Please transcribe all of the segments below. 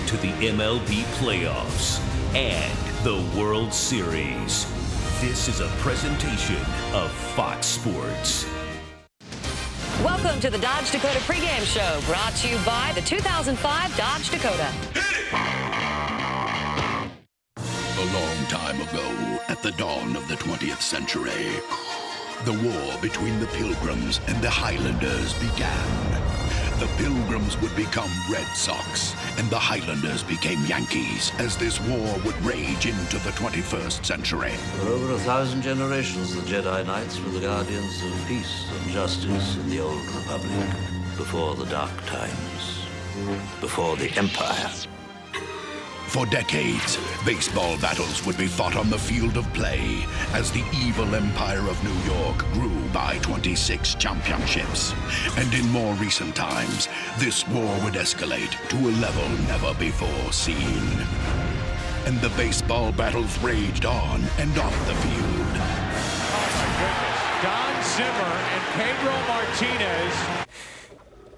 to the MLB playoffs and the World Series. This is a presentation of Fox Sports. Welcome to the Dodge Dakota pregame show, brought to you by the 2005 Dodge Dakota. A long time ago, at the dawn of the 20th century, the war between the Pilgrims and the Highlanders began. The Pilgrims would become Red Sox, and the Highlanders became Yankees, as this war would rage into the 21st century. For over 1,000 generations, the Jedi Knights were the guardians of peace and justice in the Old Republic, before the Dark Times, before the Empire. For decades, baseball battles would be fought on the field of play as the evil empire of New York grew by 26 championships. And in more recent times, this war would escalate to a level never before seen. And the baseball battles raged on and off the field. Oh my goodness. Don Zimmer and Pedro Martinez.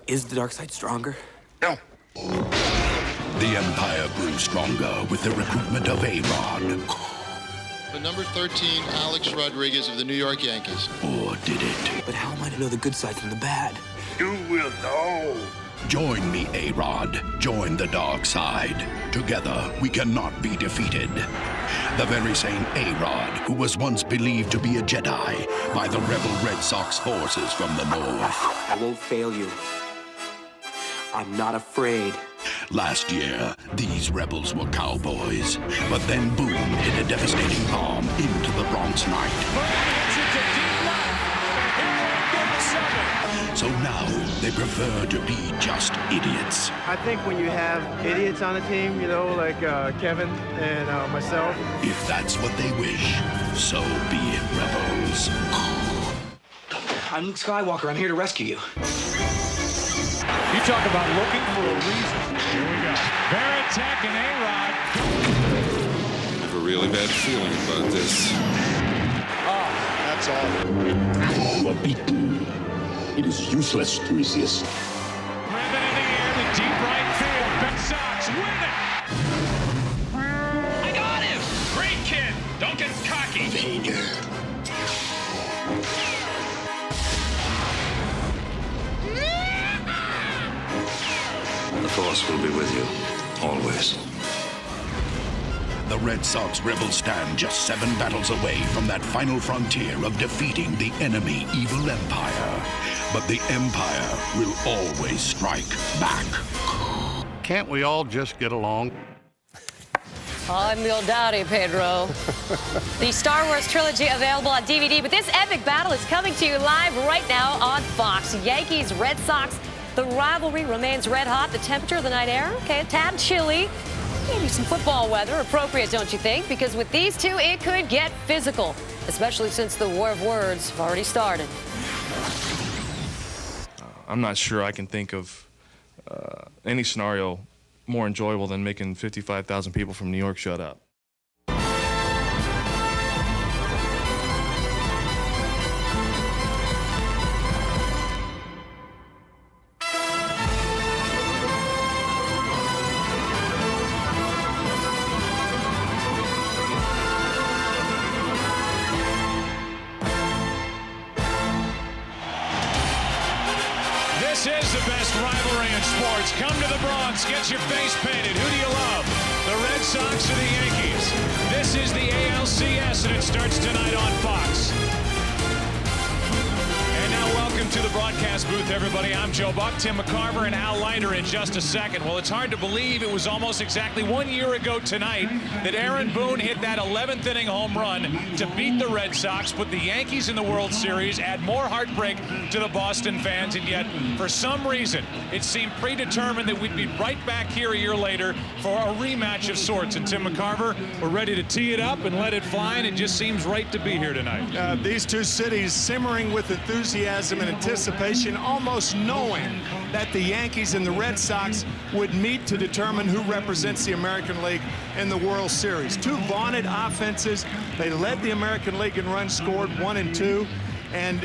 Is the dark side stronger? No. The Empire grew stronger with the recruitment of A-Rod. The number 13, Alex Rodriguez of the New York Yankees. Or did it? But how am I to know the good side from the bad? You will know. Join me, A-Rod. Join the dark side. Together, we cannot be defeated. The very same A-Rod who was once believed to be a Jedi by the rebel Red Sox forces from the north. I won't fail you. I'm not afraid. Last year, these rebels were cowboys. But then boom hit a devastating bomb into the Bronx night. So now they prefer to be just idiots. I think when you have idiots on the team, you know, like Kevin and myself. If that's what they wish, so be it, rebels. I'm Luke Skywalker. I'm here to rescue you. You talk about looking for a reason. Here we go. Veritek and A-Rod. I have a really bad feeling about this. Oh, that's all. You are beaten. It is useless to resist. Ribbon in the air to deep right field. Red Sox win it. I got him. Great kid. Don't get cocky. Vader. The Force will be with you, always. The Red Sox rebels stand just 7 battles away from that final frontier of defeating the enemy evil empire. But the empire will always strike back. Can't we all just get along? I'm real dowdy, Pedro. The Star Wars trilogy available on DVD, but this epic battle is coming to you live right now on Fox. Yankees, Red Sox. The rivalry remains red hot. The temperature of the night air, okay, a tad chilly. Maybe some football weather appropriate, don't you think? Because with these two, it could get physical, especially since the war of words have already started. I'm not sure I can think of any scenario more enjoyable than making 55,000 people from New York shut up. This is the best rivalry in sports. Come to the Bronx, get your face painted. Who do you love? The Red Sox or the Yankees? This is the ALCS, and it starts tonight on Fox. And now welcome to the broadcast booth, everybody. I'm Joe Buck, Tim McCarver, and Al Leiter in just a second. Well, it's hard to believe it was almost exactly 1 year ago tonight that Aaron Boone hit that 11th inning home run to beat the Red Sox, put the Yankees in the World Series, add more heartbreak to the Boston fans, and yet, for some reason, it seemed predetermined that we'd be right back here a year later for a rematch of sorts. And Tim McCarver, we're ready to tee it up and let it fly, and it just seems right to be here tonight. These two cities simmering with enthusiasm and anticipation, almost knowing that the Yankees and the Red Sox would meet to determine who represents the American League in the World Series. Two vaunted offenses. They led the American League in runs scored, 1 and 2. And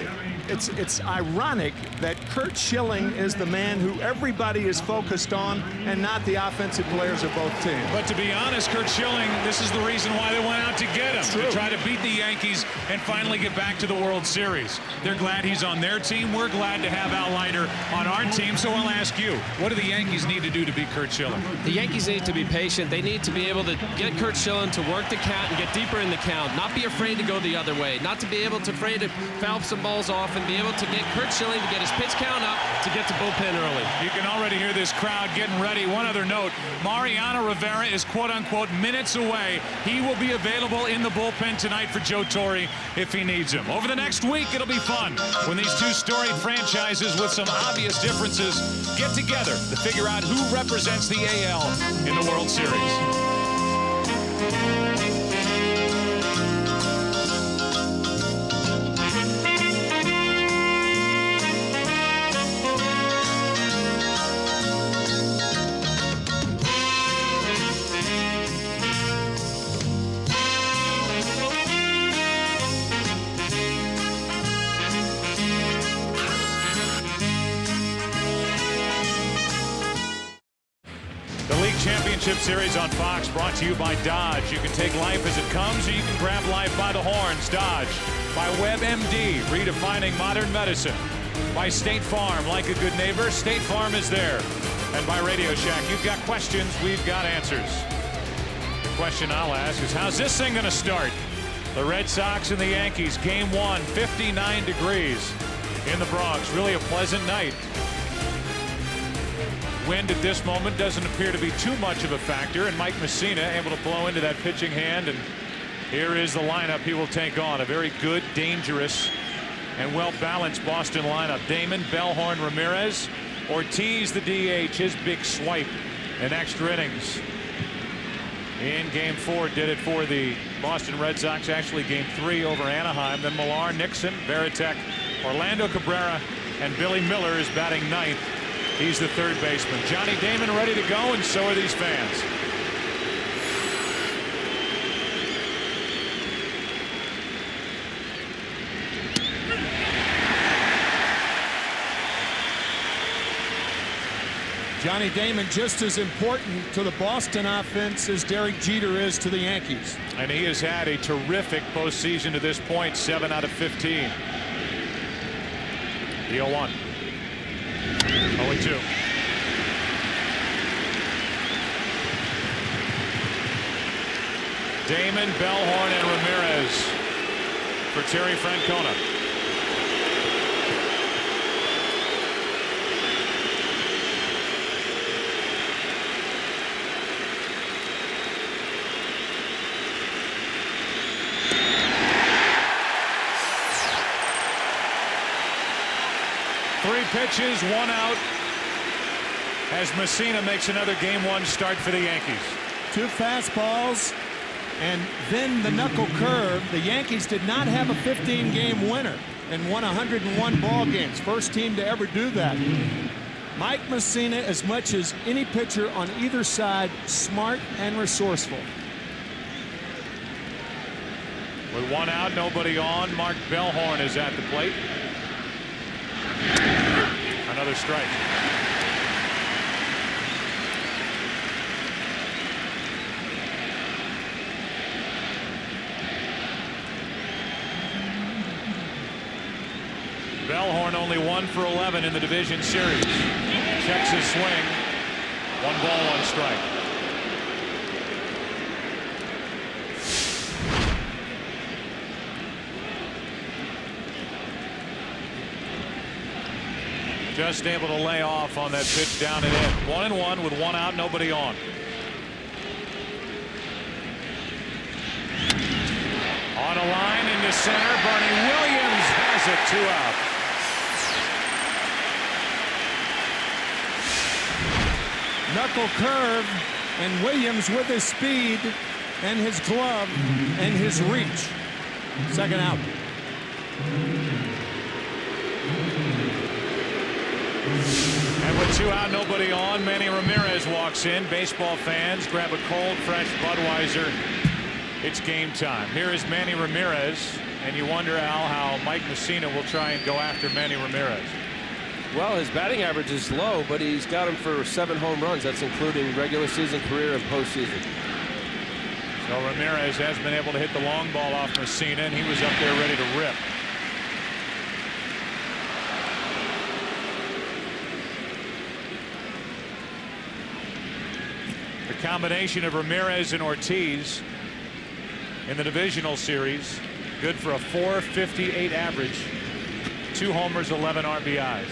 it's ironic that Curt Schilling is the man who everybody is focused on and not the offensive players of both teams. But to be honest, Curt Schilling, this is the reason why they went out to get him, to try to beat the Yankees and finally get back to the World Series. They're glad he's on their team. We're glad to have Al Leiter on our team. So I'll ask you, what do the Yankees need to do to beat Curt Schilling? The Yankees need to be patient. They need to be able to get Curt Schilling to work the count and get deeper in the count, not be afraid to go the other way, not to be able to afraid to foul some balls off, and be able to get Curt Schilling to get his pitch count up to get to bullpen early. You can already hear this crowd getting ready. One other note, Mariano Rivera is quote-unquote minutes away. He will be available in the bullpen tonight for Joe Torre if he needs him. Over the next week, it'll be fun when these two storied franchises with some obvious differences get together to figure out who represents the AL in the World Series. Championship Series on Fox, brought to you by Dodge. You can take life as it comes, or you can grab life by the horns. Dodge. By WebMD, redefining modern medicine. By State Farm, like a good neighbor, State Farm is there. And by Radio Shack, you've got questions, we've got answers. The question I'll ask is, how's this thing going to start? The Red Sox and the Yankees, Game 1, 59 degrees in the Bronx. Really a pleasant night. Wind at this moment doesn't appear to be too much of a factor, and Mike Mussina able to blow into that pitching hand, and here is the lineup he will take on. A very good, dangerous, and well-balanced Boston lineup. Damon, Bellhorn, Ramirez, Ortiz, the DH, his big swipe in extra innings. In Game 4 did it for the Boston Red Sox. Actually, Game 3 over Anaheim. Then Millar, Nixon, Varitek, Orlando Cabrera, and Billy Miller is batting ninth. He's the third baseman. Johnny Damon ready to go, and so are these fans. Johnny Damon just as important to the Boston offense as Derek Jeter is to the Yankees. And he has had a terrific postseason to this point, 7 out of 15. The 0-1. 0-2. Damon, Bellhorn, and Ramirez for Terry Francona. Three pitches, one out, as Mussina makes another Game 1 start for the Yankees. Two fastballs and then the knuckle curve. The Yankees did not have a 15-game winner and won 101 ball games. First team to ever do that. Mike Mussina, as much as any pitcher on either side, smart and resourceful. With one out, nobody on, Mark Bellhorn is at the plate. Another strike. Bellhorn only 1 for 11 in the division series. Checks his swing. 1 ball, 1 strike. Just able to lay off on that pitch down and in. 1-1 with 1 out, nobody on. On a line into center, Bernie Williams has it, 2 out. Knuckle curve, and Williams with his speed and his glove and his reach. 2nd out. And with 2 out, nobody on, Manny Ramirez walks in. Baseball fans grab a cold, fresh Budweiser. It's game time. Here is Manny Ramirez And you wonder, Al, how Mike Mussina will try and go after Manny Ramirez. Well, his batting average is low, but he's got him for 7 home runs. That's including regular season, career, and postseason. So Ramirez has been able to hit the long ball off Mussina, and he was up there ready to rip. The combination of Ramirez and Ortiz in the divisional series, good for a .458 average, 2 homers, 11 RBIs.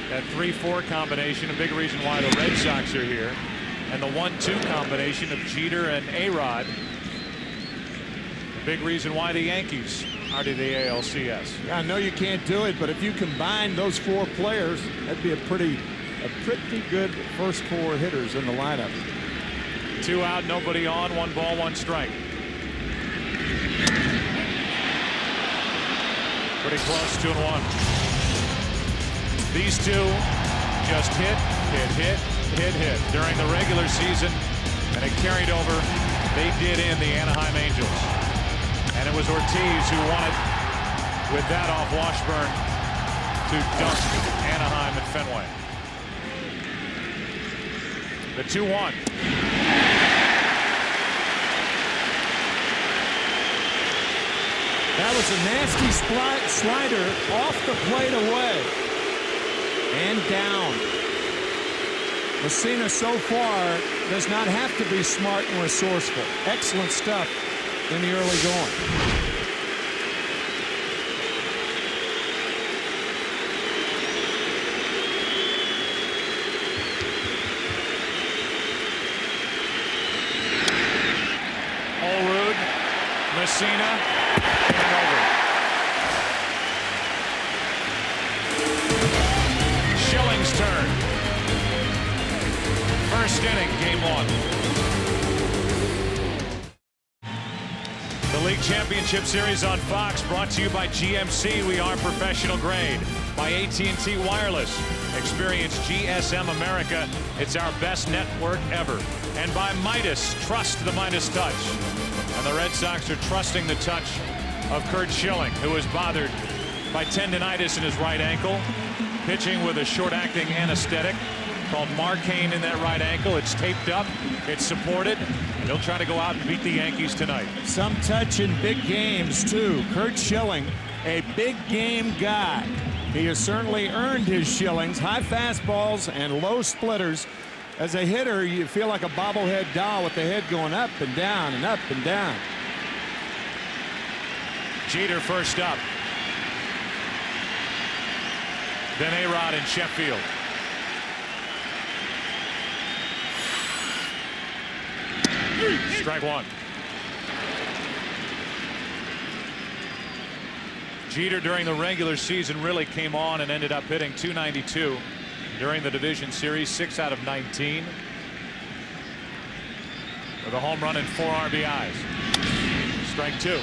That 3-4 combination, a big reason why the Red Sox are here, and the 1-2 combination of Jeter and A-Rod, a big reason why the Yankees are to the ALCS. Yeah, I know you can't do it, but if you combine those 4 players, that'd be a pretty good first 4 hitters in the lineup. 2 out, nobody on, 1 ball, 1 strike. Pretty close, 2-1. These two just hit during the regular season, and it carried over. They did in the Anaheim Angels. And it was Ortiz who won it with that off Washburn to dunk Anaheim at Fenway. The 2-1. That was a nasty slider off the plate away and down. Mussina so far does not have to be smart and resourceful. Excellent stuff in the early going. Mussina and over. Schilling's turn. First inning, game 1. The League Championship Series on Fox, brought to you by GMC. We are professional grade. By AT&T Wireless. Experience GSM America. It's our best network ever. And by Midas. Trust the Midas touch. And the Red Sox are trusting the touch of Curt Schilling, who is bothered by tendonitis in his right ankle, pitching with a short-acting anesthetic called Marcaine in that right ankle. It's taped up, it's supported, and he'll try to go out and beat the Yankees tonight. Some touch in big games, too. Curt Schilling, a big game guy. He has certainly earned his shillings, high fastballs and low splitters. As a hitter, you feel like a bobblehead doll with the head going up and down and up and down. Jeter first up. Then A-Rod and Sheffield. Strike 1. Jeter during the regular season really came on and ended up hitting .292 during the division series, 6 out of 19. With a home run and 4 RBIs. Strike 2.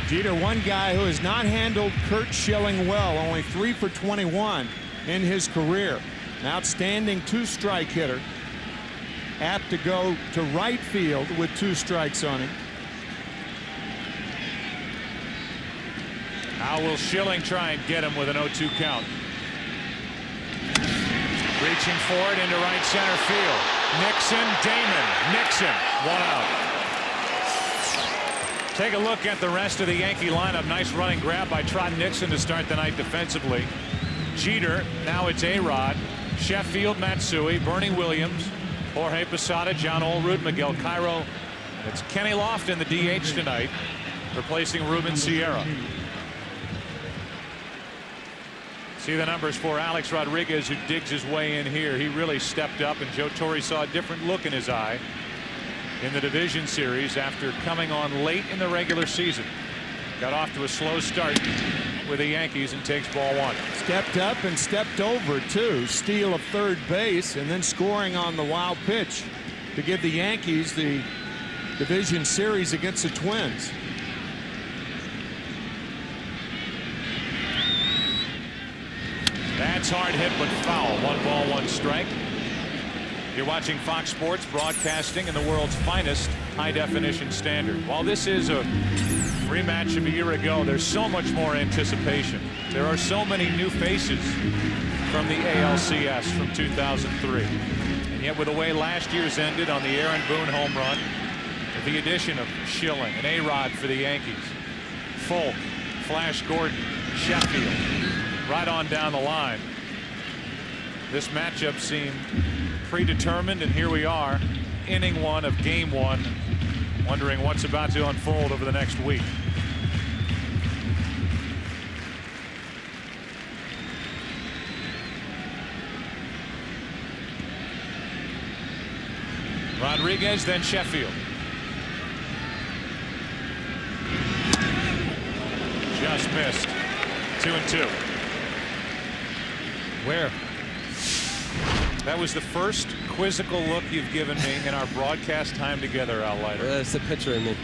Jeter, one guy who has not handled Curt Schilling well, only 3 for 21 in his career. An outstanding 2-strike hitter. Apt to go to right field with 2 strikes on him. How will Schilling try and get him with an 0-2 count? Reaching for it into right center field. Nixon, Damon, Nixon, 1 out. Take a look at the rest of the Yankee lineup. Nice running grab by Trot Nixon to start the night defensively. Jeter, now it's A-Rod, Sheffield, Matsui, Bernie Williams, Jorge Posada, John Olerud, Miguel Cairo. It's Kenny Lofton, the DH tonight, replacing Ruben Sierra. See the numbers for Alex Rodriguez, who digs his way in here. He really stepped up, and Joe Torre saw a different look in his eye in the division series after coming on late in the regular season. Got off to a slow start with the Yankees and takes ball 1. Stepped up and stepped over, too. Steal of third base and then scoring on the wild pitch to give the Yankees the division series against the Twins. That's hard hit but foul. 1 ball, 1 strike. You're watching Fox Sports, broadcasting in the world's finest high-definition standard. While this is a rematch of a year ago, there's so much more anticipation. There are so many new faces from the ALCS from 2003. And yet with the way last year's ended on the Aaron Boone home run, with the addition of Schilling and A-Rod for the Yankees, Folk, Flash Gordon, Sheffield, right on down the line, this matchup seemed predetermined, and here we are, inning one of game one, wondering what's about to unfold over the next week. Rodriguez, then Sheffield. Just missed. 2-2. Where? That was the first quizzical look you've given me in our broadcast time together, Al Leiter. That's the pitcher in me.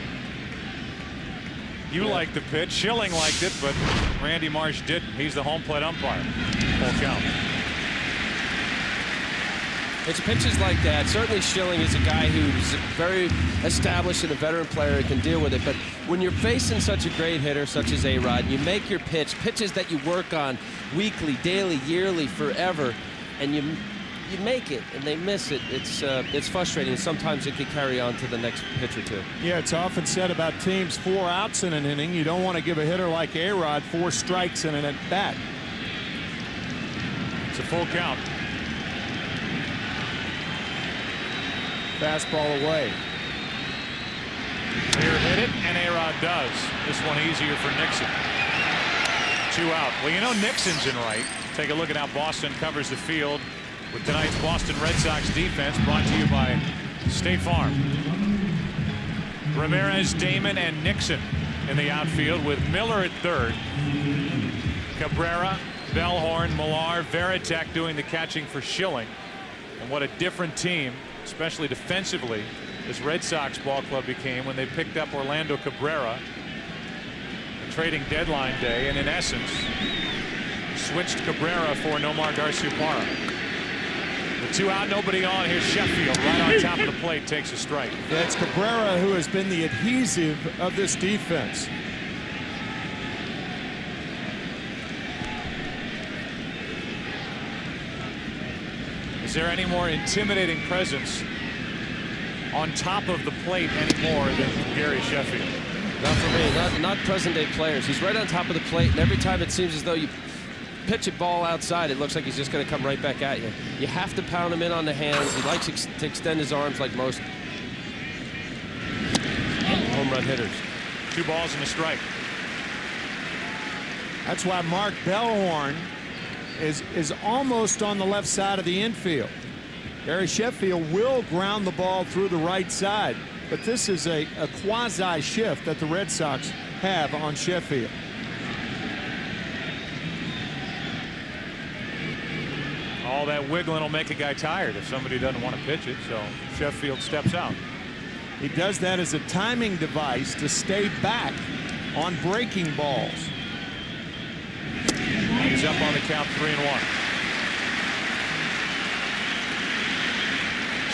You liked the pitch. Schilling liked it, but Randy Marsh didn't. He's the home plate umpire. Full count. It's pitches like that. Certainly Schilling is a guy who's very established and a veteran player who can deal with it. But when you're facing such a great hitter such as A-Rod, you make your pitches that you work on weekly, daily, yearly, forever, and you make it and they miss it. It's frustrating. Sometimes it could carry on to the next pitch or two. Yeah, it's often said about teams 4 outs in an inning. You don't want to give a hitter like A-Rod 4 strikes in an at bat. It's a full count. Fastball away. Clear hit it, and A-Rod does. This one easier for Nixon. 2 out. Well, you know Nixon's in right. Take a look at how Boston covers the field with tonight's Boston Red Sox defense, brought to you by State Farm. Ramirez, Damon, and Nixon in the outfield with Miller at third. Cabrera, Bellhorn, Millar, Veritek doing the catching for Schilling. And what a different team, especially defensively, this Red Sox ball club became when they picked up Orlando Cabrera, trading deadline day, and in essence switched Cabrera for Nomar Garciaparra. The 2 out, nobody on. Here's Sheffield right on top of the plate, takes a strike. Yeah, it's Cabrera who has been the adhesive of this defense. Is there any more intimidating presence on top of the plate anymore than Gary Sheffield? Not for me. Not present-day players. He's right on top of the plate, and every time it seems as though you pitch a ball outside, it looks like he's just going to come right back at you. You have to pound him in on the hands. He likes to extend his arms like most home run hitters. 2 balls and a strike. That's why Mark Bellhorn is almost on the left side of the infield. Gary Sheffield will ground the ball through the right side, but this is a quasi shift that the Red Sox have on Sheffield. All that wiggling will make a guy tired if somebody doesn't want to pitch it, so Sheffield steps out. He does that as a timing device to stay back on breaking balls. He's up on the count, 3-1.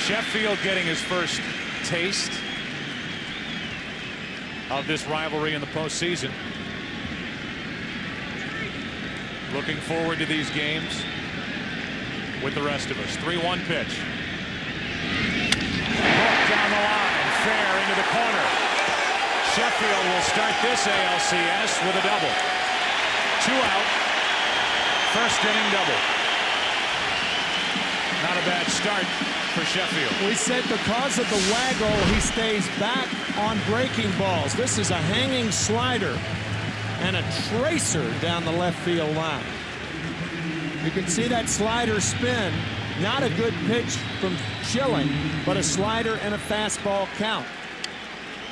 Sheffield getting his first taste of this rivalry in the postseason. Looking forward to these games with the rest of us. 3-1 pitch. Hook down the line, fair into the corner. Sheffield will start this ALCS with a double. 2 out. First inning double. Not a bad start for Sheffield. We said because of the waggle, he stays back on breaking balls. This is a hanging slider and a tracer down the left field line. You can see that slider spin. Not a good pitch from Schilling, but a slider and a fastball count.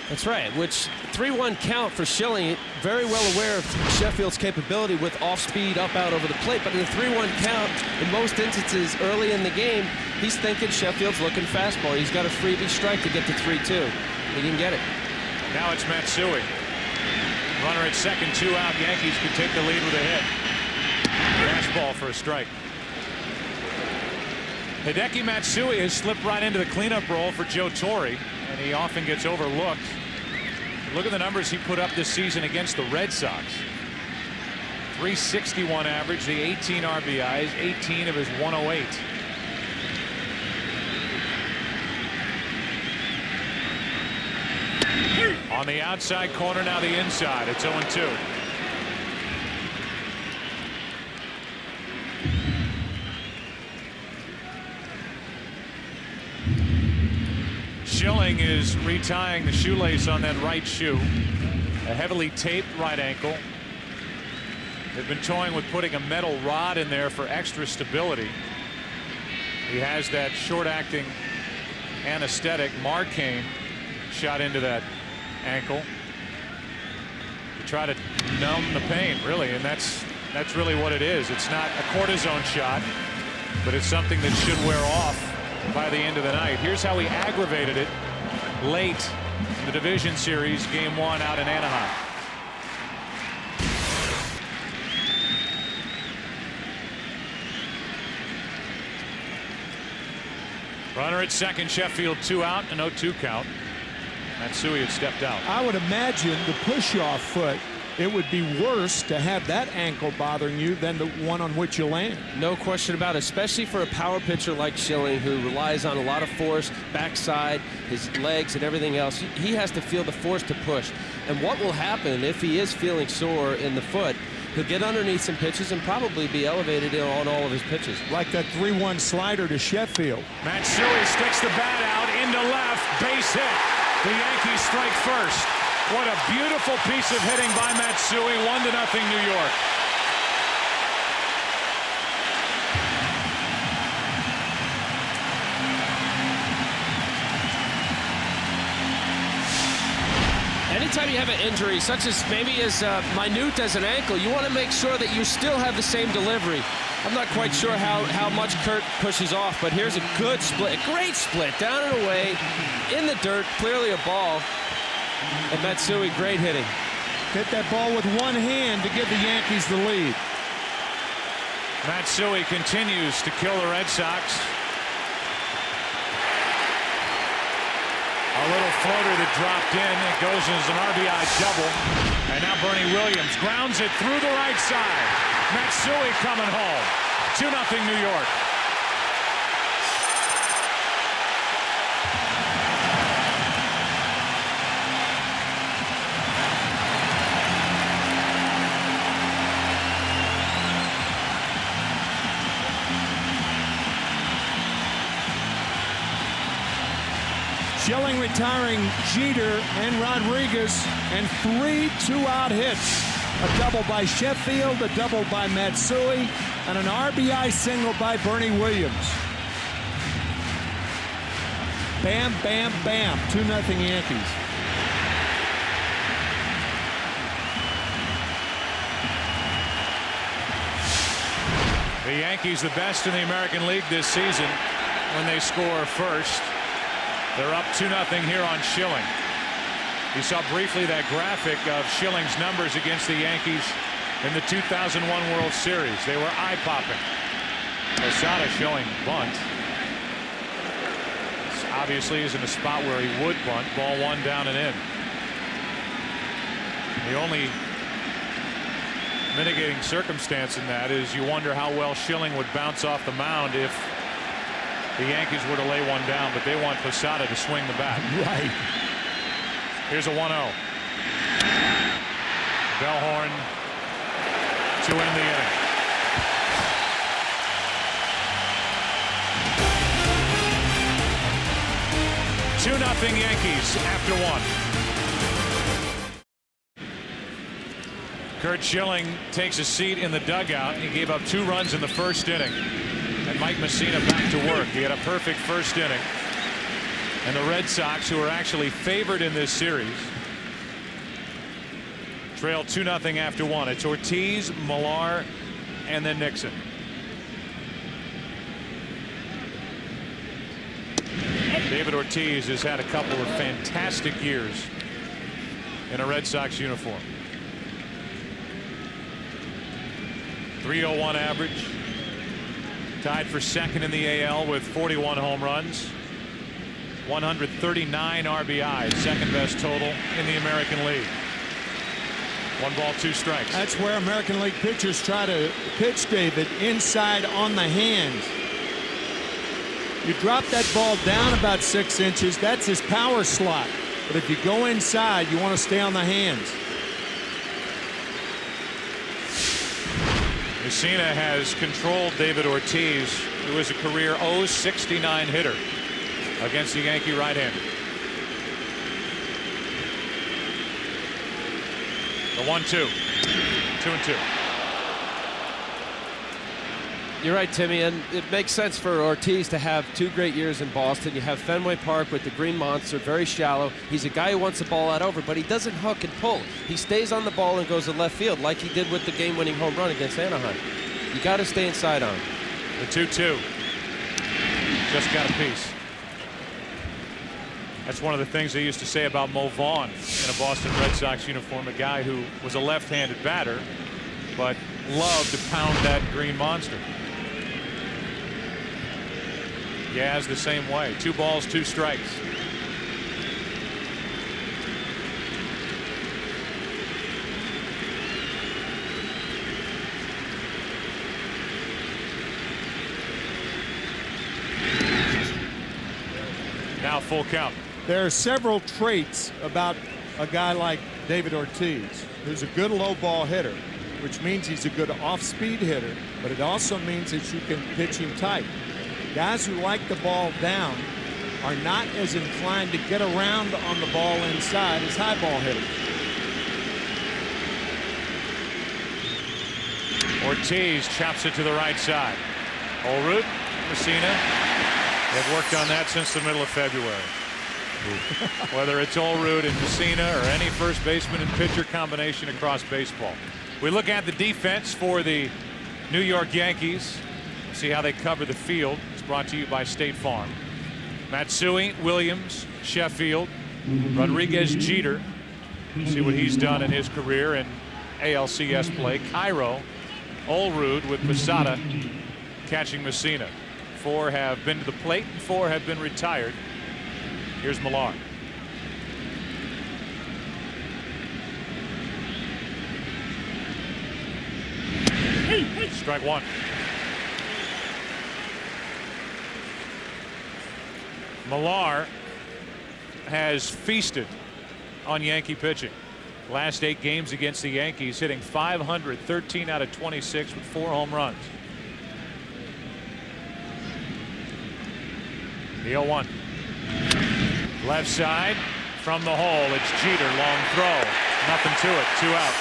That's right, which 3-1 count for Schilling. Very well aware of Sheffield's capability with off-speed, up-out over the plate. But in the 3-1 count, in most instances early in the game, he's thinking Sheffield's looking fastball. He's got a freebie strike to get to 3-2. He didn't get it. Now it's Matsui. Runner at second, 2 out. Yankees could take the lead with a hit. Fastball for a strike. Hideki Matsui has slipped right into the cleanup role for Joe Torre, and he often gets overlooked. Look at the numbers he put up this season against the Red Sox. 361 average, the 18 RBIs, 18 of his 108. On the outside corner, now the inside. It's 0-2. Schilling is retying the shoelace on that right shoe. A heavily taped right ankle. They've been toying with putting a metal rod in there for extra stability. He has that short-acting anesthetic, Marcaine, shot into that ankle to try to numb the pain, really, and that's really what it is. It's not a cortisone shot, but it's something that should wear off by the end of the night. Here's how he aggravated it late in the division series, game 1 out in Anaheim. Runner at second, Sheffield 2 out, an 0-2 count. Matsui had stepped out. I would imagine the push-off foot, it would be worse to have that ankle bothering you than the one on which you land. No question about it, especially for a power pitcher like Schilling, who relies on a lot of force, backside, his legs and everything else. He has to feel the force to push. And what will happen if he is feeling sore in the foot, he'll get underneath some pitches and probably be elevated on all of his pitches. Like that 3-1 slider to Sheffield. Matsui sticks the bat out into left, base hit. The Yankees strike first. What a beautiful piece of hitting by Matsui. 1-0 New York. Anytime you have an injury, such as maybe as minute as an ankle, you want to make sure that you still have the same delivery. I'm not quite sure how much Kurt pushes off, but here's a good split, a great split, down and away, in the dirt, clearly a ball. And Matsui, great hitting. Hit that ball with one hand to give the Yankees the lead. Matsui continues to kill the Red Sox. A little floater that dropped in. It goes as an RBI double. And now Bernie Williams grounds it through the right side. Matsui coming home. 2-0 New York. Schilling retiring Jeter and Rodriguez, and 3 2-out hits. A double by Sheffield, a double by Matsui, and an RBI single by Bernie Williams. Bam, bam, bam. 2-0 Yankees. The Yankees the best in the American League this season when they score first. They're up 2-0 here on Schilling. You saw briefly that graphic of Schilling's numbers against the Yankees in the 2001 World Series. They were eye-popping. Posada showing bunt. This obviously is in a spot where he would bunt. Ball 1 down and in. The only mitigating circumstance in that is you wonder how well Schilling would bounce off the mound if the Yankees were to lay one down, but they want Posada to swing the bat. Right. Here's a 1-0. Bellhorn to end the inning. Two-0 Yankees after 1. Kurt Schilling takes a seat in the dugout. He gave up 2 runs in the first inning. And Mike Mussina back to work. He had a perfect first inning. And the Red Sox, who are actually favored in this series, trail 2-0 after 1. It's Ortiz, Millar, and then Nixon. David Ortiz has had a couple of fantastic years in a Red Sox uniform. 301 average. Tied for second in the AL with 41 home runs. 139 RBIs, second best total in the American League. 1 ball, 2 strikes. That's where American League pitchers try to pitch, David, inside on the hands. You drop that ball down about 6 inches, that's his power slot. But if you go inside, you want to stay on the hands. Mussina has controlled David Ortiz, who is a career .069 hitter against the Yankee right-hander. The 1-2. 2-2. You're right, Timmy, and it makes sense for Ortiz to have 2 great years in Boston. You have Fenway Park with the Green Monster, very shallow. He's a guy who wants the ball out over, but he doesn't hook and pull. He stays on the ball and goes to left field like he did with the game-winning home run against Anaheim. You got to stay inside on him. The 2-2. Just got a piece. That's one of the things they used to say about Mo Vaughn in a Boston Red Sox uniform, a guy who was a left-handed batter, but loved to pound that Green Monster. Yaz the same way. 2 balls, 2 strikes. Now full count. There are several traits about a guy like David Ortiz, who's a good low ball hitter, which means he's a good off-speed hitter, but it also means that you can pitch him tight. Guys who like the ball down are not as inclined to get around on the ball inside as high ball hitters. Ortiz chops it to the right side. Olroot, Mussina. They've worked on that since the middle of February. Whether it's Olroot and Mussina or any first baseman and pitcher combination across baseball. We look at the defense for the New York Yankees. See how they cover the field. It's brought to you by State Farm. Matsui, Williams, Sheffield, Rodriguez, Jeter. See what he's done in his career in ALCS play. Cairo, Olroot with Posada catching Mussina. 4 have been to the plate, 4 have been retired. Here's Millar. Strike 1. Millar has feasted on Yankee pitching. Last 8 games against the Yankees, hitting .500, 13 out of 26 with 4 home runs. The 0-1. Left side from the hole. It's Jeter. Long throw. Nothing to it. 2 out.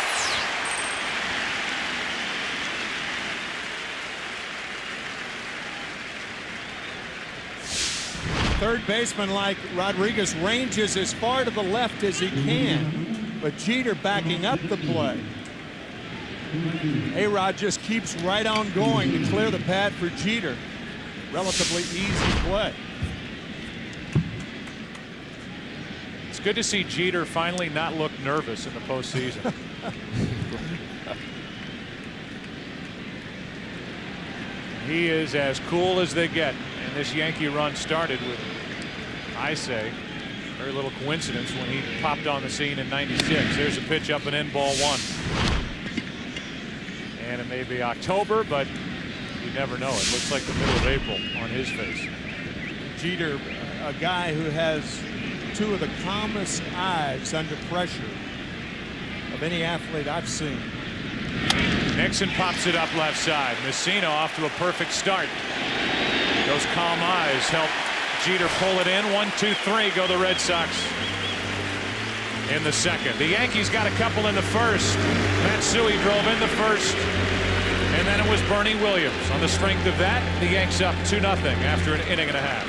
Third baseman like Rodriguez ranges as far to the left as he can, but Jeter backing up the play. A-Rod just keeps right on going to clear the pad for Jeter. Relatively easy play. It's good to see Jeter finally not look nervous in the postseason. He is as cool as they get, and this Yankee run started with, I say, very little coincidence when he popped on the scene in '96. There's a pitch up and in, ball 1. And it may be October, but you never know. It looks like the middle of April on his face. Jeter, a guy who has 2 of the calmest eyes under pressure of any athlete I've seen. Nixon pops it up left side. Mussina off to a perfect start. Those calm eyes help Jeter pull it in. 1, 2, 3 go the Red Sox in the second. The Yankees got a couple in the first. Matsui drove in the first, and then it was Bernie Williams. On the strength of that, the Yanks up 2-0 after an inning and a half.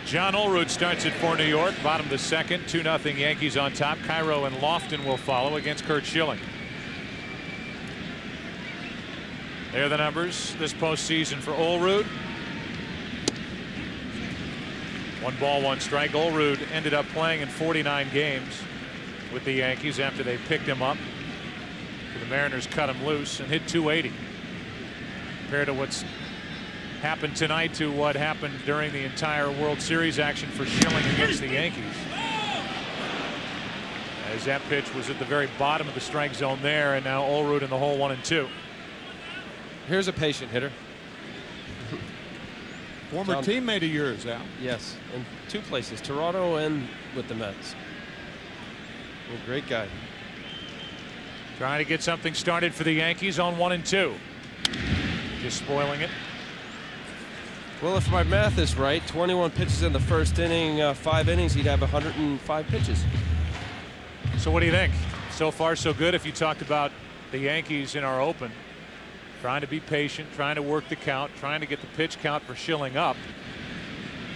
John Olroot starts it for New York. Bottom of the second. 2-0 Yankees on top. Cairo and Lofton will follow against Curt Schilling. There are the numbers this postseason for Olroot. 1 ball, 1 strike. Olroot ended up playing in 49 games with the Yankees after they picked him up So the Mariners cut him loose and hit 280. Compared to what's happened tonight to what happened during the entire World Series action for Schilling against the Yankees. As that pitch was at the very bottom of the strike zone there, and now Olerud in the hole 1-2. Here's a patient hitter. Former teammate of yours, Al. Yes, in 2 places, Toronto and with the Mets. A great guy. Trying to get something started for the Yankees on 1-2. Just spoiling it. Well, if my math is right, 21 pitches in the first inning, 5 innings, he'd have 105 pitches. So what do you think? So far so good. If you talked about the Yankees in our open, trying to be patient, trying to work the count, trying to get the pitch count for Schilling up.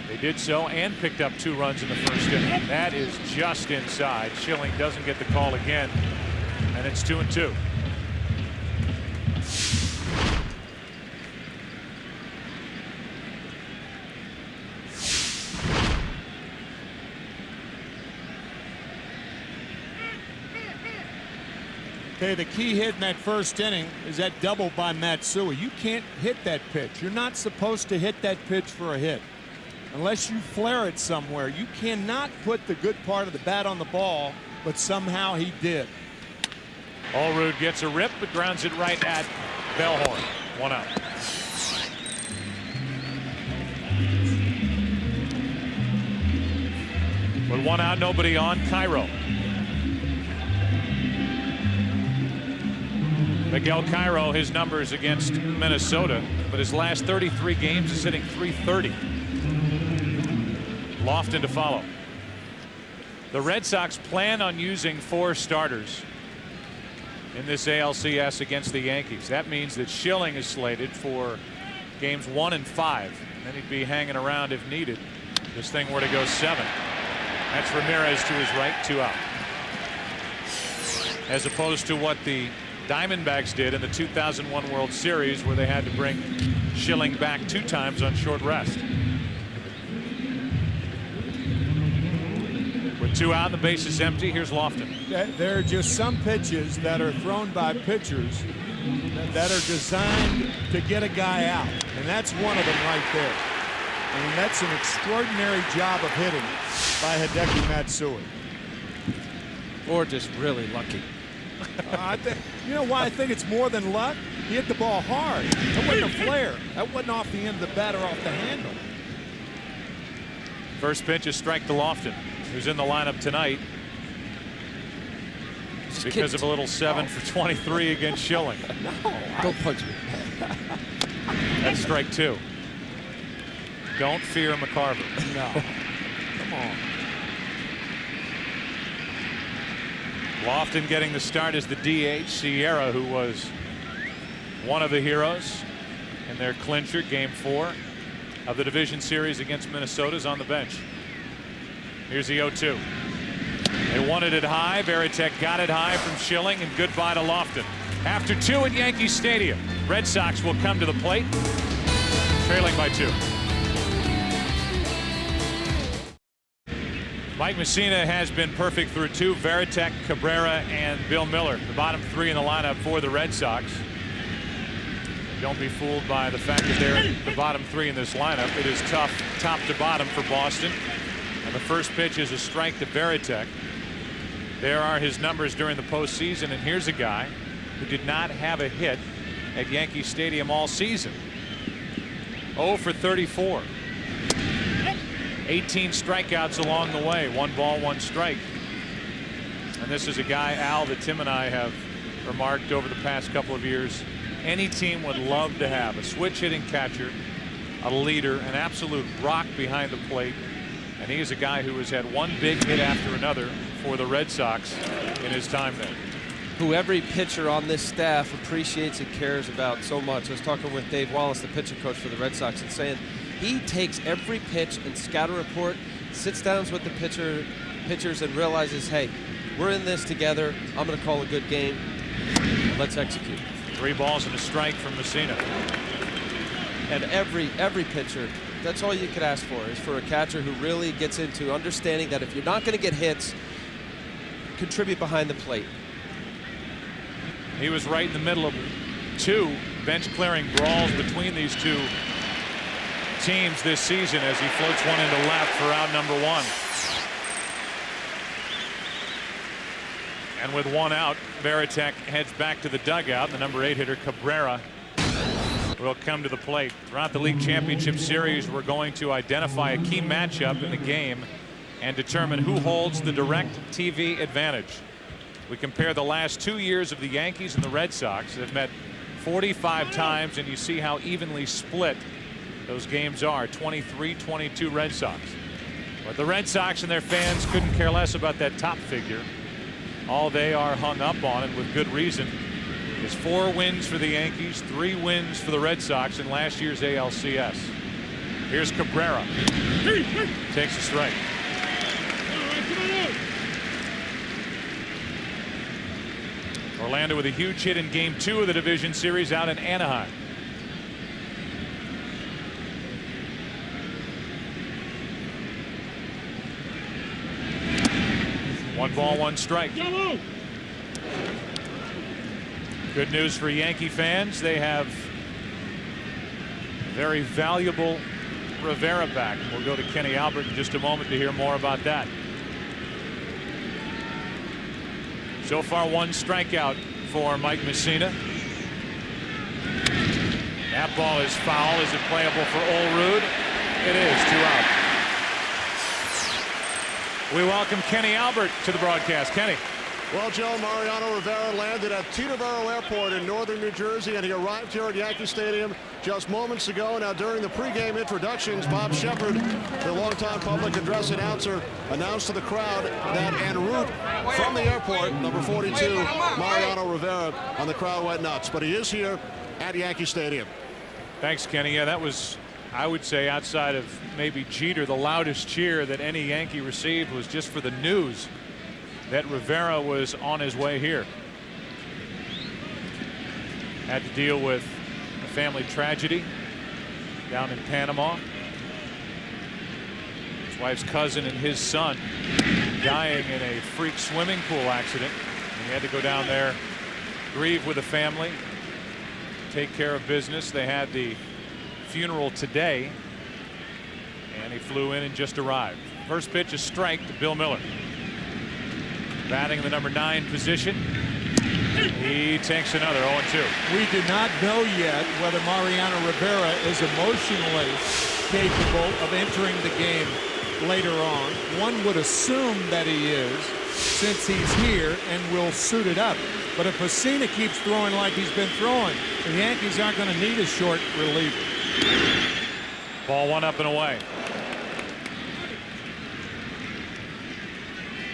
They did so and picked up 2 runs in the first inning. That is just inside. Schilling doesn't get the call again, and it's 2-2. Okay, the key hit in that first inning is that double by Matsui. You can't hit that pitch. You're not supposed to hit that pitch for a hit unless you flare it somewhere. You cannot put the good part of the bat on the ball, but somehow he did. Olerud gets a rip, but grounds it right at Bellhorn. 1 out. With 1 out, nobody on. Cairo. Miguel Cairo, his numbers against Minnesota, but his last 33 games is hitting .330. Lofton to follow. The Red Sox plan on using 4 starters in this ALCS against the Yankees. That means that Schilling is slated for games 1 and 5. Then he'd be hanging around if needed. This thing were to go 7. That's Ramirez to his right, 2 out. As opposed to what the Diamondbacks did in the 2001 World Series, where they had to bring Schilling back 2 times on short rest. With 2 out and the base is empty, here's Lofton. There are just some pitches that are thrown by pitchers that are designed to get a guy out, and that's one of them right there. I mean, that's an extraordinary job of hitting by Hideki Matsui. Or just really lucky. You know why I think it's more than luck? He hit the ball hard. That wasn't a flare. That wasn't off the end of the bat or off the handle. First pitch is strike to Lofton, who's in the lineup tonight because of a little 7 for 23 against Schilling. No, don't punch me. That's strike 2. Don't fear McCarver. No. Come on. Lofton getting the start as the DH. Sierra, who was one of the heroes in their clincher, game 4 of the division series against Minnesota, is on the bench. Here's the 0-2. They wanted it high. Varitek got it high from Schilling, and goodbye to Lofton. After 2 at Yankee Stadium, Red Sox will come to the plate, trailing by 2. Mike Mussina has been perfect through 2. Varitek, Cabrera, and Bill Miller, the bottom 3 in the lineup for the Red Sox. Don't be fooled by the fact that they're the bottom 3 in this lineup. It is tough top to bottom for Boston. And the first pitch is a strike to Varitek. There are his numbers during the postseason, and here's a guy who did not have a hit at Yankee Stadium all season. 0 for 34. 18 strikeouts along the way. 1 ball, 1 strike. And this is a guy, Al, that Tim and I have remarked over the past couple of years. Any team would love to have a switch hitting catcher, a leader, an absolute rock behind the plate. And he is a guy who has had one big hit after another for the Red Sox in his time there. Who every pitcher on this staff appreciates and cares about so much. I was talking with Dave Wallace, the pitching coach for the Red Sox, and saying he takes every pitch and scatter report, sits down with the pitchers and realizes, hey, we're in this together. I'm going to call a good game. Let's execute. 3 balls and a strike from Mussina. And every pitcher, that's all you could ask for, is for a catcher who really gets into understanding that if you're not going to get hits, contribute behind the plate. He was right in the middle of two bench-clearing brawls between these two teams this season as he floats one into left for out number one. And with one out, Varitek heads back to the dugout. The number 8 hitter Cabrera will come to the plate. Throughout the league championship series, we're going to identify a key matchup in the game and determine who holds the direct TV advantage. We compare the last 2 years of the Yankees and the Red Sox. They've met 45 times, and you see how evenly split those games are. 23-22 Red Sox. But the Red Sox and their fans couldn't care less about that top figure. All they are hung up on, and with good reason, is 4 wins for the Yankees, 3 wins for the Red Sox in last year's ALCS. Here's Cabrera. Takes a strike. Orlando with a huge hit in Game 2 of the division series out in Anaheim. One ball, one strike. Good news for Yankee fans. They have very valuable Rivera back. We'll go to Kenny Albert in just a moment to hear more about that. So far, 1 strikeout for Mike Mussina. That ball is foul. Is it playable for Olerud? It is. 2 out. We welcome Kenny Albert to the broadcast. Kenny. Well, Joe, Mariano Rivera landed at Teterboro Airport in northern New Jersey, and he arrived here at Yankee Stadium just moments ago. Now, during the pregame introductions, Bob Shepard, the longtime public address announcer, announced to the crowd that en route from the airport, number 42, Mariano Rivera, and the crowd went nuts. But he is here at Yankee Stadium. Thanks, Kenny. Yeah, that was, I would say, outside of maybe Jeter, the loudest cheer that any Yankee received was just for the news that Rivera was on his way here. Had to deal with a family tragedy down in Panama. His wife's cousin and his son dying in a freak swimming pool accident. And he had to go down there, grieve with the family, take care of business. They had the funeral today, and he flew in and just arrived. First pitch, a strike to Bill Miller. Batting in the number 9 position. He takes another 0-2. We do not know yet whether Mariano Rivera is emotionally capable of entering the game later on. One would assume that he is, since he's here and will suit it up. But if Mussina keeps throwing like he's been throwing, the Yankees aren't going to need a short reliever. Ball 1 up and away.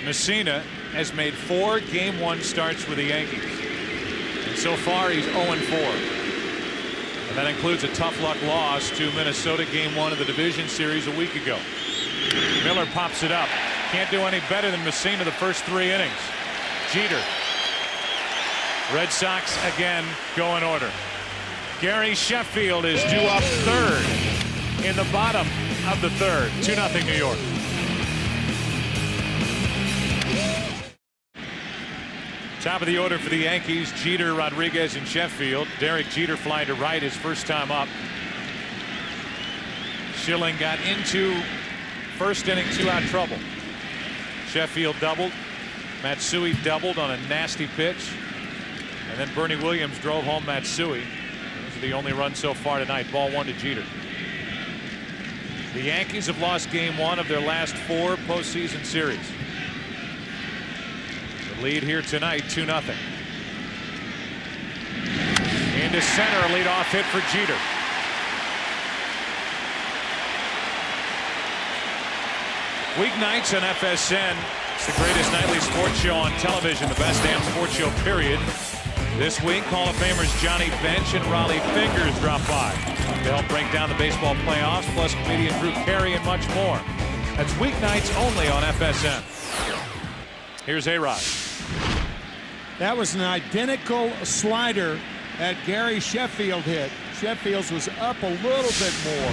Mussina has made 4 Game 1 starts with the Yankees. And so far, he's 0-4. And that includes a tough luck loss to Minnesota Game 1 of the division series a week ago. Miller pops it up. Can't do any better than Mussina the first 3 innings. Jeter. Red Sox again go in order. Gary Sheffield is due up 3rd in the bottom of the 3rd. 2-0 New York. Top of the order for the Yankees, Jeter, Rodriguez, and Sheffield. Derek Jeter flying to right his first time up. Schilling got into first inning 2-out trouble. Sheffield doubled. Matsui doubled on a nasty pitch. And then Bernie Williams drove home Matsui. Those are the only runs so far tonight. Ball 1 to Jeter. The Yankees have lost Game 1 of their last 4 postseason series. Lead here tonight, 2-0. Into center, a leadoff hit for Jeter. Weeknights on FSN. It's the greatest nightly sports show on television, the best damn sports show, period. This week, Hall of Famers Johnny Bench and Raleigh Fingers drop by to help break down the baseball playoffs, plus comedian Drew Carey and much more. That's weeknights only on FSN. Here's A-Rod. That was an identical slider that Gary Sheffield hit. Sheffield's was up a little bit more.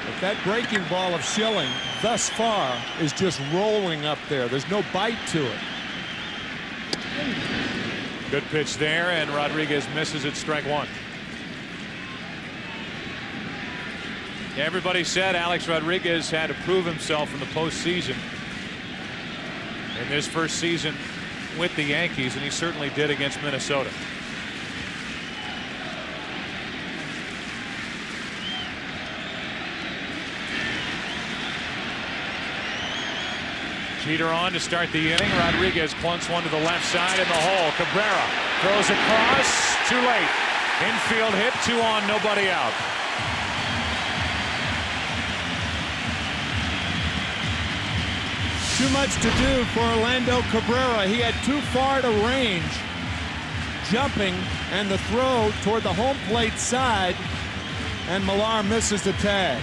But that breaking ball of Schilling thus far is just rolling up there. There's no bite to it. Good pitch there, and Rodriguez misses at strike one. Everybody said Alex Rodriguez had to prove himself in the postseason in his first season with the Yankees, and he certainly did against Minnesota. Jeter on to start the inning. Rodriguez clunks one to the left side in the hole. Cabrera throws across. Too late. Infield hit. 2 on, nobody out. Too much to do for Orlando Cabrera. He had too far to range. Jumping, and the throw toward the home plate side, and Millar misses the tag.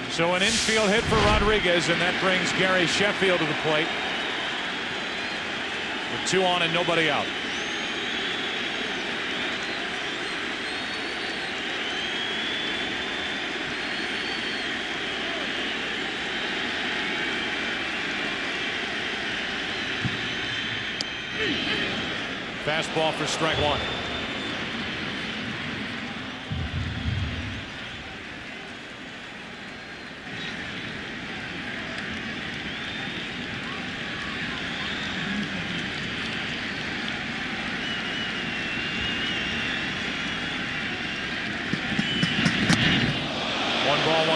So an infield hit for Rodriguez, and that brings Gary Sheffield to the plate with 2 on and nobody out. Fastball for strike one.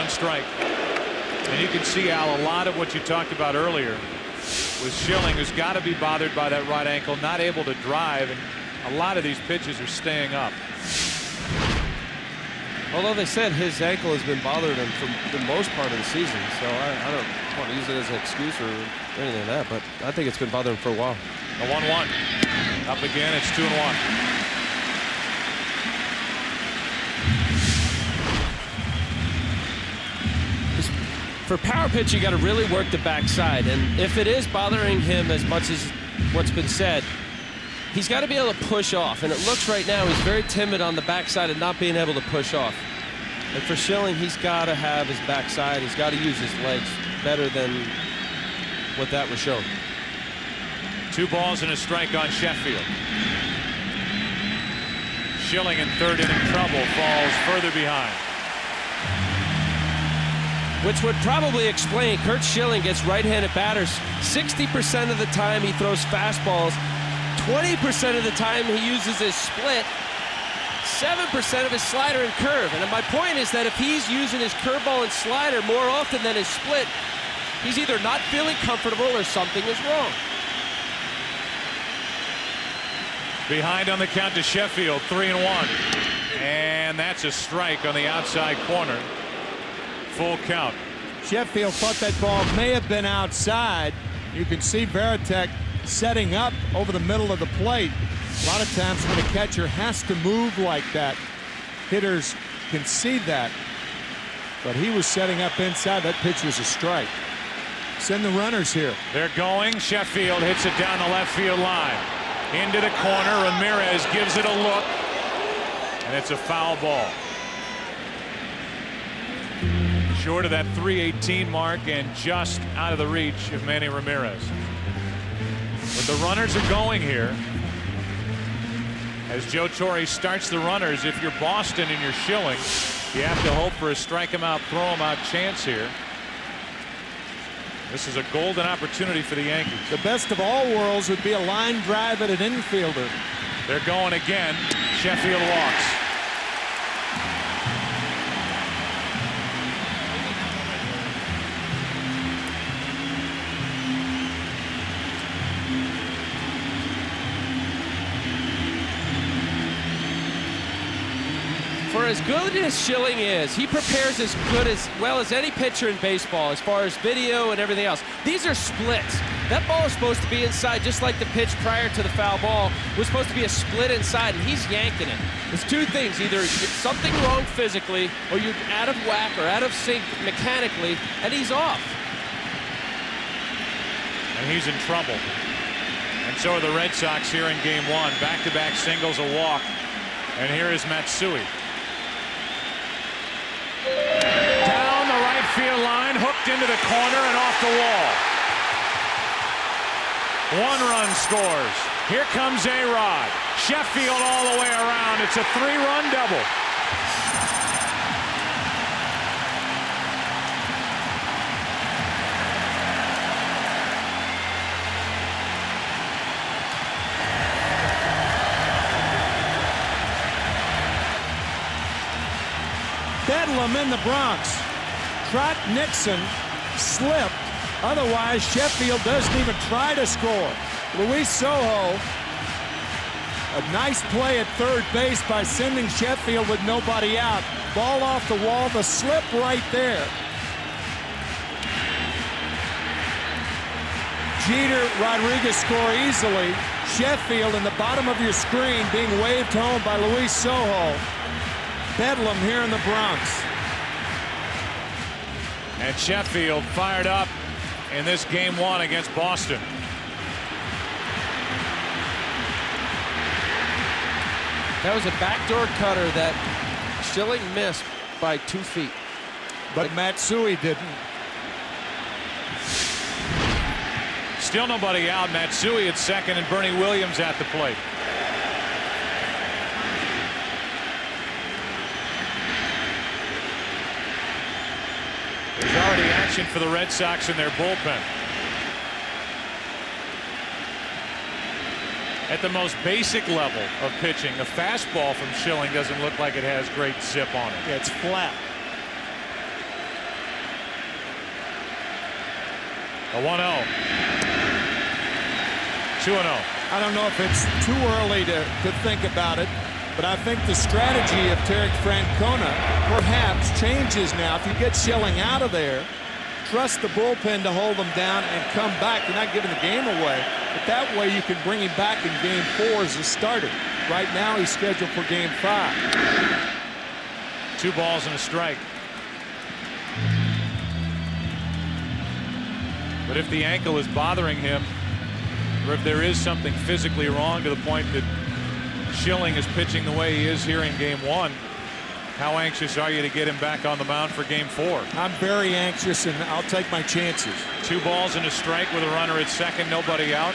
Strike. And you can see, Al, a lot of what you talked about earlier with Schilling, who's got to be bothered by that right ankle, not able to drive, and a lot of these pitches are staying up. Although they said his ankle has been bothering him for the most part of the season, so I don't want to use it as an excuse or anything like that, but I think it's been bothering him for a while. The 1-1 up again. It's 2-1. For power pitch, you got to really work the backside, and if it is bothering him as much as what's been said, he's got to be able to push off, and it looks right now he's very timid on the backside and not being able to push off. And for Schilling, he's got to have his backside, he's got to use his legs better than what that was shown. 2 balls and a strike on Sheffield. Schilling in third inning trouble, falls further behind. Which would probably explain Curt Schilling gets right-handed batters 60% of the time he throws fastballs, 20% of the time he uses his split, 7% of his slider and curve. And my point is that if he's using his curveball and slider more often than his split, he's either not feeling comfortable or something is wrong. Behind on the count to Sheffield, 3-1. And that's a strike on the outside corner. Full count. Sheffield thought that ball may have been outside. You can see Varitek setting up over the middle of the plate. A lot of times when a catcher has to move like that, hitters can see that. But he was setting up inside. That pitch was a strike. Send the runners here. They're going. Sheffield hits it down the left field line. Into the corner. Ramirez gives it a look. And it's a foul ball. Short of that 318 mark and just out of the reach of Manny Ramirez. But the runners are going here. As Joe Torre starts the runners, if you're Boston and you're Schilling, you have to hope for a strike him out, throw him out chance here. This is a golden opportunity for the Yankees. The best of all worlds would be a line drive at an infielder. They're going again. Sheffield walks. For as good as Schilling is, he prepares as good as well as any pitcher in baseball as far as video and everything else. These are splits. That ball is supposed to be inside, just like the pitch prior to the foul ball was supposed to be a split inside, and he's yanking it. There's two things: either something wrong physically, or you're out of whack or out of sync mechanically, and he's off. And he's in trouble. And so are the Red Sox here in game one. Back-to-back singles, a walk. And here is Matsui. Down the right field line, hooked knocked into the corner and off the wall. 1 run scores. Here comes A-Rod. Sheffield all the way around. It's a 3-run double. Bedlam in the Bronx. Trot Nixon slipped. Otherwise, Sheffield doesn't even try to score. Luis Soho, a nice play at third base by sending Sheffield with nobody out. Ball off the wall, the slip right there. Jeter, Rodriguez score easily. Sheffield in the bottom of your screen being waved home by Luis Soho. Bedlam here in the Bronx. And Sheffield fired up in this game 1 against Boston. That was a backdoor cutter that Schilling missed by 2 feet. But Matsui didn't. Still nobody out. Matsui at second and Bernie Williams at the plate. There's already action for the Red Sox in their bullpen. At the most basic level of pitching, a fastball from Schilling doesn't look like it has great zip on it. Yeah, it's flat. A 1-0. 2-0. I don't know if it's too early to think about it, but I think the strategy of Tarek Francona perhaps changes now. If you get Schilling out of there, trust the bullpen to hold them down and come back. You're not giving the game away, but that way you can bring him back in game 4 as a starter. Right now he's scheduled for game 5. 2 balls and a strike. But if the ankle is bothering him, or if there is something physically wrong to the point that Schilling is pitching the way he is here in game 1, how anxious are you to get him back on the mound for game 4? I'm very anxious, and I'll take my chances. 2 balls and a strike with a runner at second, nobody out.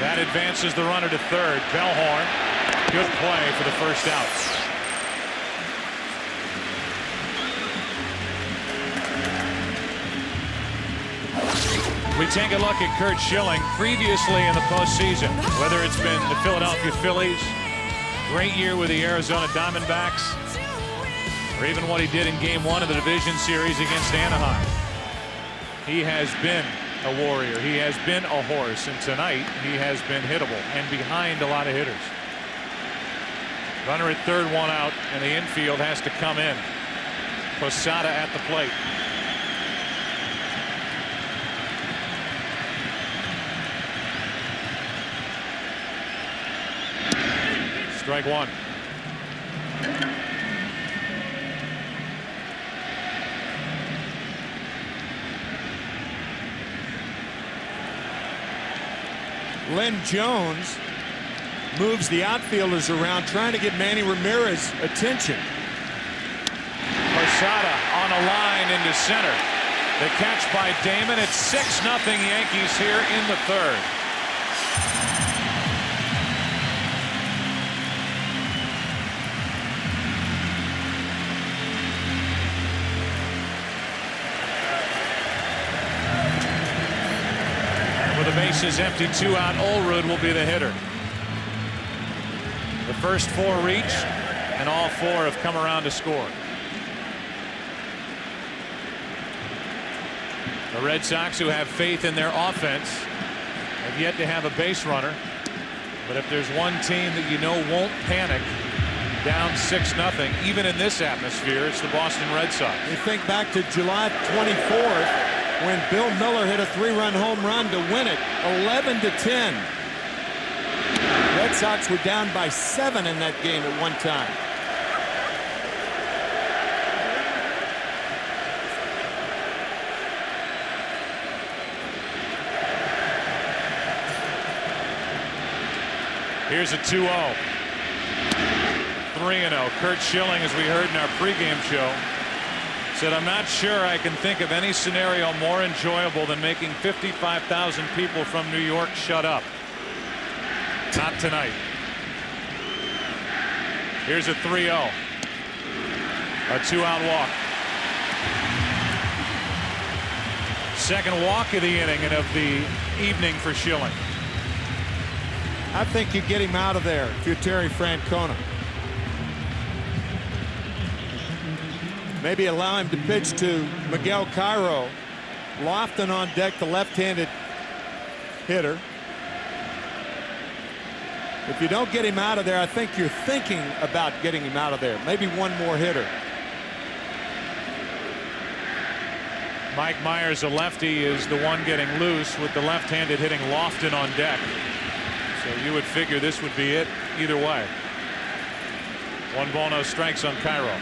That advances the runner to third. Bellhorn, good play for the first out. We take a look at Curt Schilling previously in the postseason, whether it's been the Philadelphia Phillies, great year with the Arizona Diamondbacks, or even what he did in game 1 of the division series against Anaheim. He has been a warrior. He has been a horse, and tonight he has been hittable and behind a lot of hitters. Runner at third, 1 out, and the infield has to come in. Posada at the plate. Strike 1. Lynn Jones moves the outfielders around, trying to get Manny Ramirez attention. Posada on a line into center. The catch by Damon. It's 6-0 Yankees here in the third. The bases empty, 2 out. Olerud will be the hitter. The first 4 reach, and all 4 have come around to score. The Red Sox, who have faith in their offense, have yet to have a base runner. But if there's one team that you know won't panic down 6-0, even in this atmosphere, it's the Boston Red Sox. You think back to July 24th. When Bill Miller hit a 3-run home run to win it, 11-10. Red Sox were down by 7 in that game at one time. Here's a 2-0. 3-0. Curt Schilling, as we heard in our pregame show, said, "I'm not sure I can think of any scenario more enjoyable than making 55,000 people from New York shut up. Not tonight." Here's a 3-0. A 2-out walk. Second walk of the inning and of the evening for Schilling. I think you get him out of there if you're Terry Francona. Maybe allow him to pitch to Miguel Cairo. Lofton on deck, the left-handed hitter. If you don't get him out of there, I think you're thinking about getting him out of there. Maybe one more hitter. Mike Myers, a lefty, is the one getting loose with the left-handed hitting Lofton on deck. So you would figure this would be it either way. 1 ball, no strikes on Cairo.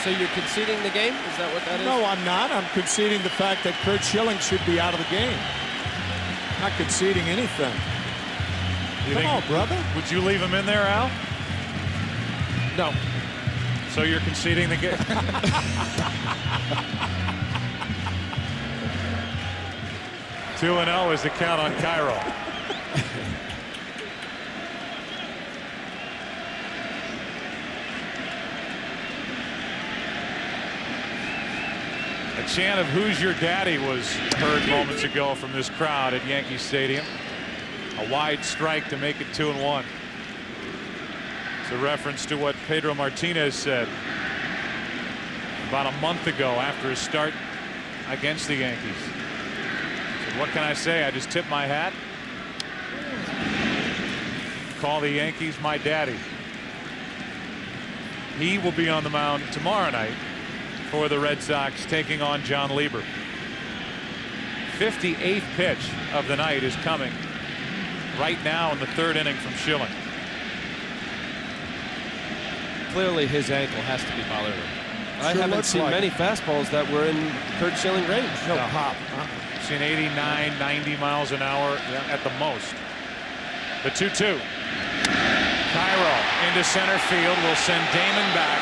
So you're conceding the game? Is that what that is? No, I'm not. I'm conceding the fact that Curt Schilling should be out of the game. Not conceding anything. Come on, brother. Would you leave him in there, Al? No. So you're conceding the game? 2-0 is the count on Cairo. A chant of "Who's Your Daddy" was heard moments ago from this crowd at Yankee Stadium. A wide strike to make it 2-1. It's a reference to what Pedro Martinez said about a month ago after his start against the Yankees. Said, "What can I say? I just tip my hat. Call the Yankees my daddy." He will be on the mound tomorrow night for the Red Sox, taking on John Lieber. 58th pitch of the night is coming right now in the 3rd inning from Schilling. Clearly his ankle has to be bothering him. I Sure haven't seen like many fastballs that were in Curt Schilling range. No pop. Seen 89, 90 miles an hour at the most. The 2-2. Cairo into center field will send Damon back.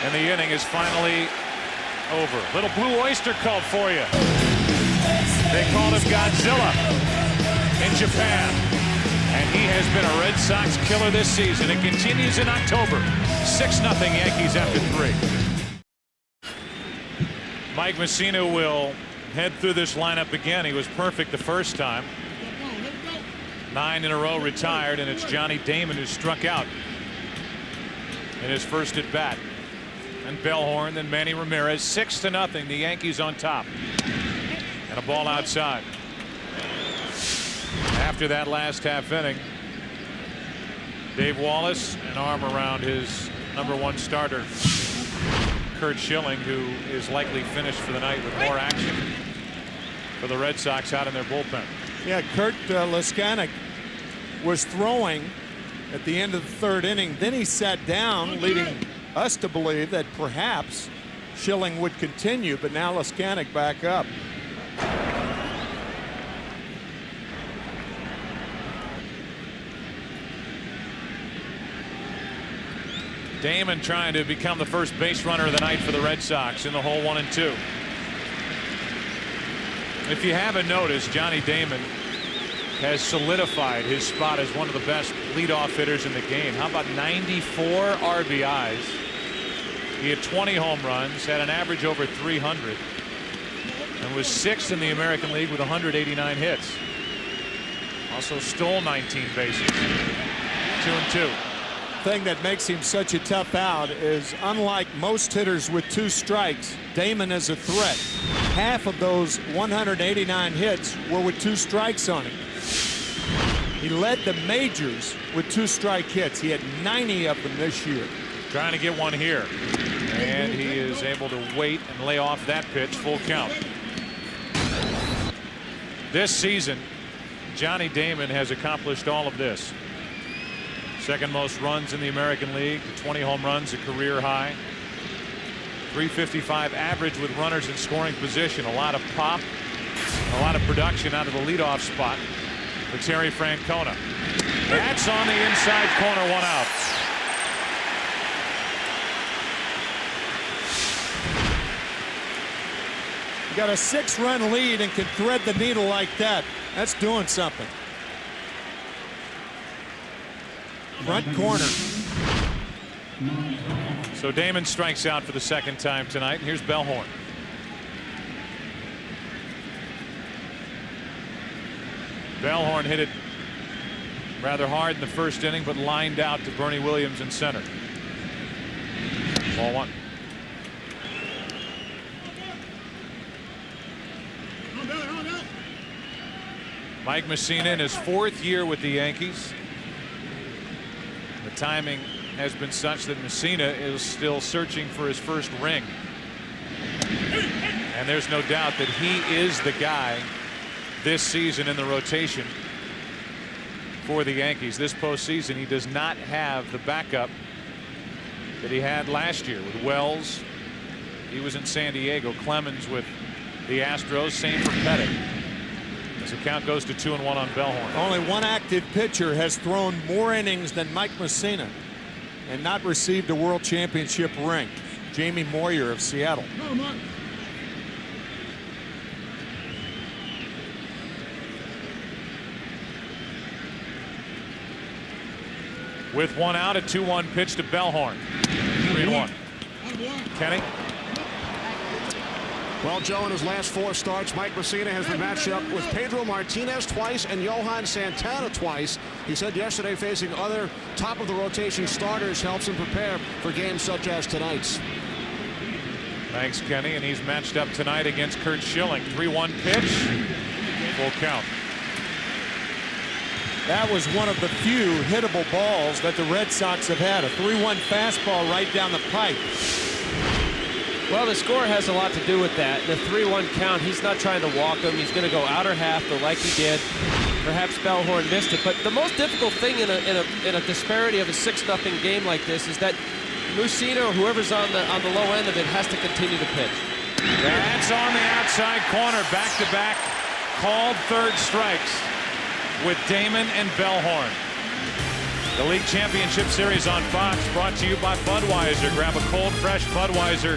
And the inning is finally over. Little Blue Oyster Cult for you. They called him Godzilla in Japan. And he has been a Red Sox killer this season. It continues in October. 6-0 Yankees after 3. Mike Mussina will head through this lineup again. He was perfect the first time. 9 in a row retired, and it's Johnny Damon who struck out in his first at bat. And Bellhorn, then Manny Ramirez. 6-0. The Yankees on top. And a ball outside. After that last half inning, Dave Wallace, an arm around his #1 starter, Curt Schilling, who is likely finished for the night with more action for the Red Sox out in their bullpen. Yeah, Kurt Leskanik was throwing at the end of the 3rd inning. Then he sat down, leading us to believe that perhaps Schilling would continue, but now Leskanik back up. Damon trying to become the first base runner of the night for the Red Sox in the hole 1 and 2. If you haven't noticed, Johnny Damon has solidified his spot as one of the best leadoff hitters in the game. How about 94 RBIs? He had 20 home runs, had an average over 300, and was 6th in the American League with 189 hits. Also stole 19 bases. 2 and 2. Thing that makes him such a tough out is, unlike most hitters with 2 strikes, Damon is a threat. Half of those 189 hits were with 2 strikes on him. He led the majors with 2-strike hits. He had 90 of them this year. Trying to get one here, and he is able to wait and lay off that pitch. Full count. This season, Johnny Damon has accomplished all of this. 2nd most runs in the American League, 20 home runs, a career high. .355 average with runners in scoring position. A lot of pop, a lot of production out of the leadoff spot for Terry Francona. That's on the inside corner, 1 out. You got a 6-run lead and can thread the needle like that. That's doing something. Front corner. So Damon strikes out for the second time tonight. And here's Bellhorn. Bellhorn hit it rather hard in the first inning, but lined out to Bernie Williams in center. Ball 1. Mike Mussina in his 4th year with the Yankees. The timing has been such that Mussina is still searching for his first ring. And there's no doubt that he is the guy this season in the rotation for the Yankees. This postseason, he does not have the backup that he had last year with Wells. He was in San Diego. Clemens with the Astros. Same for Pettit. As the count goes to 2-1 on Bellhorn. Only one active pitcher has thrown more innings than Mike Mussina and not received a World Championship ring. Jamie Moyer of Seattle. With 1 out, a 2-1 pitch to Bellhorn. 3-1. Kenny. Well, Joe, in his last 4 starts, Mike Mussina has been matched up with Pedro Martinez twice and Johan Santana twice. He said yesterday facing other top-of-the-rotation starters helps him prepare for games such as tonight's. Thanks, Kenny. And he's matched up tonight against Curt Schilling. 3-1 pitch. Full count. That was one of the few hittable balls that the Red Sox have had. A 3-1 fastball right down the pipe. Well, the score has a lot to do with that. The 3-1 count, he's not trying to walk him. He's going to go outer half, though, like he did. Perhaps Bellhorn missed it. But the most difficult thing in a disparity of a 6-0 game like this is that Mussina or whoever's on the low end of it has to continue to pitch. That's on the outside corner. Back-to-back called third strikes with Damon and Bellhorn. The League Championship Series on Fox brought to you by Budweiser. Grab a cold, fresh Budweiser.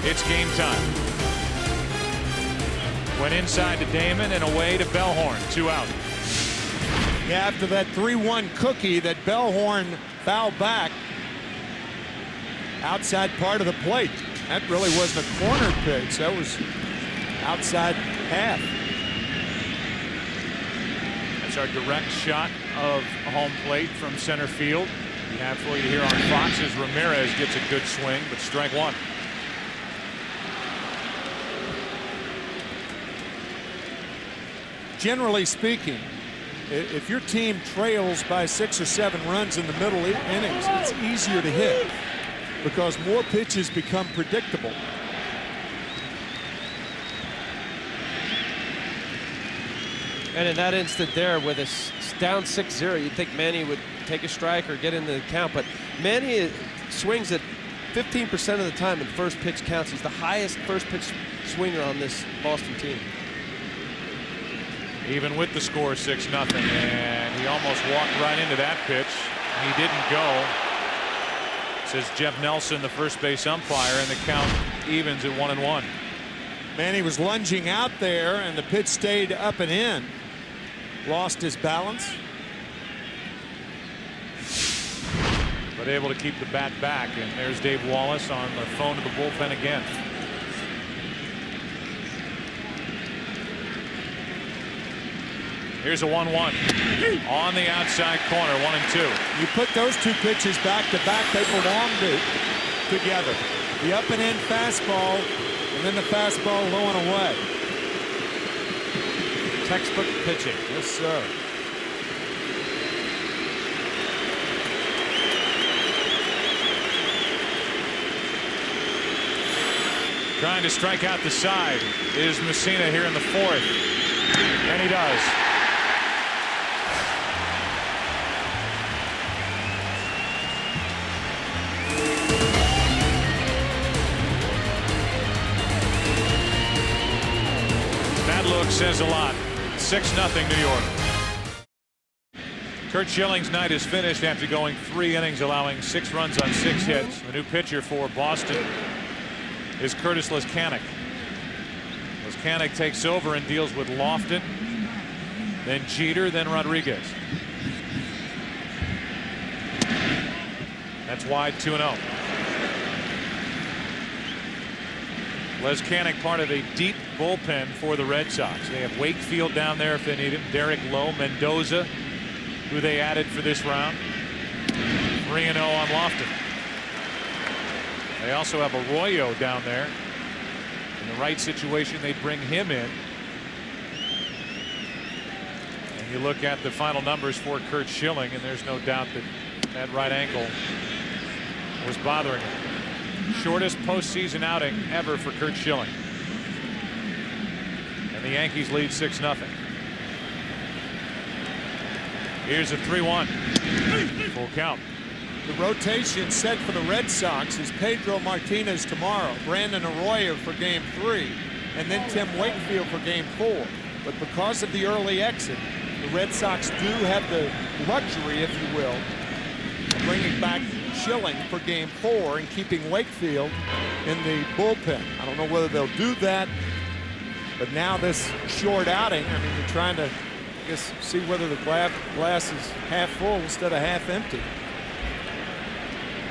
It's game time. Went inside to Damon and away to Bellhorn. 2 out. Yeah, after that 3-1 cookie that Bellhorn fouled back outside part of the plate. That really wasn't a corner pitch. That was outside half. That's our direct shot of home plate from center field. We have for you here on Fox as Ramirez gets a good swing, but strike 1. Generally speaking, if your team trails by 6 or 7 runs in the middle innings, it's easier to hit because more pitches become predictable. And in that instant there, with us down 6-0, you'd think Manny would take a strike or get into the count. But Manny swings at 15% of the time in first pitch counts. He's the highest first pitch swinger on this Boston team. Even with the score 6-0, and he almost walked right into that pitch. He didn't go. Says Jeff Nelson, the first base umpire, and the count evens at 1-1. Manny was lunging out there, and the pitch stayed up and in. Lost his balance. But able to keep the bat back, and there's Dave Wallace on the phone to the bullpen again. Here's a 1-1 on the outside corner, 1-2. You put those 2 pitches back to back, they belong together. The up and in fastball, and then the fastball low and away. Textbook pitching. Yes, sir. Trying to strike out the side is Mussina here in the 4th, and he does. look says a lot. 6-0 New York. Curt Schilling's night is finished after going 3 innings, allowing 6 runs on 6 hits. The new pitcher for Boston is Curtis Leskanic. Leskanic takes over and deals with Lofton, then Jeter, then Rodriguez. That's wide, 2-0. Leskanic part of a deep bullpen for the Red Sox. They have Wakefield down there if they need him. Derek Lowe, Mendoza, who they added for this round. 3-0 on Lofton. They also have Arroyo down there. In the right situation, they'd bring him in. And you look at the final numbers for Curt Schilling, and there's no doubt that that right ankle was bothering him. Shortest postseason outing ever for Curt Schilling. And the Yankees lead 6-0. Here's a 3-1. Full count. The rotation set for the Red Sox is Pedro Martinez tomorrow, Brandon Arroyo for Game 3, and then Tim Wakefield for Game 4. But because of the early exit, the Red Sox do have the luxury, if you will, of bringing back Schilling for Game 4 and keeping Wakefield in the bullpen. I don't know whether they'll do that, but now this short outing, I mean, you're trying to, I guess, see whether the glass is half full instead of half empty.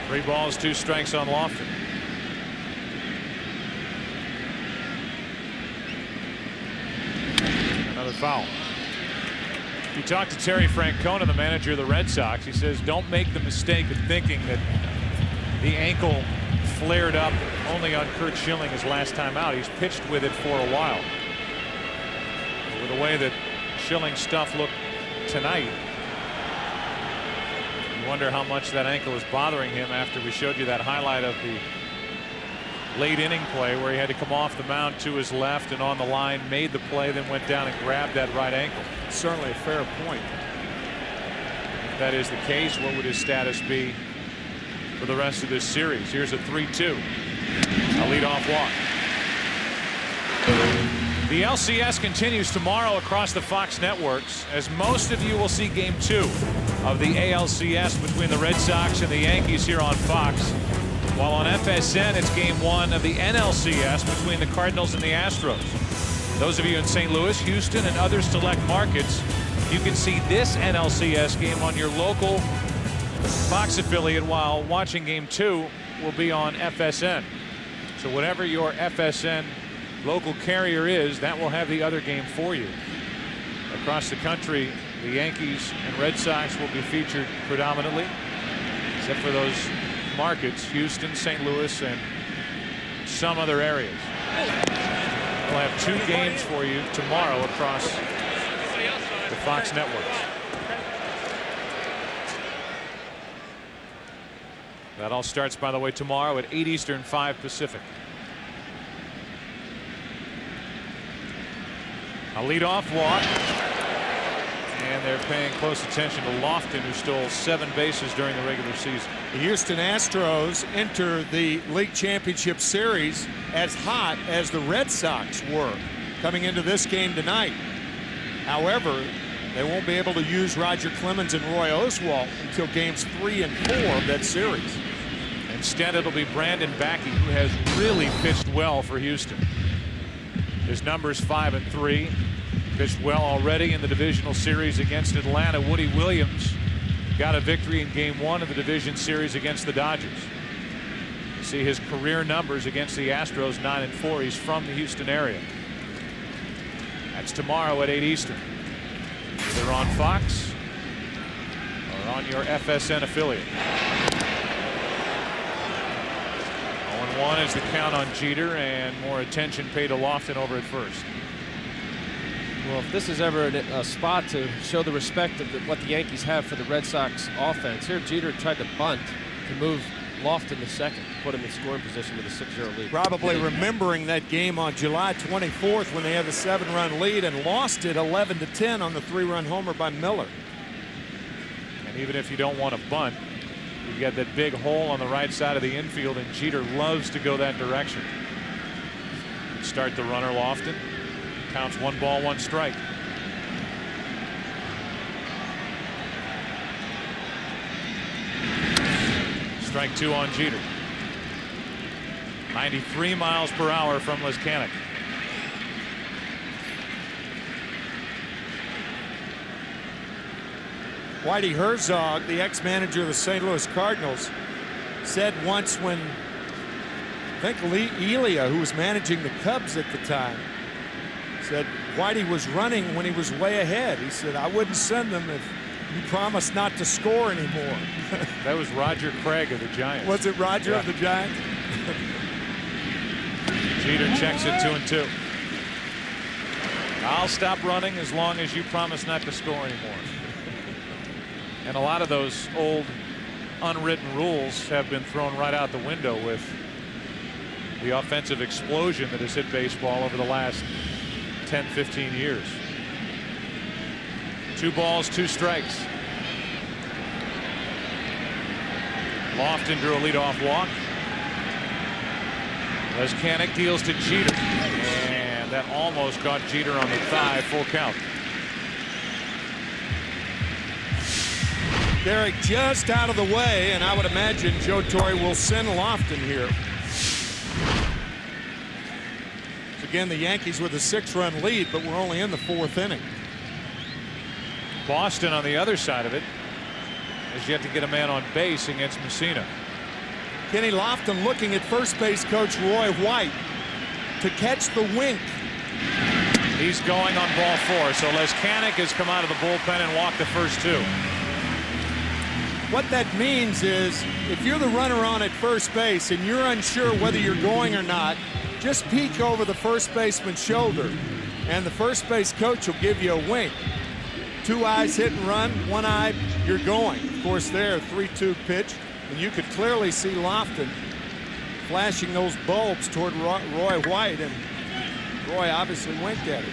3 balls, 2 strikes on Lofton. Another foul. You talk to Terry Francona, the manager of the Red Sox. He says, don't make the mistake of thinking that the ankle flared up only on Curt Schilling his last time out. He's pitched with it for a while. But with the way that Schilling's stuff looked tonight, you wonder how much that ankle is bothering him after we showed you that highlight of the late inning play where he had to come off the mound to his left and on the line, made the play, then went down and grabbed that right ankle. Certainly a fair point. If that is the case, what would his status be for the rest of this series? Here's a 3-2. A leadoff walk. The LCS continues tomorrow across the Fox networks, as most of you will see Game 2 of the ALCS between the Red Sox and the Yankees here on Fox. While on FSN, it's Game 1 of the NLCS between the Cardinals and the Astros. Those of you in St. Louis, Houston, and other select markets, you can see this NLCS game on your local Fox affiliate, while watching Game 2 will be on FSN. So whatever your FSN local carrier is, that will have the other game for you. Across the country, the Yankees and Red Sox will be featured predominantly, except for those markets, Houston, St. Louis, and some other areas. We'll have 2 games for you tomorrow across the Fox networks. That all starts, by the way, tomorrow at 8 Eastern, 5 Pacific. A leadoff walk. And they're paying close attention to Lofton, who stole 7 bases during the regular season. The Houston Astros enter the League Championship Series as hot as the Red Sox were coming into this game tonight. However, they won't be able to use Roger Clemens and Roy Oswalt until games 3 and 4 of that series. Instead, it'll be Brandon Backey, who has really pitched well for Houston. His numbers 5 and 3. Pitched well already in the divisional series against Atlanta. Woody Williams got a victory in Game 1 of the division series against the Dodgers. You see his career numbers against the Astros, 9 and 4. He's from the Houston area. That's tomorrow at 8 Eastern. Either on Fox or on your FSN affiliate. 0-1 is the count on Jeter, and more attention paid to Lofton over at first. Well, if this is ever a spot to show the respect of what the Yankees have for the Red Sox offense, here Jeter tried to bunt to move Lofton to second, put him in scoring position with a 6-0 lead. Probably remembering that game on July 24th when they had the 7-run lead and lost it 11-10 on the 3-run homer by Miller. And even if you don't want to bunt, you got that big hole on the right side of the infield, and Jeter loves to go that direction. Start the runner Lofton. Counts 1 ball, 1 strike. Strike 2 on Jeter. 93 miles per hour from Leskanic. Whitey Herzog, the ex-manager of the St. Louis Cardinals, said once when, I think Elia, who was managing the Cubs at the time, said Whitey was running when he was way ahead. He said, I wouldn't send them if you promised not to score anymore. That was Roger Craig of the Giants. Was it Roger of the Giants? Jeter checks it 2-2. I'll stop running as long as you promise not to score anymore. And a lot of those old unwritten rules have been thrown right out the window with the offensive explosion that has hit baseball over the last 10-15 years. 2 balls, 2 strikes. Lofton drew a leadoff walk. Leskanic deals to Jeter, and that almost caught Jeter on the thigh. Full count. Derek just out of the way, and I would imagine Joe Torre will send Lofton here. Again, the Yankees with a 6-run lead, but we're only in the 4th inning. Boston on the other side of it has yet to get a man on base against Mussina. Kenny Lofton looking at first base coach Roy White to catch the wink. He's going on ball 4, so Leskanic has come out of the bullpen and walked the first 2. What that means is if you're the runner on at first base and you're unsure whether you're going or not, just peek over the first baseman's shoulder and the first base coach will give you a wink. 2 eyes hit and run, 1 eye you're going. Of course, there 3-2 pitch, and you could clearly see Lofton flashing those bulbs toward Roy White, and Roy obviously winked at it.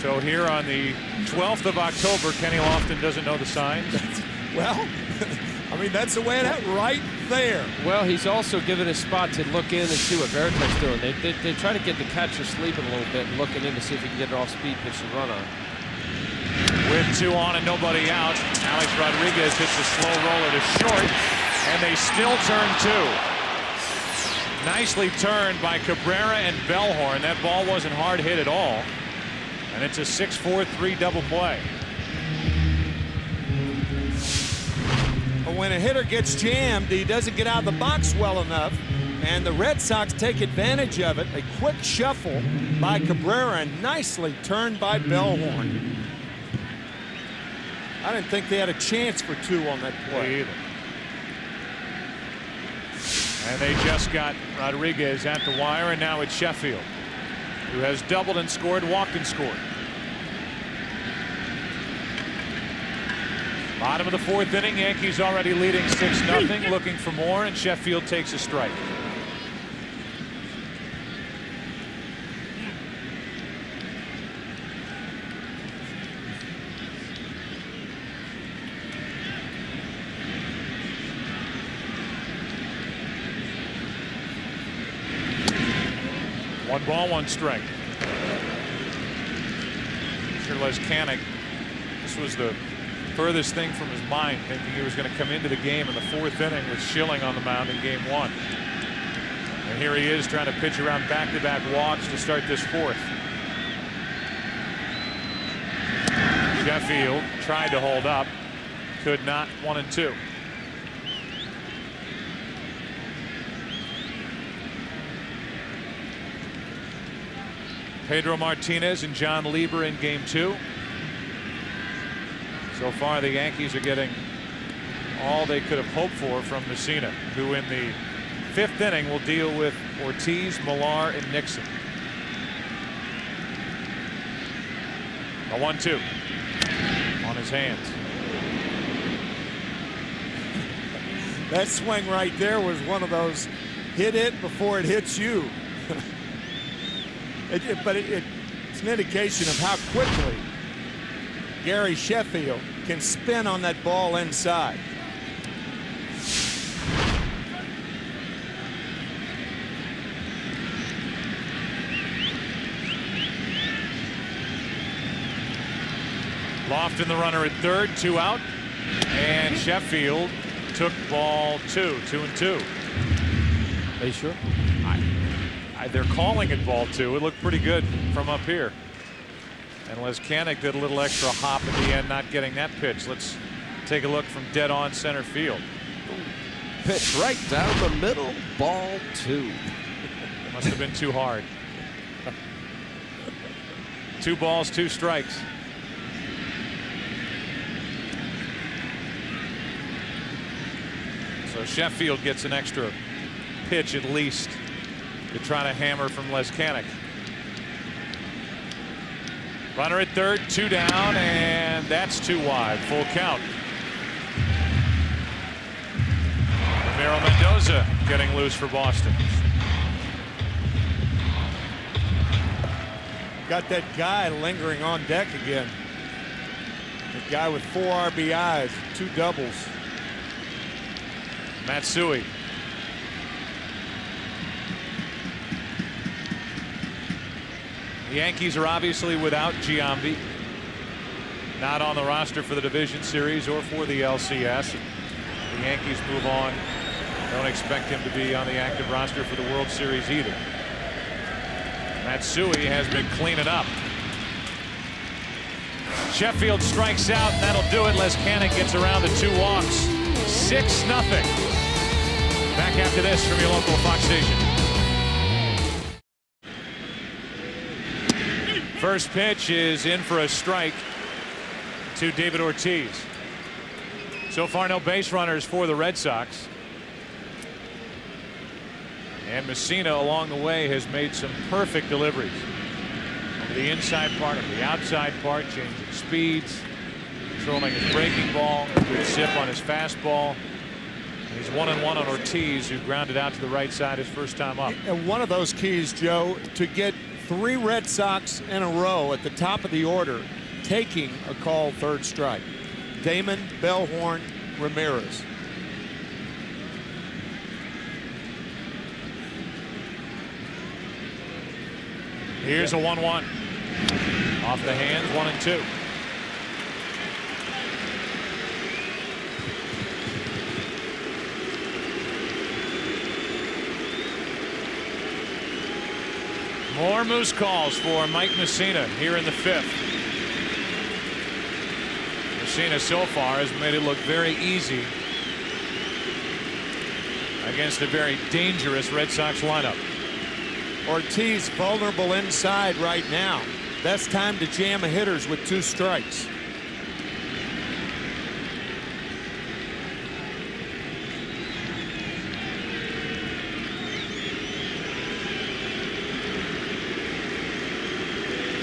So here on the 12th of October, Kenny Lofton doesn't know the signs. Well, I mean, that's the way it happened right there. Well, he's also given a spot to look in and see what Veritek's doing. They try to get the catcher sleeping a little bit and looking in to see if he can get an off-speed pitch to run on. With 2 on and nobody out, Alex Rodriguez hits a slow roller to short, and they still turn 2. Nicely turned by Cabrera and Bellhorn. That ball wasn't hard hit at all, and it's a 6-4-3 double play. But when a hitter gets jammed, he doesn't get out of the box well enough, and the Red Sox take advantage of it. A quick shuffle by Cabrera and nicely turned by Bellhorn. I didn't think they had a chance for 2 on that play. Either. And they just got Rodriguez at the wire, and now it's Sheffield, who has doubled and scored, walked and scored. Bottom of the 4th inning, Yankees already leading 6-0, looking for more, and Sheffield takes a strike. One ball, 1 strike. Sure, Leskanic, this was the furthest thing from his mind, thinking he was going to come into the game in the 4th inning with Schilling on the mound in game 1. And here he is trying to pitch around back-to-back walks to start this 4th. Sheffield tried to hold up, could not. 1-2. Pedro Martinez and John Lieber in game 2. So far, the Yankees are getting all they could have hoped for from Mussina, who in the 5th inning will deal with Ortiz, Millar, and Nixon. A 1-2 on his hands. That swing right there was one of those hit it before it hits you. But it's an indication of how quickly Gary Sheffield can spin on that ball inside. Lofton the runner at third, 2 out. And Sheffield took ball 2, 2-2. Are you sure? They're calling it ball 2. It looked pretty good from up here. And Leskanic did a little extra hop at the end, not getting that pitch. Let's take a look from dead on center field. Pitch right down the middle, ball 2. Must have been too hard. 2 balls, 2 strikes. So Sheffield gets an extra pitch at least to try to hammer from Leskanic. Runner at third, 2 down, and that's 2 wide. Full count. Ramiro Mendoza getting loose for Boston. Got that guy lingering on deck again. The guy with 4 RBIs, 2 doubles. Matsui. The Yankees are obviously without Giambi. Not on the roster for the division series or for the LCS. The Yankees move on. Don't expect him to be on the active roster for the World Series either. Matsui has been cleaning up. Sheffield strikes out, and that'll do it. Leskanic gets around the 2 walks. 6-0. Back after this from your local Fox station. First pitch is in for a strike to David Ortiz. So far, no base runners for the Red Sox. And Mussina along the way has made some perfect deliveries. Over the inside part, of the outside part, changing speeds, controlling his breaking ball, a good zip on his fastball. He's 1-1 on Ortiz, who grounded out to the right side his first time up. And one of those keys, Joe, to get 3 Red Sox in a row at the top of the order, taking a called third strike. Damon, Bellhorn, Ramirez. Here's a 1-1. Off the hands, 1-2. More moose calls for Mike Mussina here in the 5th. Mussina so far has made it look very easy against a very dangerous Red Sox lineup. Ortiz vulnerable inside right now. Best time to jam a hitters with 2 strikes.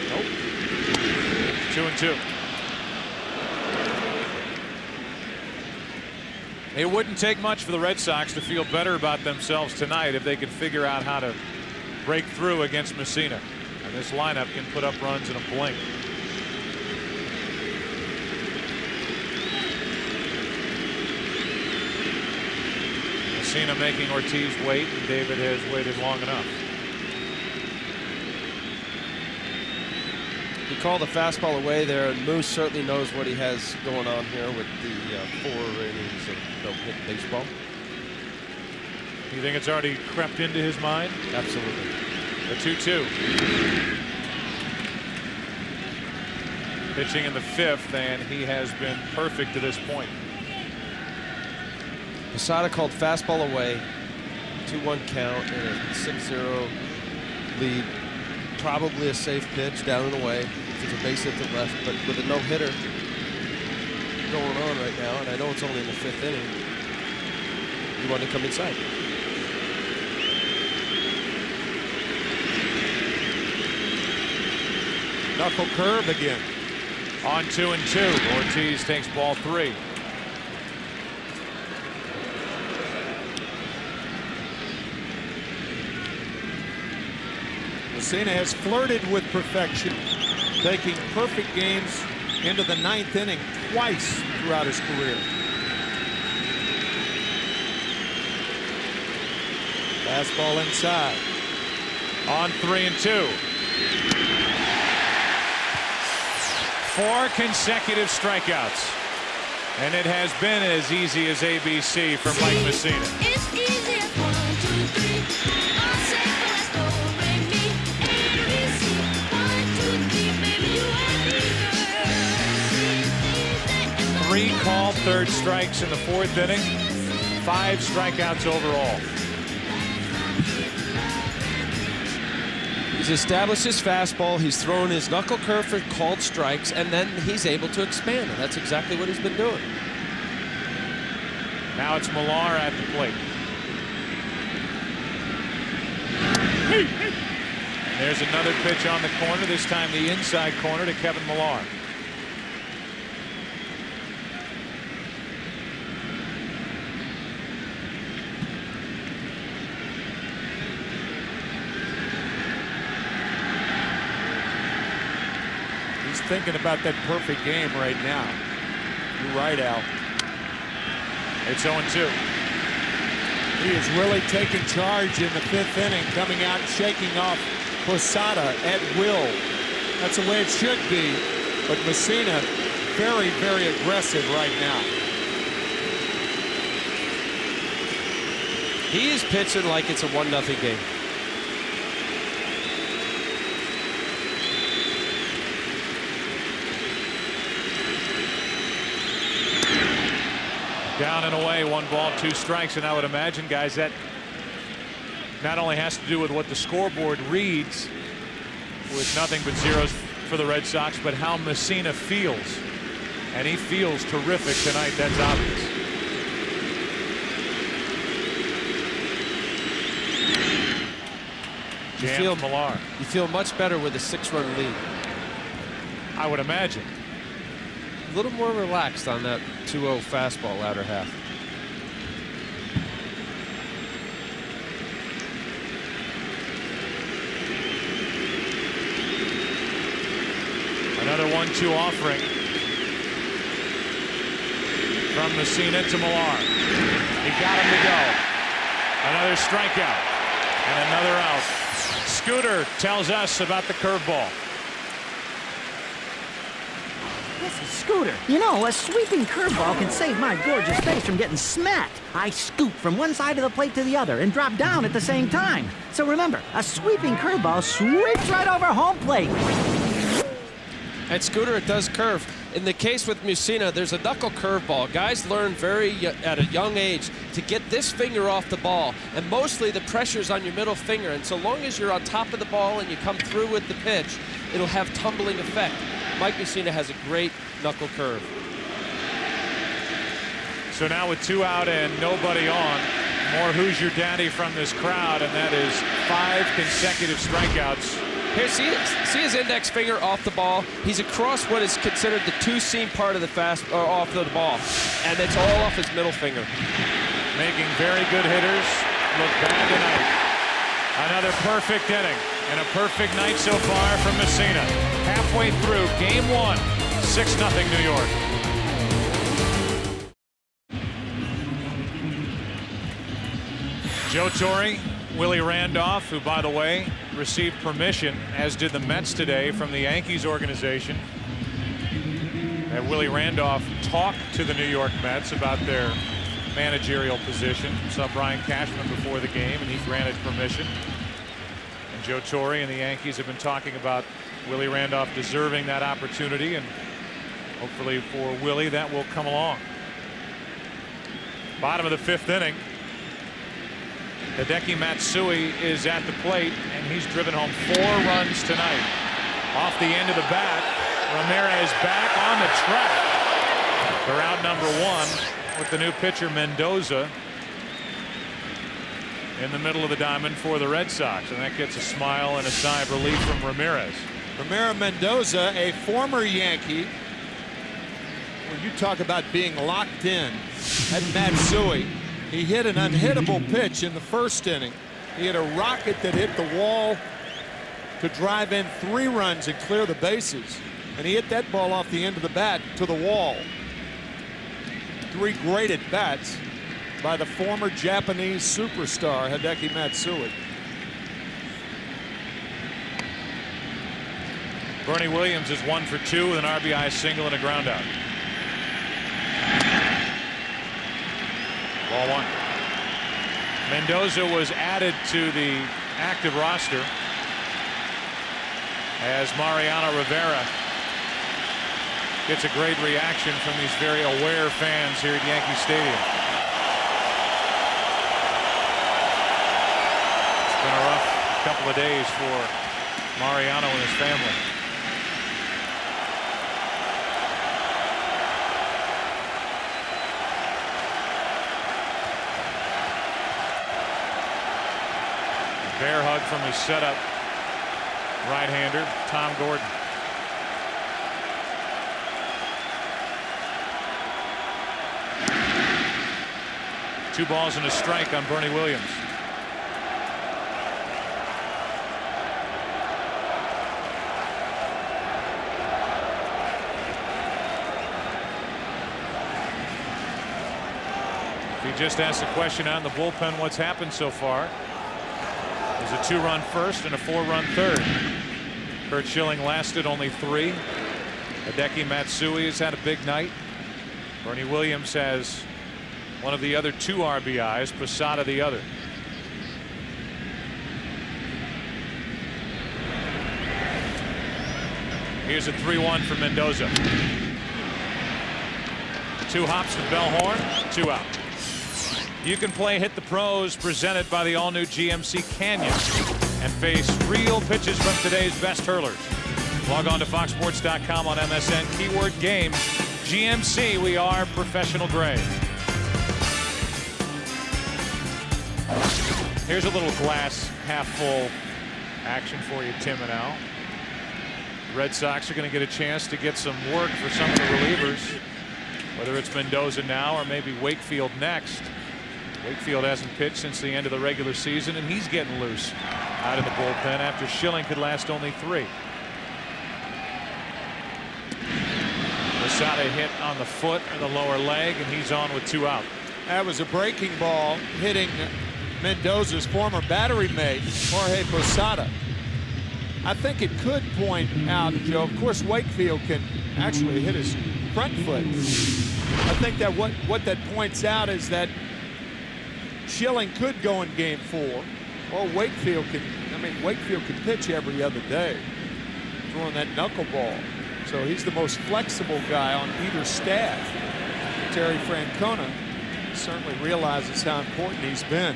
Nope. 2-2. It wouldn't take much for the Red Sox to feel better about themselves tonight if they could figure out how to break through against Mussina. And this lineup can put up runs in a blink. Mussina making Ortiz wait, and David has waited long enough. You call the fastball away there, and Moose certainly knows what he has going on here with the 4 innings of no-hit baseball. You think it's already crept into his mind? Absolutely. The 2-2. Pitching in the 5th, and he has been perfect to this point. Posada called fastball away, 2-1 count, and a 6-0 lead. Probably a safe pitch down and away. There's a base hit to left, but with a no-hitter going on right now, and I know it's only in the 5th inning, you want to come inside. Knuckle curve again. On 2-2. Ortiz takes ball 3. Mussina has flirted with perfection, taking perfect games into the 9th inning twice throughout his career. Fastball inside. On 3-2. 4 consecutive strikeouts. And it has been as easy as ABC for Mike Mussina. It's easy as 1, 2, 3. I say let's go, bring me ABC. 1, 2, 3, baby, you and me, girl. 3 called third strikes in the 4th inning. 5 strikeouts overall. He's established his fastball, he's thrown his knuckle curve for called strikes, and then he's able to expand, and that's exactly what he's been doing. Now it's Millar at the plate. And there's another pitch on the corner, this time the inside corner to Kevin Millar. Thinking about that perfect game right now. You're right, Al. It's 0-2. He is really taking charge in the 5th inning, coming out and shaking off Posada at will. That's the way it should be. But Mussina, very, very aggressive right now. He is pitching like it's a 1-0 game. Down and away, 1 ball, 2 strikes, and I would imagine, guys, that not only has to do with what the scoreboard reads with nothing but zeros for the Red Sox, but how Mussina feels. And he feels terrific tonight, that's obvious. You feel much better with a 6-run lead. I would imagine. A little more relaxed on that 2-0 fastball latter half. Another 1-2 offering from Mussina to Millar. He got him to go. Another strikeout and another out. Scooter tells us about the curveball. Scooter, you know, a sweeping curveball can save my gorgeous face from getting smacked. I scoop from one side of the plate to the other and drop down at the same time. So remember, a sweeping curveball sweeps right over home plate. At Scooter, it does curve. In the case with Mussina, there's a knuckle curveball. Guys learn at a young age to get this finger off the ball, and mostly the pressure's on your middle finger, and so long as you're on top of the ball and you come through with the pitch, it'll have tumbling effect. Mike Mussina has a great knuckle curve. So now with 2 out and nobody on, more Who's Your Daddy from this crowd, and that is 5 consecutive strikeouts. Here, see his index finger off the ball. He's across what is considered the 2-seam part of the off the ball, and it's all off his middle finger. Making very good hitters look bad tonight. Another perfect inning and a perfect night so far from Mussina. Halfway through game 1, 6-0 New York. Joe Torre, Willie Randolph, who, by the way, received permission, as did the Mets today, from the Yankees organization. And Willie Randolph talked to the New York Mets about their managerial position. Saw Brian Cashman before the game, and he granted permission. And Joe Torre and the Yankees have been talking about Willie Randolph deserving that opportunity, and hopefully for Willie that will come along. Bottom of the 5th inning. Hideki Matsui is at the plate, and he's driven home 4 runs tonight. Off the end of the bat, Ramirez back on the track. They're out number 1 with the new pitcher Mendoza in the middle of the diamond for the Red Sox, and that gets a smile and a sigh of relief from Ramirez. Ramiro Mendoza, a former Yankee. When you talk about being locked in at Matsui, he hit an unhittable pitch in the 1st inning. He had a rocket that hit the wall to drive in 3 runs and clear the bases. And he hit that ball off the end of the bat to the wall. 3 great at-bats by the former Japanese superstar Hideki Matsui. Bernie Williams is 1 for 2 with an RBI single and a ground out. Ball 1. Mendoza was added to the active roster as Mariano Rivera gets a great reaction from these very aware fans here at Yankee Stadium. It's been a rough couple of days for Mariano and his family. Bear hug from his setup right-hander, Tom Gordon. Two balls and a strike on Bernie Williams. If he just asked a question out in the bullpen, what's happened so far? There's a 2-run first and a 4-run third. Curt Schilling lasted only 3. Hideki Matsui has had a big night. Bernie Williams has one of the other 2 RBIs, Posada the other. Here's a 3-1 for Mendoza. 2 hops to Bellhorn, 2 out. You can play Hit the Pros, presented by the all-new GMC Canyon, and face real pitches from today's best hurlers. Log on to foxsports.com on MSN, keyword game, GMC, we are professional grade. Here's a little glass half full action for you, Tim and Al. Red Sox are going to get a chance to get some work for some of the relievers, whether it's Mendoza now or maybe Wakefield next. Wakefield hasn't pitched since the end of the regular season, and he's getting loose out in the bullpen after Schilling could last only 3. Posada hit on the foot and the lower leg, and he's on with 2 out. That was a breaking ball hitting Mendoza's former battery mate, Jorge Posada. I think it could point out, Joe, of course Wakefield can actually hit his front foot. I think that what that points out is that Schilling could go in game 4, or Wakefield can. I mean, Wakefield can pitch every other day, throwing that knuckleball. So he's the most flexible guy on either staff. Terry Francona certainly realizes how important he's been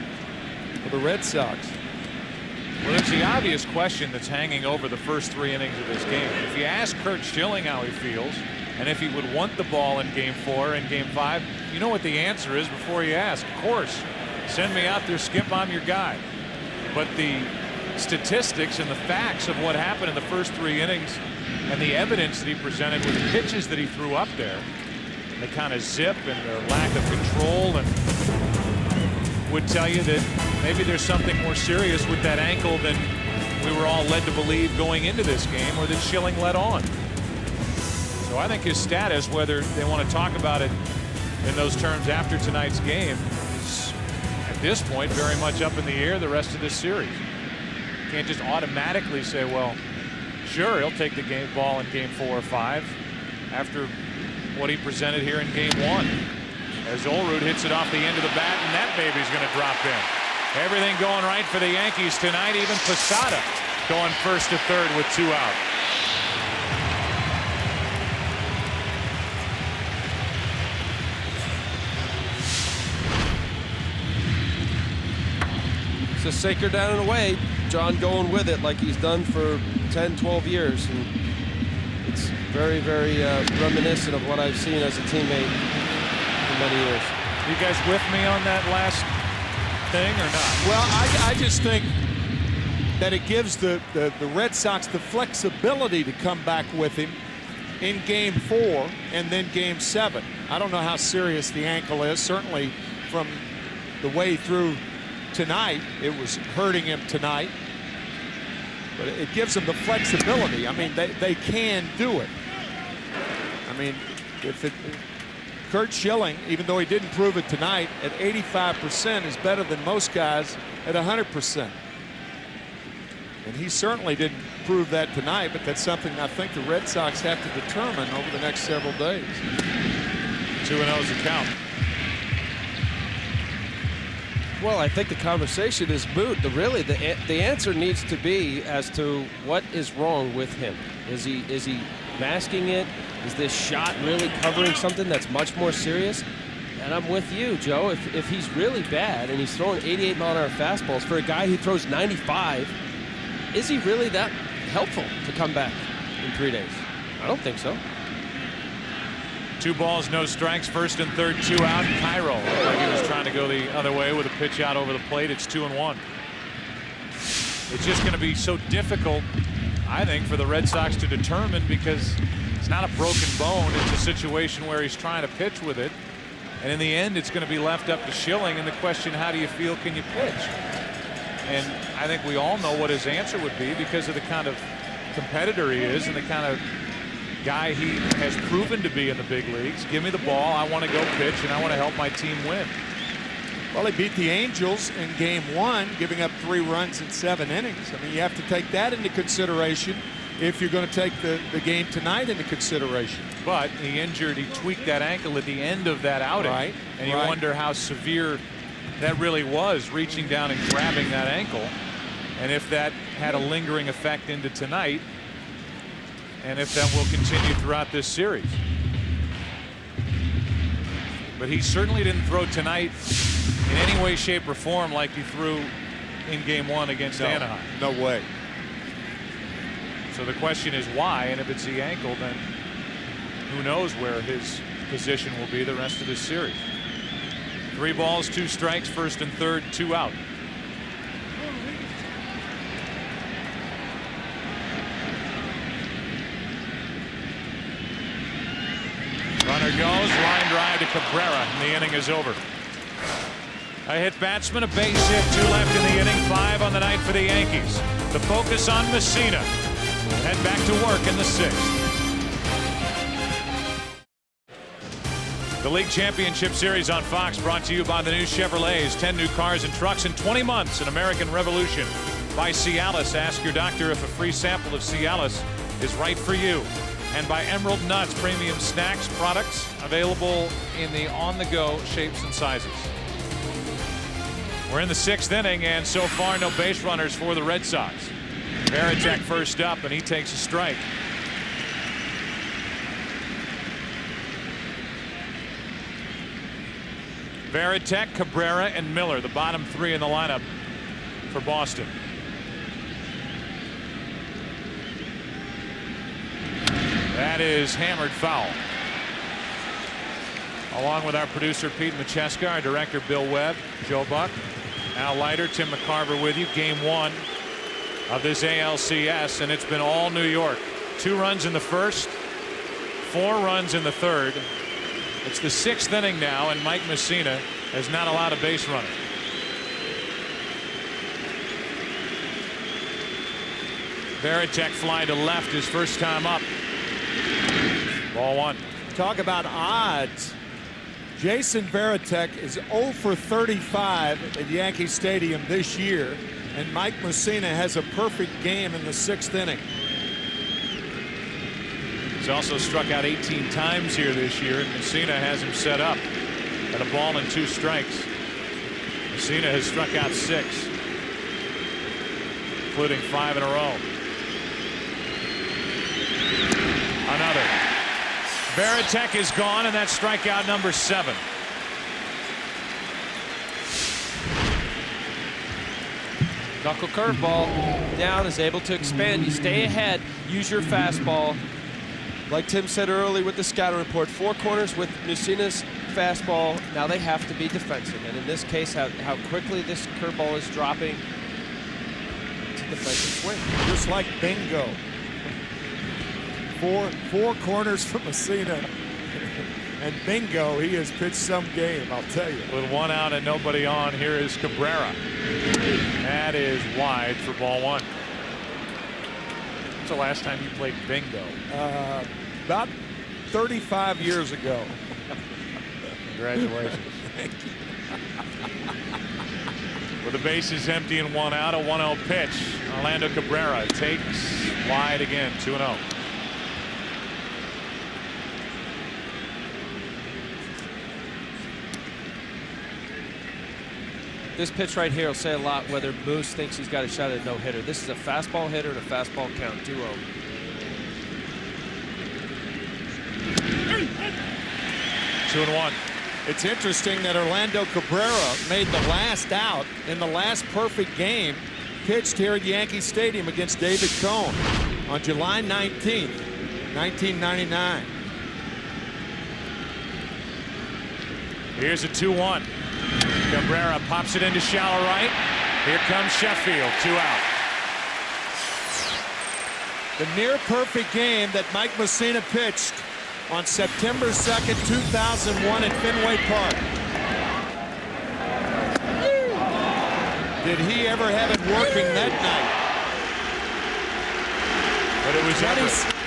for the Red Sox. Well, there's the obvious question that's hanging over the first 3 innings of this game. If you ask Curt Schilling how he feels, and if he would want the ball in game 4 and game 5, you know what the answer is before you ask. Of course. Send me out there, Skip, I'm your guy. But the statistics and the facts of what happened in the first 3 innings and the evidence that he presented with the pitches that he threw up there, and the kind of zip and their lack of control, and would tell you that maybe there's something more serious with that ankle than we were all led to believe going into this game, or that Schilling let on. So I think his status, whether they want to talk about it in those terms after tonight's game, is at this point very much up in the air the rest of this series. You can't just automatically say, well, sure, he'll take the ball in game 4 or 5 after what he presented here in game 1. As Olrud hits it off the end of the bat, and that baby's going to drop in. Everything going right for the Yankees tonight. Even Posada going first to third with 2 out. It's a sacred down and away. John going with it like he's done for 10, 12 years. And it's very, very reminiscent of what I've seen as a teammate for many years. You guys with me on that last thing or not? Well, I just think that it gives the Red Sox the flexibility to come back with him in game 4 and then game 7. I don't know how serious the ankle is. Certainly from the way through tonight, it was hurting him tonight. But it gives them the flexibility. I mean, they can do it. I mean, Curt Schilling, even though he didn't prove it tonight, at 85% is better than most guys at 100%. And he certainly didn't prove that tonight, but that's something I think the Red Sox have to determine over the next several days. 2-0 is the count. Well, I think the conversation is moot. The answer needs to be as to what is wrong with him. Is he masking it? Is this shot really covering something that's much more serious? And I'm with you, Joe. If he's really bad and he's throwing 88-mile-an-hour fastballs for a guy who throws 95, is he really that helpful to come back in 3 days? I don't think so. 2 balls, no strikes, first and third, 2 out. Cairo looked like he was trying to go the other way with a pitch out over the plate. It's 2-1. It's just going to be so difficult, I think, for the Red Sox to determine, because it's not a broken bone. It's a situation where he's trying to pitch with it. And in the end, it's going to be left up to Schilling. And the question, how do you feel? Can you pitch? And I think we all know what his answer would be because of the kind of competitor he is and the kind of guy he has proven to be in the big leagues. Give me the ball. I want to go pitch, and I want to help my team win. Well, he beat the Angels in Game 1, giving up 3 runs in 7 innings. I mean, you have to take that into consideration if you're going to take the game tonight into consideration. But he tweaked that ankle at the end of that outing. Right. And you wonder how severe that really was, reaching down and grabbing that ankle. And if that had a lingering effect into tonight, and if that will continue throughout this series. But he certainly didn't throw tonight in any way, shape, or form like he threw in Game 1 against Anaheim. No way. So the question is why, and if it's the ankle, then who knows where his position will be the rest of this series. 3 balls, 2 strikes, first and third, 2 out. Runner goes, line drive to Cabrera, and the inning is over. A hit batsman, a base hit, 2 left in the inning, 5 on the night for the Yankees. The focus on Mussina. Head back to work in the 6th. The League Championship Series on Fox, brought to you by the new Chevrolets. 10 new cars and trucks in 20 months. An American Revolution. By Cialis. Ask your doctor if a free sample of Cialis is right for you. And by Emerald Nuts, premium snacks products available in the on-the-go shapes and sizes. We're in the 6th inning, and so far no base runners for the Red Sox. Varitek first up, and he takes a strike. Varitek, Cabrera, and Miller, the bottom 3 in the lineup for Boston. That is hammered foul. Along with our producer Pete Macheska, our director Bill Webb, Joe Buck, Al Leiter, Tim McCarver with you. Game 1 of this ALCS, and it's been all New York. 2 runs in the first, 4 runs in the third. It's the 6th inning now, and Mike Mussina has not allowed a base runner. Varitek fly to left his first time up. Ball 1. Talk about odds. Jason Varitek is 0 for 35 at Yankee Stadium this year, and Mike Mussina has a perfect game in the 6th inning. He's also struck out 18 times here this year, and Mussina has him set up at a ball and 2 strikes. Mussina has struck out 6, including 5 in a row. Another. Varitek is gone, and that's strikeout number 7. Knuckle curveball down, is able to expand. You stay ahead, use your fastball. Like Tim said earlier with the scouting report, 4 corners with Mussina's fastball. Now they have to be defensive, and in this case, how quickly this curveball is dropping. It's a defensive swing. Just like bingo. 4 corners from Mussina, and bingo, he has pitched some game, I'll tell you. With 1 out and nobody on, here is Cabrera. That is wide for ball 1. When's the last time you played bingo? About 35 years ago. Congratulations. Thank you. With the bases empty and 1 out, a 1-0 pitch. Orlando Cabrera takes wide again, 2-0. This pitch right here will say a lot whether Moose thinks he's got a shot at a no-hitter. This is a fastball hitter and a fastball count, 2-0. Two and one. It's interesting that Orlando Cabrera made the last out in the last perfect game pitched here at Yankee Stadium against David Cone on July 19th, 1999. Here's a 2-1. Cabrera pops it into shallow right. Here comes Sheffield, 2 out. The near perfect game that Mike Mussina pitched on September 2nd, 2001 at Fenway Park. Did he ever have it working that night? But it was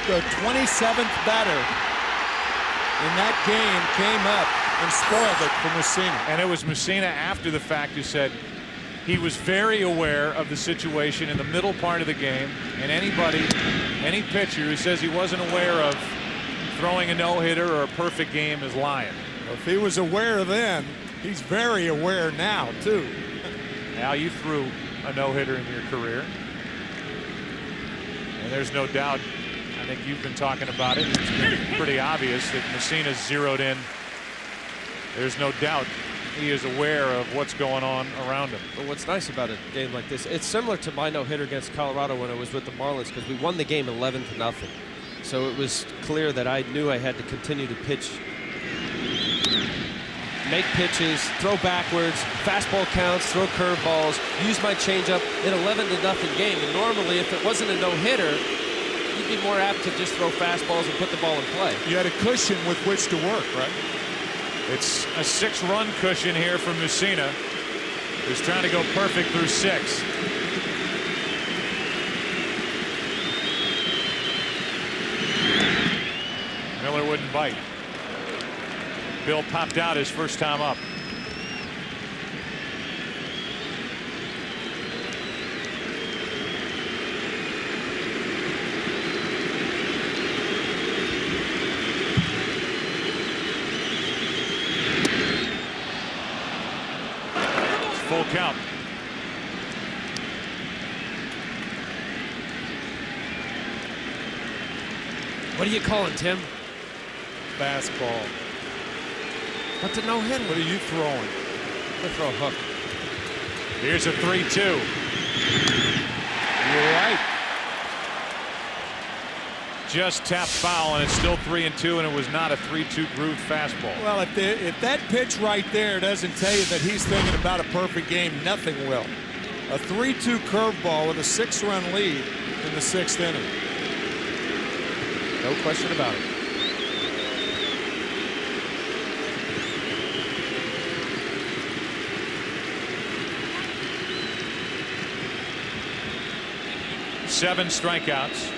the 27th batter in that game came up and spoiled it for Mussina. And it was Mussina after the fact who said he was very aware of the situation in the middle part of the game, and any pitcher who says he wasn't aware of throwing a no-hitter or a perfect game is lying. If he was aware then, he's very aware now too. Now you threw a no-hitter in your career, and there's no doubt, I think you've been talking about it, it's been pretty obvious that Mussina's zeroed in. There's no doubt he is aware of what's going on around him. But what's nice about a game like this, it's similar to my no-hitter against Colorado when I was with the Marlins, because we won the game 11-0. So it was clear that I knew I had to continue to pitch, make pitches, throw backwards, fastball counts, throw curveballs, use my changeup in 11-0 game. And normally, if it wasn't a no-hitter, you'd be more apt to just throw fastballs and put the ball in play. You had a cushion with which to work, right? It's a 6-run cushion here for Mussina, who's trying to go perfect through 6. Miller wouldn't bite. Bill popped out his first time up. Full count. What are you calling, Tim? Fastball. What's a no-hitter? What are you throwing? I'm gonna throw a hook. Here's a 3-2. You're right. Just tapped foul, and it's still 3-2, and it was not a 3-2 grooved fastball. Well, if that pitch right there doesn't tell you that he's thinking about a perfect game, nothing will. A 3-2 curveball with a 6-run lead in the 6th inning. No question about it. Seven strikeouts.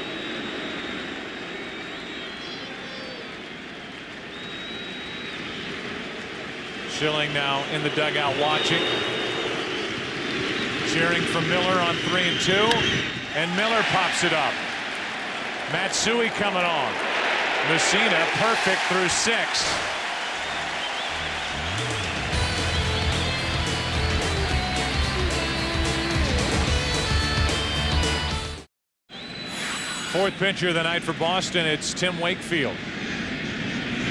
Schilling now in the dugout watching. Cheering for Miller on 3-2. And Miller pops it up. Matsui coming on. Mussina perfect through 6. Fourth pitcher of the night for Boston, it's Tim Wakefield,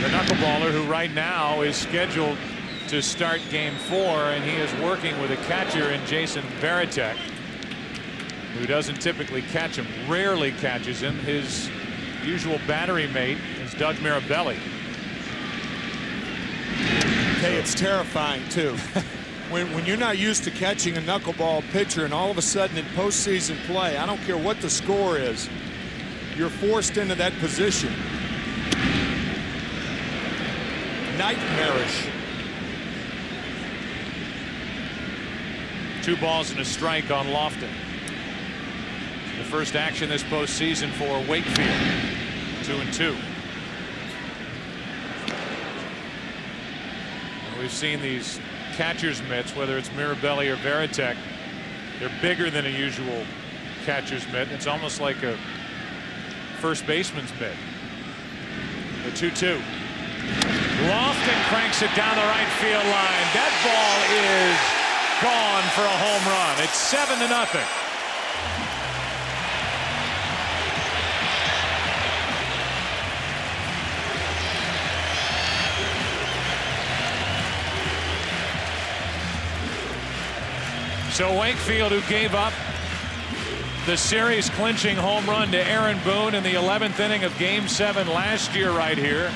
the knuckleballer who right now is scheduled to start game 4, and he is working with a catcher in Jason Varitek, who doesn't typically catch him, rarely catches him. His usual battery mate is Doug Mirabelli. Hey, it's terrifying too. When you're not used to catching a knuckleball pitcher, and all of a sudden in postseason play, I don't care what the score is, you're forced into that position. Nightmarish. 2 balls and a strike on Lofton. The first action this postseason for Wakefield. 2-2. We've seen these catcher's mitts, whether it's Mirabelli or Veritek. They're bigger than a usual catcher's mitt. It's almost like a first baseman's mitt. The 2-2. Lofton cranks it down the right field line. That ball is gone for a home run. It's 7-0. So Wakefield, who gave up the series clinching home run to Aaron Boone in the 11th inning of Game 7 last year right here,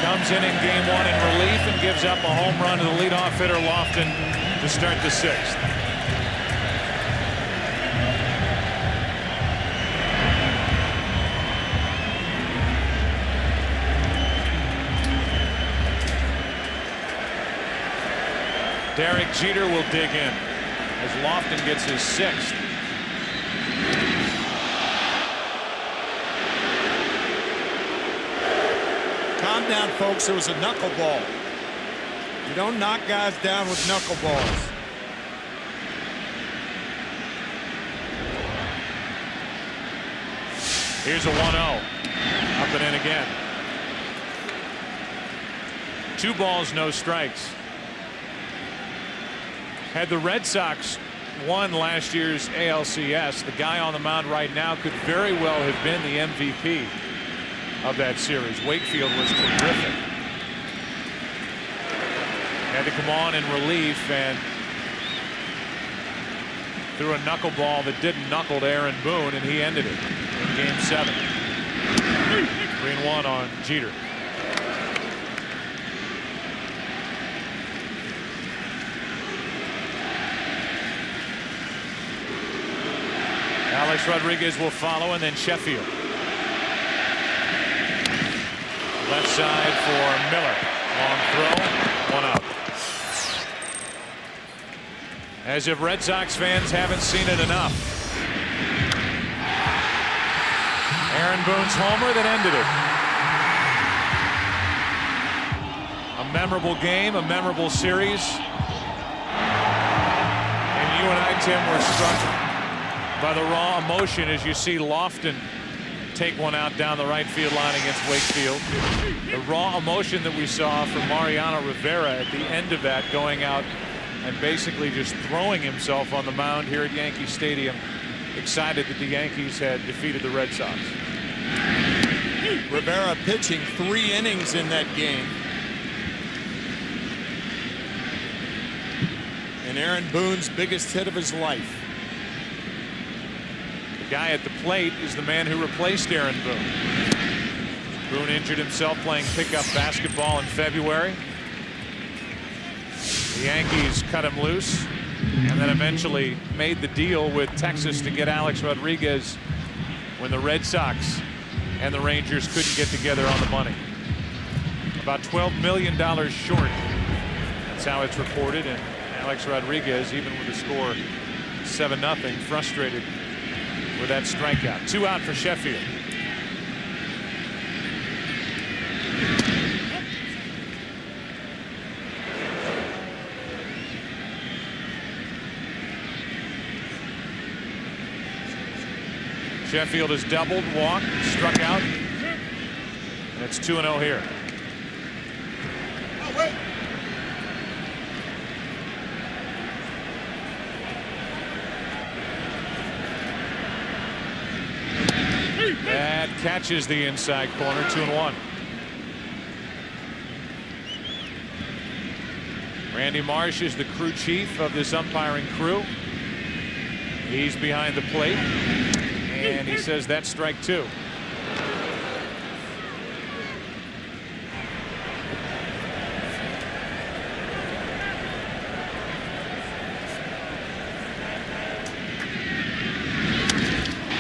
comes in Game 1 in relief and gives up a home run to the leadoff hitter Lofton to start the 6th. Derek Jeter will dig in as Lofton gets his 6th. Calm down, folks. It was a knuckleball. You don't knock guys down with knuckleballs. Here's a 1-0. Up and in again. 2 balls, no strikes. Had the Red Sox won last year's ALCS, the guy on the mound right now could very well have been the MVP of that series. Wakefield was terrific. Had to come on in relief and threw a knuckleball that didn't knuckle to Aaron Boone, and he ended it in Game 7. 3-1 on Jeter. Alex Rodriguez will follow, and then Sheffield. Left side for Miller. Long throw. 1 out. As if Red Sox fans haven't seen it enough. Aaron Boone's homer that ended it. A memorable game, a memorable series. And you and I, Tim, were struck by the raw emotion as you see Lofton take one out down the right field line against Wakefield. The raw emotion that we saw from Mariano Rivera at the end of that, going out and basically just throwing himself on the mound here at Yankee Stadium, excited that the Yankees had defeated the Red Sox. Rivera pitching 3 innings in that game. And Aaron Boone's biggest hit of his life. The guy at the plate is the man who replaced Aaron Boone. Boone injured himself playing pickup basketball in February. The Yankees cut him loose and then eventually made the deal with Texas to get Alex Rodriguez when the Red Sox and the Rangers couldn't get together on the money. About $12 million short. That's how it's reported. And Alex Rodriguez, even with the score 7-0, frustrated with that strikeout. 2 out for Sheffield. Sheffield has doubled, walked, struck out, and it's 2-0 here. That catches the inside corner. 2-1. Randy Marsh is the crew chief of this umpiring crew. He's behind the plate, and he says that's strike 2.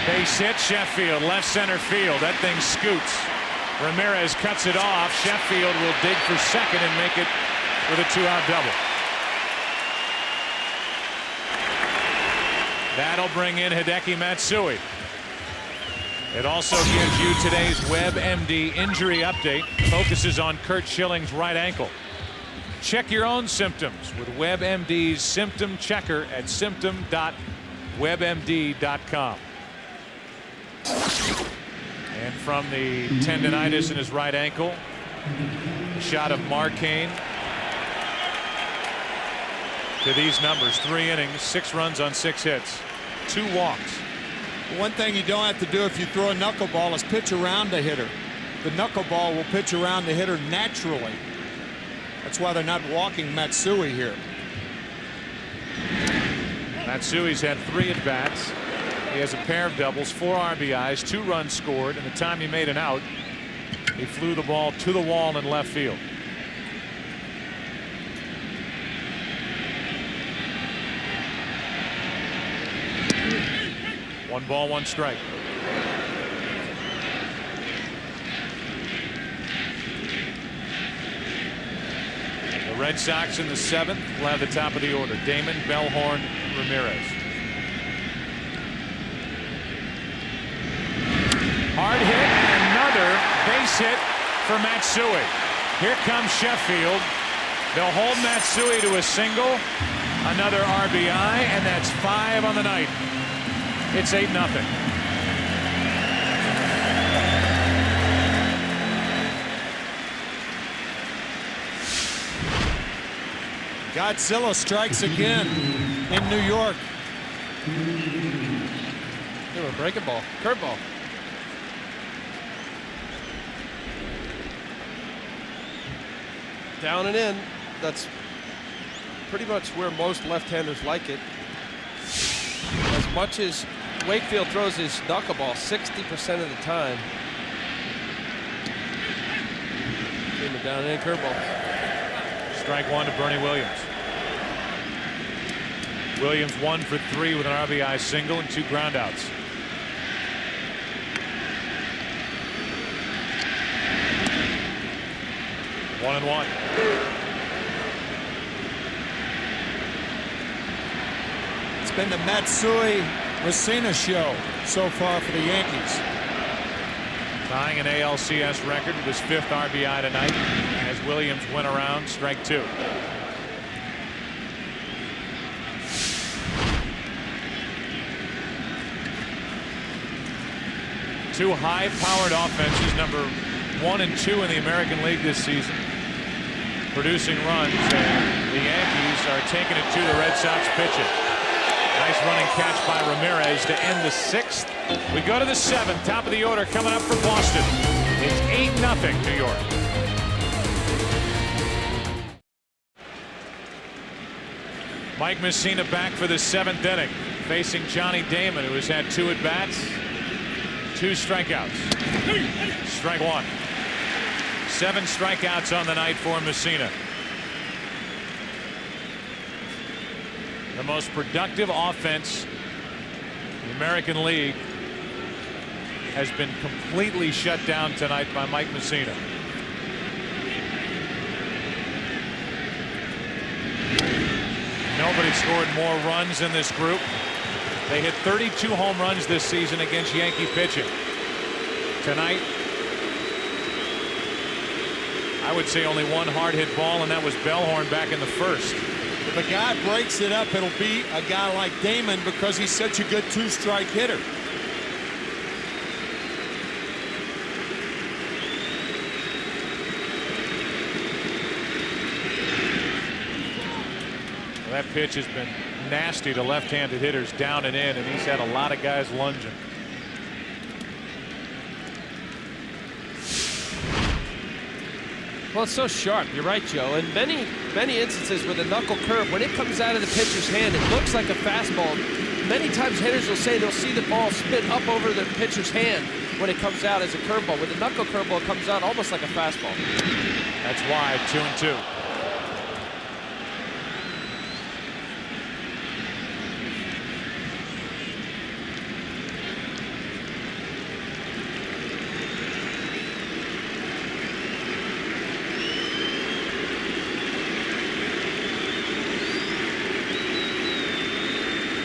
Base hit. Sheffield, left center field. That thing scoots. Ramirez cuts it off. Sheffield will dig for second and make it with a 2-out double. That'll bring in Hideki Matsui. It also gives you today's WebMD injury update. Focuses on Curt Schilling's right ankle. Check your own symptoms with WebMD's Symptom Checker at symptom.webmd.com. And from the tendonitis in his right ankle, a shot of Marcaine. To these numbers: 3 innings, 6 runs on 6 hits, 2 walks. One thing you don't have to do if you throw a knuckleball is pitch around the hitter. The knuckleball will pitch around the hitter naturally. That's why they're not walking Matsui here. Matsui's had 3 at-bats. He has a pair of doubles, 4 RBIs, 2 runs scored, and the time he made an out, he flew the ball to the wall in left field. One ball, 1 strike. The Red Sox in the 7th will have the top of the order: Damon, Bellhorn, Ramirez. Hard hit, another base hit for Matsui. Here comes Sheffield. They'll hold Matsui to a single, another RBI, and that's 5 on the night. It's 8-0. Godzilla strikes again in New York. They were a breaking ball, curveball. Down and in. That's pretty much where most left-handers like it. As much as Wakefield throws his knuckleball 60% of the time. Came down and in, curveball. Strike 1 to Bernie Williams. Williams 1 for 3 with an RBI single and 2 groundouts. One and one. It's been the Matsui Mussina show so far for the Yankees. Tying an ALCS record with his 5th RBI tonight as Williams went around. Strike 2. Two high-powered offenses, number 1 and 2 in the American League this season, producing runs, and the Yankees are taking it to the Red Sox pitching. Nice running catch by Ramirez to end the 6th. We go to the 7th, top of the order coming up for Boston. It's 8-0 New York. Mike Mussina back for the 7th inning, facing Johnny Damon, who has had 2 at-bats, 2 strikeouts. Strike 1. 7 strikeouts on the night for Mussina. The most productive offense in the American League has been completely shut down tonight by Mike Mussina. Nobody scored more runs in this group. They hit 32 home runs this season against Yankee pitching. Tonight, I would say only 1 hard hit ball, and that was Bellhorn back in the 1st. If a guy breaks it up, it'll be a guy like Damon because he's such a good 2-strike hitter. Well, that pitch has been nasty to left-handed hitters down and in, and he's had a lot of guys lunging. Well, it's so sharp. You're right, Joe. In many instances with a knuckle curve, when it comes out of the pitcher's hand, it looks like a fastball. Many times hitters will say they'll see the ball spin up over the pitcher's hand when it comes out as a curveball. With a knuckle curveball, it comes out almost like a fastball. That's wide, 2-2.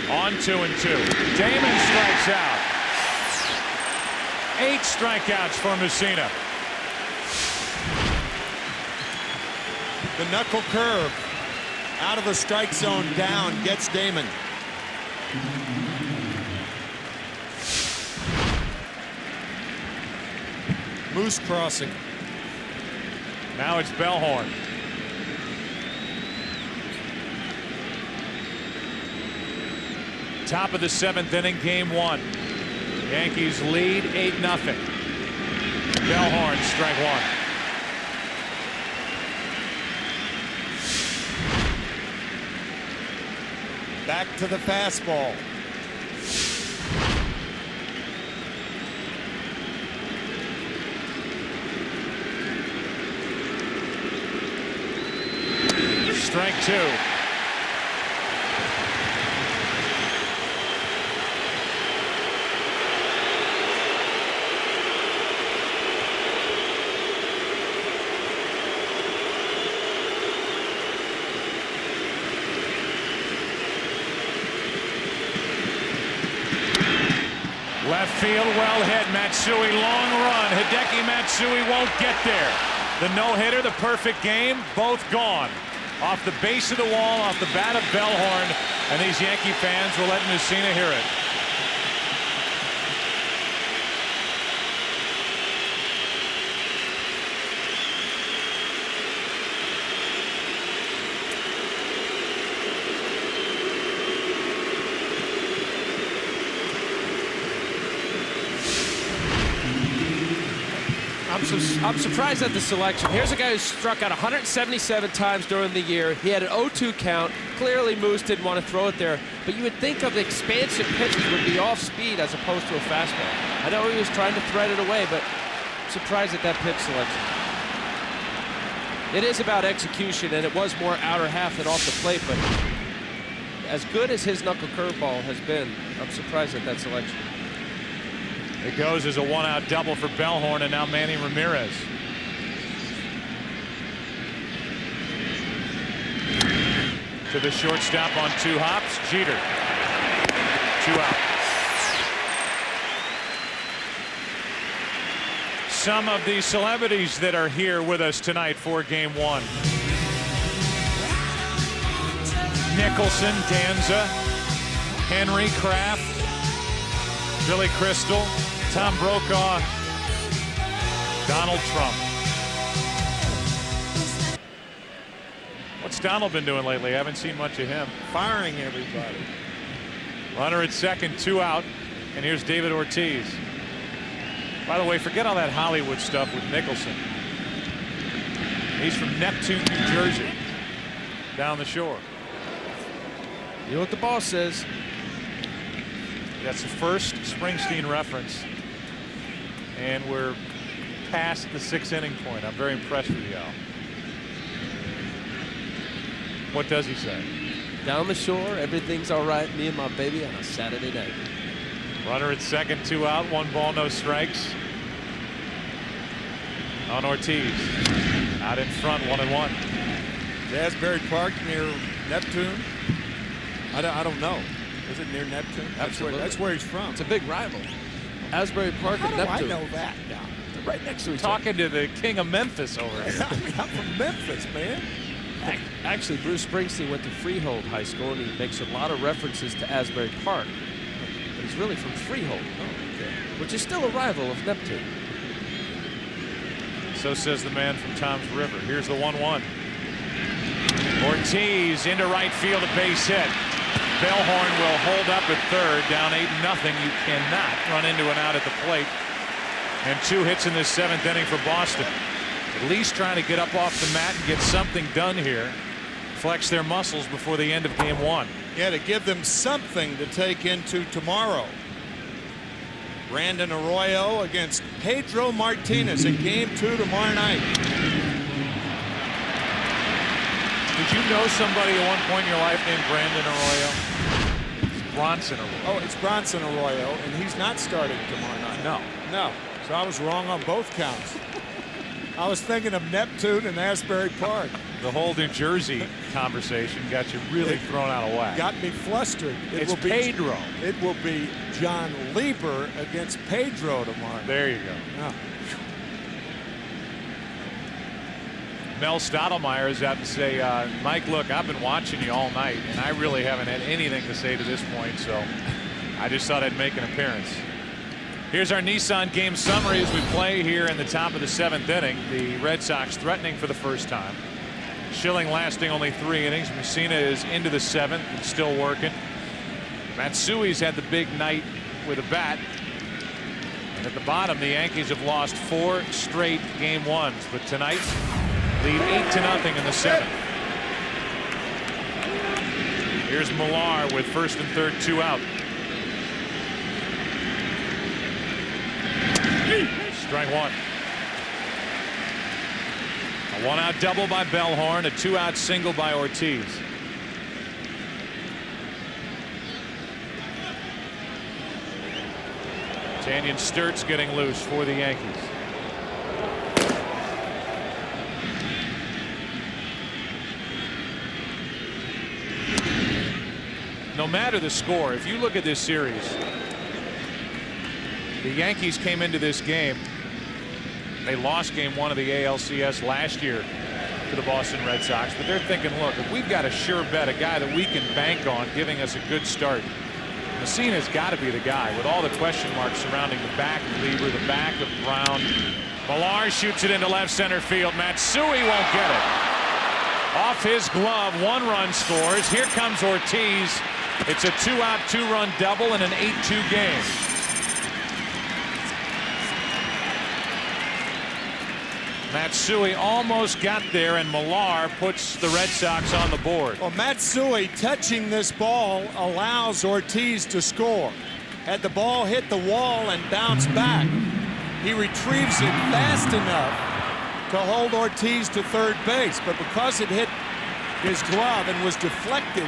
On 2-2. Damon strikes out. 8 strikeouts for Mussina. The knuckle curve out of the strike zone down gets Damon. Moose crossing. Now it's Bellhorn. Top of the 7th inning, game 1. Yankees lead 8-0. Bellhorn, strike 1. Back to the fastball. Strike 2. Left field, well hit. Matsui, long run. Hideki Matsui won't get there. The no-hitter, the perfect game, both gone. Off the base of the wall, off the bat of Bellhorn, and these Yankee fans will let Mussina hear it. I'm surprised at the selection. Here's a guy who struck out 177 times during the year. He had an 0-2 count. Clearly Moose didn't want to throw it there, but you would think of the expansive pitches would be off speed as opposed to a fastball. I know he was trying to thread it away, but I'm surprised at that pitch selection. It is about execution, and it was more outer half than off the plate, but as good as his knuckle curveball has been, I'm surprised at that selection. It goes as a 1-out double for Bellhorn, and now Manny Ramirez. To the shortstop on 2 hops, Jeter. 2 out. Some of the celebrities that are here with us tonight for game 1. Nicholson, Danza, Henry, Kraft, Billy Crystal, Tom Brokaw, Donald Trump. What's Donald been doing lately? I haven't seen much of him. Firing everybody. Runner at second, 2 out, and here's David Ortiz. By the way, forget all that Hollywood stuff with Nicholson. He's from Neptune, New Jersey, down the shore. You know what the boss says. That's the first Springsteen reference, and we're past the 6th inning point. I'm very impressed with y'all. What does he say? Down the shore, everything's all right. Me and my baby on a Saturday night. Runner at second, 2 out, 1 ball, no strikes. On Ortiz, out in front, 1-1. Asbury Park near Neptune. I don't know. Is it near Neptune? Absolutely. That's where he's from. It's a big rival. Asbury Park and Neptune. I know that now? They're right next to each other. Talking to the king of Memphis over here. I'm from Memphis, man. Actually, Bruce Springsteen went to Freehold High School, and he makes a lot of references to Asbury Park. But he's really from Freehold, which is still a rival of Neptune. So says the man from Tom's River. Here's the 1-1. Ortiz into right field, a base hit. Bellhorn will hold up at third, down 8-0. You cannot run into an out at the plate. And 2 hits in this 7th inning for Boston. At least trying to get up off the mat and get something done here. Flex their muscles before the end of game 1. Yeah, to give them something to take into tomorrow. Brandon Arroyo against Pedro Martinez in game 2 tomorrow night. Did you know somebody at one point in your life named Brandon Arroyo? It's Bronson Arroyo. Oh, it's Bronson Arroyo, and he's not starting tomorrow night. No. So I was wrong on both counts. I was thinking of Neptune and Asbury Park. The whole New Jersey conversation got you really thrown out of whack. Got me flustered. It's Pedro. It will be John Lieber against Pedro tomorrow. There you go. Oh. Mel Stottlemyre is out to say, Mike, look, I've been watching you all night, and I really haven't had anything to say to this point, so I just thought I'd make an appearance. Here's our Nissan game summary as we play here in the top of the 7th inning. The Red Sox threatening for the first time. Schilling lasting only 3 innings. Mussina is into the 7th and still working. Matsui's had the big night with a bat. And at the bottom, the Yankees have lost 4 straight game 1s, but tonight lead 8-0 in the 7th. Here's Millar with 1st and 3rd, 2 out. Strike 1. A 1-out double by Bellhorn, a 2-out single by Ortiz. Tanyan Sturtz getting loose for the Yankees. No matter the score, if you look at this series, the Yankees came into this game. They lost game 1 of the ALCS last year to the Boston Red Sox, but they're thinking, look, if we've got a sure bet, a guy that we can bank on giving us a good start, Mussina's got to be the guy with all the question marks surrounding the back of Lieber, the back of Brown. Millar shoots it into left center field. Matsui won't get it. Off his glove, 1 run scores. Here comes Ortiz. It's a 2-out, 2-run double in an 8-2 game. Matsui almost got there, and Millar puts the Red Sox on the board. Well, Matsui touching this ball allows Ortiz to score. Had the ball hit the wall and bounce back, he retrieves it fast enough to hold Ortiz to 3rd base, but because it hit his glove and was deflected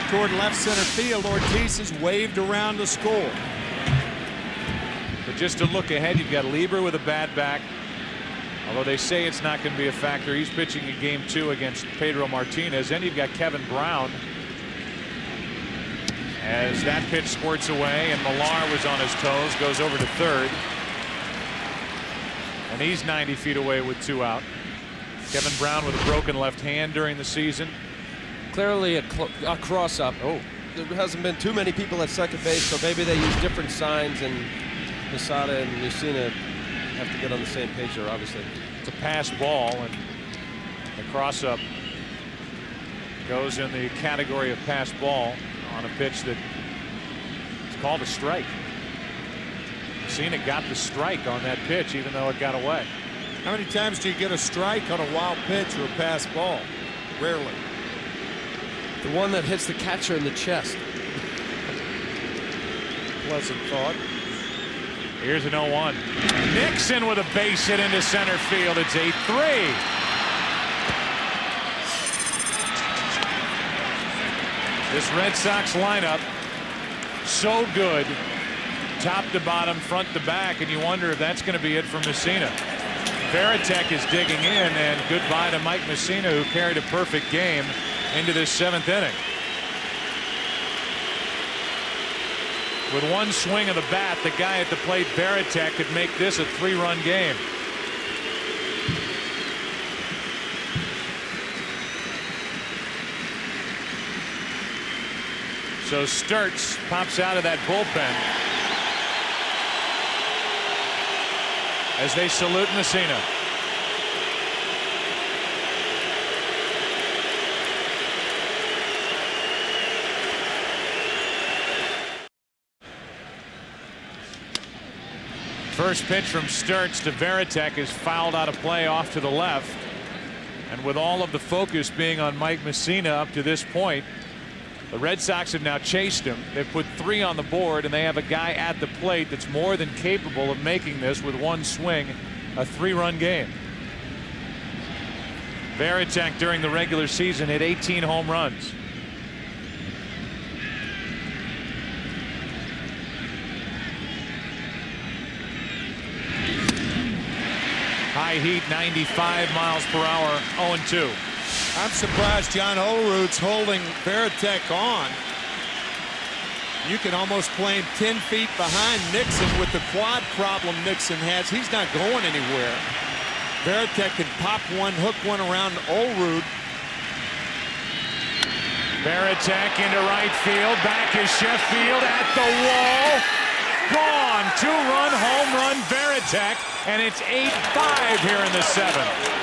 toward left center field, Ortiz is waved around to score. But just to look ahead, you've got Lieber with a bad back. Although they say it's not going to be a factor. He's pitching in game 2 against Pedro Martinez. Then you've got Kevin Brown. As that pitch squirts away and Millar was on his toes, goes over to 3rd. And he's 90 feet away with 2 out. Kevin Brown with a broken left hand during the season. Clearly a cross up. Oh, there hasn't been too many people at second base, so maybe they use different signs, and Posada and Mussina have to get on the same page there, obviously. It's a pass ball, and the cross up goes in the category of pass ball on a pitch that is called a strike. Mussina got the strike on that pitch, even though it got away. How many times do you get a strike on a wild pitch or a pass ball? Rarely. The one that hits the catcher in the chest. Pleasant thought. Here's an 0-1. Nixon with a base hit into center field. It's 8-3. This Red Sox lineup so good, top to bottom, front to back, and you wonder if that's going to be it for Mussina. Veritek is digging in, and goodbye to Mike Mussina, who carried a perfect game into this 7th inning. With 1 swing of the bat, the guy at the plate, Veritek, could make this a 3-run game. So Sturtz pops out of that bullpen as they salute Mussina. First pitch from Sturtz to Veritek is fouled out of play off to the left. And with all of the focus being on Mike Mussina up to this point, the Red Sox have now chased him. They've put 3 on the board, and they have a guy at the plate that's more than capable of making this, with 1 swing, a 3-run game. Veritek during the regular season hit 18 home runs. High heat, 95 miles per hour, 0-2. I'm surprised John Olerud's holding Veritek on. You can almost play him 10 feet behind Nixon with the quad problem Nixon has. He's not going anywhere. Veritek can pop one, hook one around Olerud. Veritek into right field. Back is Sheffield at the wall. Gone. 2-run home run Veritek, and it's 8-5 here in the 7th.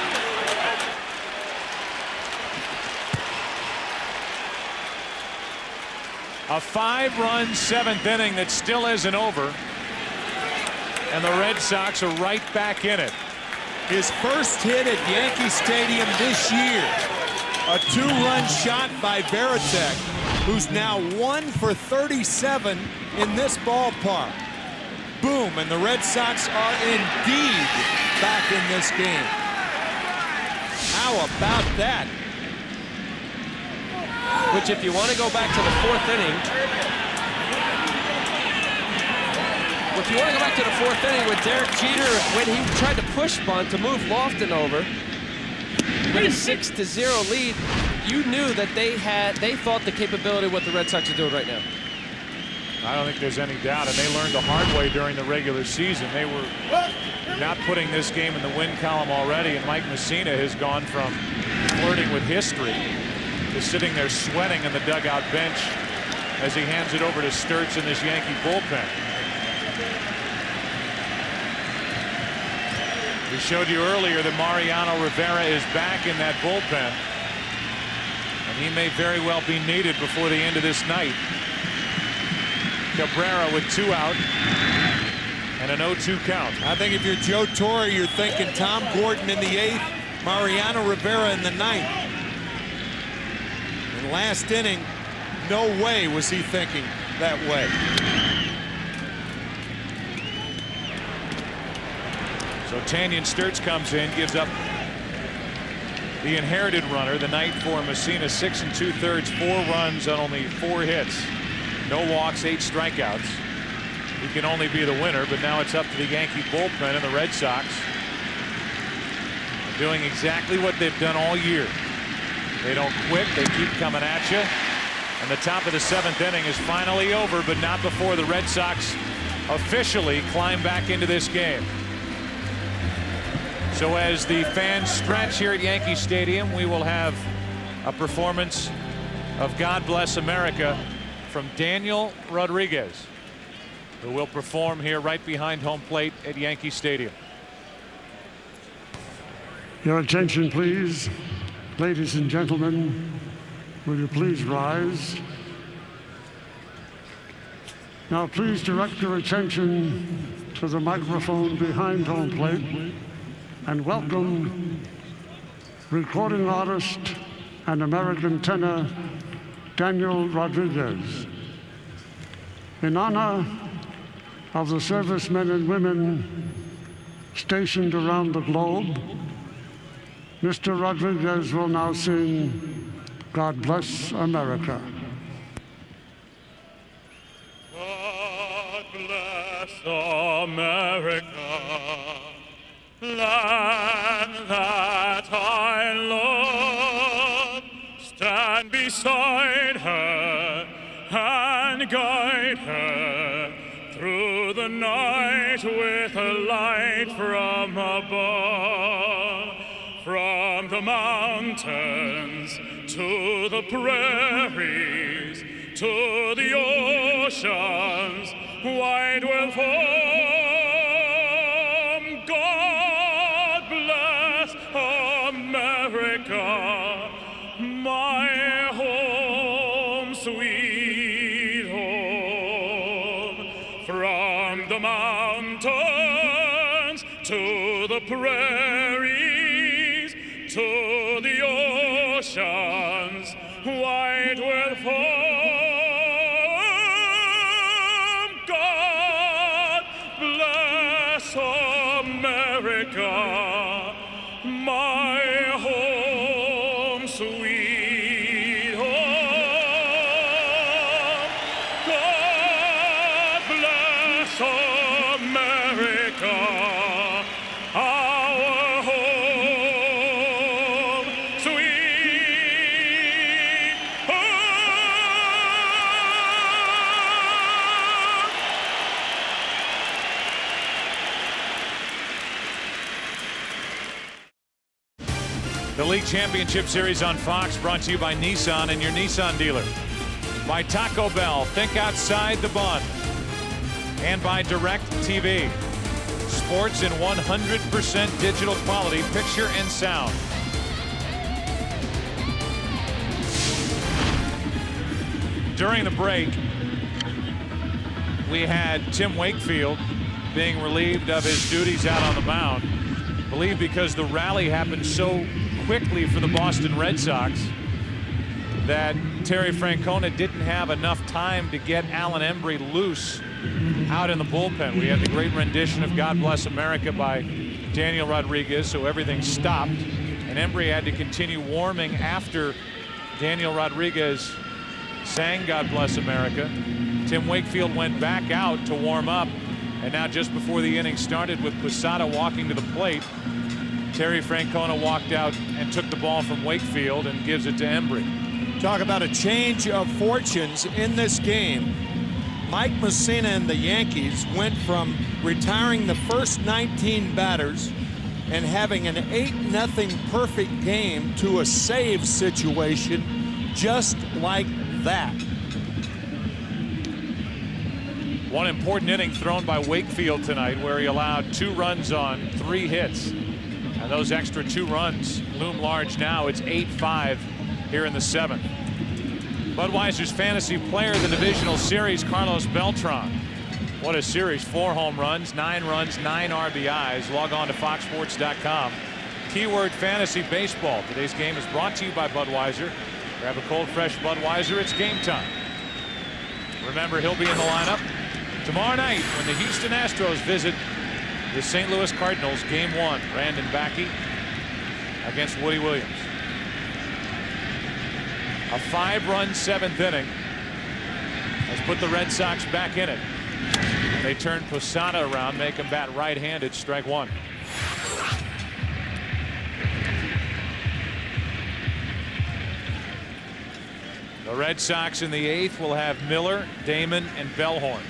A 5-run 7th inning that still isn't over, and the Red Sox are right back in it. His first hit at Yankee Stadium this year. A 2-run shot by Veritek, who's now 1 for 37 in this ballpark. Boom, and the Red Sox are indeed back in this game. How about that? Which, if you want to go back to the 4th inning, with Derek Jeter, when he tried to push bunt to move Lofton over with a 6-0 lead, you knew that they thought the capability of what the Red Sox are doing right now. I don't think there's any doubt, and they learned the hard way during the regular season. They were not putting this game in the win column already, and Mike Mussina has gone from flirting with history to sitting there sweating in the dugout bench as he hands it over to Sturtz in this Yankee bullpen. We showed you earlier that Mariano Rivera is back in that bullpen, and he may very well be needed before the end of this night. Cabrera with 2 out and an 0-2 count. I think if you're Joe Torre, you're thinking Tom Gordon in the 8th, Mariano Rivera in the 9th. In last inning, no way was he thinking that way. So Tanyan Sturtz comes in, gives up the inherited runner the night for Mussina. 6 2/3, 4 runs on only 4 hits. No walks, 8 strikeouts. He can only be the winner, but now it's up to the Yankee bullpen, and the Red Sox are doing exactly what they've done all year. They don't quit. They keep coming at you. And the top of the 7th inning is finally over, but not before the Red Sox officially climb back into this game. So as the fans stretch here at Yankee Stadium, we will have a performance of God Bless America from Daniel Rodriguez, who will perform here right behind home plate at Yankee Stadium. Your attention, please. Ladies and gentlemen, will you please rise? Now please direct your attention to the microphone behind home plate and welcome recording artist and American tenor Daniel Rodriguez. In honor of the servicemen and women stationed around the globe, Mr. Rodriguez will now sing God Bless America. God bless America, land that I love. Stand beside her and guide her through the night with a light from above. From the mountains to the prairies to the oceans wide will form. God bless America, my home, sweet home. From the mountains to the prairies to the oceans wide will form. God bless America, my home, sweet home. God bless America, our home, sweet The League Championship Series on Fox, brought to you by Nissan and your Nissan dealer. By Taco Bell, think outside the bun. And by Direct TV. Sports in 100% digital quality, picture and sound. During the break, we had Tim Wakefield being relieved of his duties out on the mound. I believe because the rally happened so quickly for the Boston Red Sox that Terry Francona didn't have enough time to get Alan Embry loose out in the bullpen. We had the great rendition of God Bless America by Daniel Rodriguez, so everything stopped. And Embry had to continue warming after Daniel Rodriguez sang God Bless America. Tim Wakefield went back out to warm up. And now just before the inning started with Posada walking to the plate, Terry Francona walked out and took the ball from Wakefield and gives it to Embry. Talk about a change of fortunes in this game. Mike Mussina and the Yankees went from retiring the first 19 batters and having an 8-0 perfect game to a save situation just like that. One important inning thrown by Wakefield tonight where he allowed 2 runs on 3 hits. And those extra 2 runs loom large now. It's 8-5 here in the 7th. Budweiser's fantasy player of the divisional series, Carlos Beltran. What a series. 4 home runs, 9 runs, 9 RBIs. Log on to foxsports.com. Keyword fantasy baseball. Today's game is brought to you by Budweiser. Grab a cold, fresh Budweiser. It's game time. Remember, he'll be in the lineup tomorrow night when the Houston Astros visit the St. Louis Cardinals. Game 1. Brandon Backey against Woody Williams. A 5-run 7th inning has put the Red Sox back in it. They turn Posada around, make him bat right-handed, strike 1. The Red Sox in the 8th will have Miller, Damon, and Bellhorn.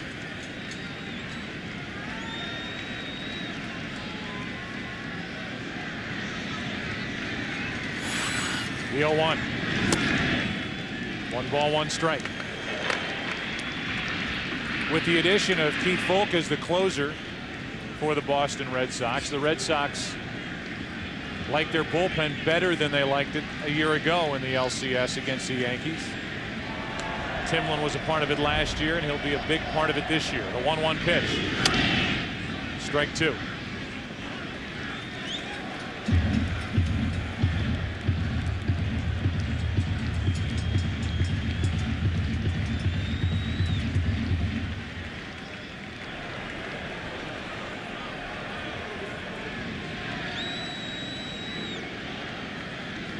The 0-1. 1 ball, 1 strike. With the addition of Keith Folk as the closer for the Boston Red Sox, the Red Sox like their bullpen better than they liked it a year ago in the LCS against the Yankees. Timlin was a part of it last year, and he'll be a big part of it this year. The 1-1 pitch. Strike 2.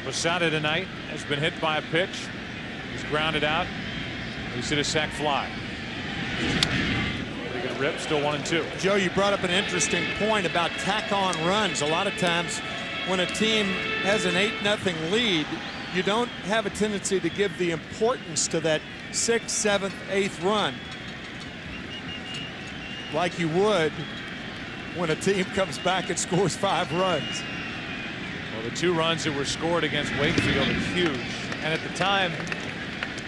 Posada tonight has been hit by a pitch. He's grounded out. He's hit a sac fly. Pretty good rip. Still 1-2. Joe, you brought up an interesting point about tack-on runs. A lot of times when a team has an 8-0 lead, you don't have a tendency to give the importance to that 6th, 7th, 8th run like you would when a team comes back and scores 5 runs. Well, the 2 runs that were scored against Wakefield are huge. And at the time,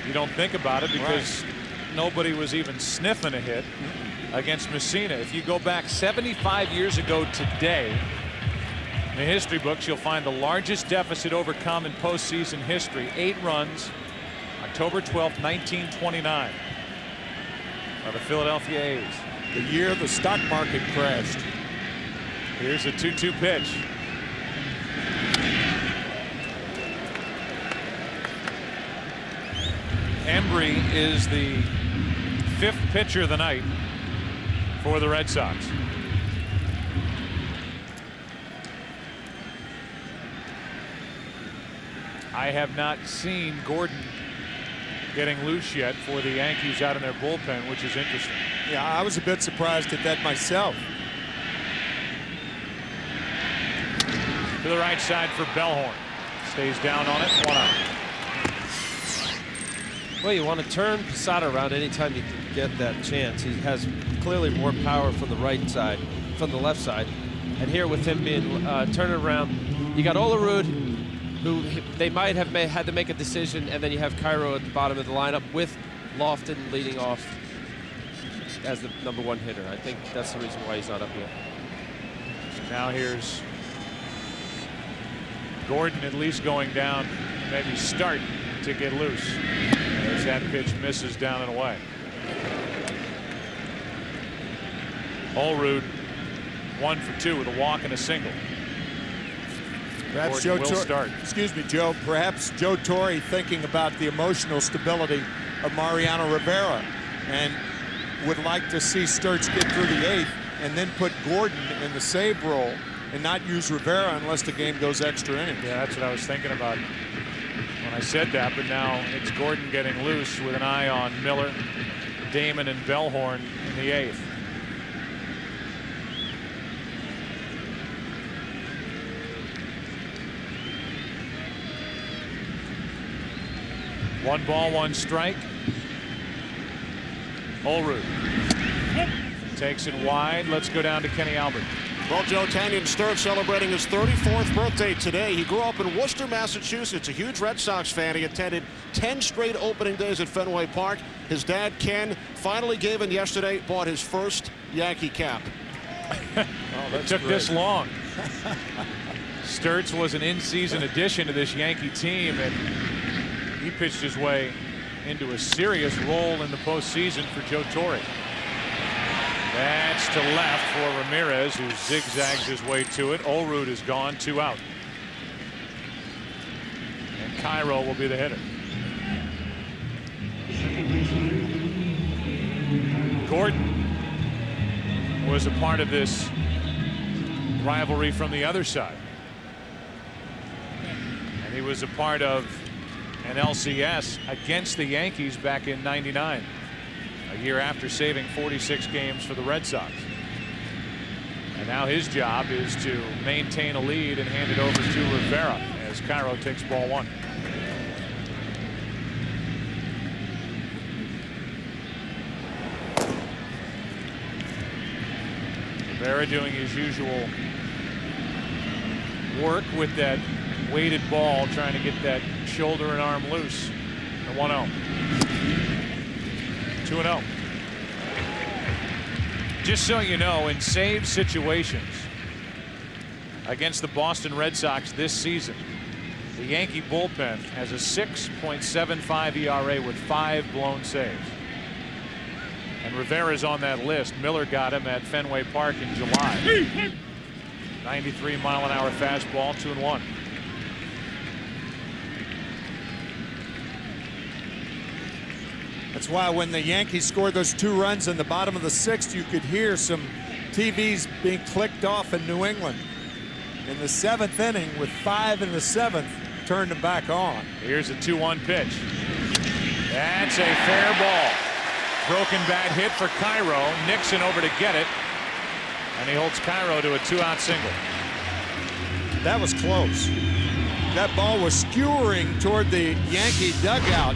you don't think about it because nobody was even sniffing a hit against Mussina. If you go back 75 years ago today, in the history books, you'll find the largest deficit overcome in postseason history. 8 runs, October 12th, 1929, by the Philadelphia A's. The year the stock market crashed. Here's a 2-2 pitch. Embry is the 5th pitcher of the night for the Red Sox. I have not seen Gordon getting loose yet for the Yankees out in their bullpen, which is interesting. Yeah, I was a bit surprised at that myself. To the right side for Bellhorn. Stays down on it. 1 out. Well, you want to turn Posada around anytime you can get that chance. He has clearly more power from the right side, from the left side. And here with him being turned around, you got Olerud who they might have had to make a decision, and then you have Cairo at the bottom of the lineup with Lofton leading off as the #1 hitter. I think that's the reason why he's not up yet. So now here's Gordon at least going down, maybe start to get loose. As that pitch misses down and away. Allrood 1 for 2 with a walk and a single. Perhaps Gordon will start. Excuse me, Joe. Perhaps Joe Torre thinking about the emotional stability of Mariano Rivera and would like to see Sturts get through the 8th and then put Gordon in the save role and not use Rivera unless the game goes extra innings. Yeah, that's what I was thinking about when I said that, but now it's Gordon getting loose with an eye on Miller, Damon, and Bellhorn in the 8th. One ball, one strike. Allrood takes it wide. Let's go down to Kenny Albert. Well, Joe, Tanyan Sturts celebrating his 34th birthday today. He grew up in Worcester, Massachusetts, a huge Red Sox fan. He attended 10 straight opening days at Fenway Park. His dad, Ken, finally gave in yesterday, bought his first Yankee cap. It took this long. Sturts was an in-season addition to this Yankee team, and he pitched his way into a serious role in the postseason for Joe Torre. That's to left for Ramirez, who zigzags his way to it. Allrood is gone, 2 out. And Cairo will be the hitter. Gordon was a part of this rivalry from the other side. And he was a part of an LCS against the Yankees back in '99, a year after saving 46 games for the Red Sox. And now his job is to maintain a lead and hand it over to Rivera as Cairo takes ball 1. Rivera doing his usual work with that weighted ball, trying to get that shoulder and arm loose. The 1-0. 2-0. Just so you know, in save situations against the Boston Red Sox this season, the Yankee bullpen has a 6.75 ERA with 5 blown saves. And Rivera's on that list. Miller got him at Fenway Park in July. 93-mile-an-hour fastball, 2-1. That's why when the Yankees scored those 2 runs in the bottom of the 6th, you could hear some TVs being clicked off in New England. In the 7th inning, with 5 in the 7th, turned them back on. Here's a 2-1 pitch. That's a fair ball. Broken bat hit for Cairo. Nixon over to get it. And he holds Cairo to a 2-out single. That was close. That ball was skewering toward the Yankee dugout.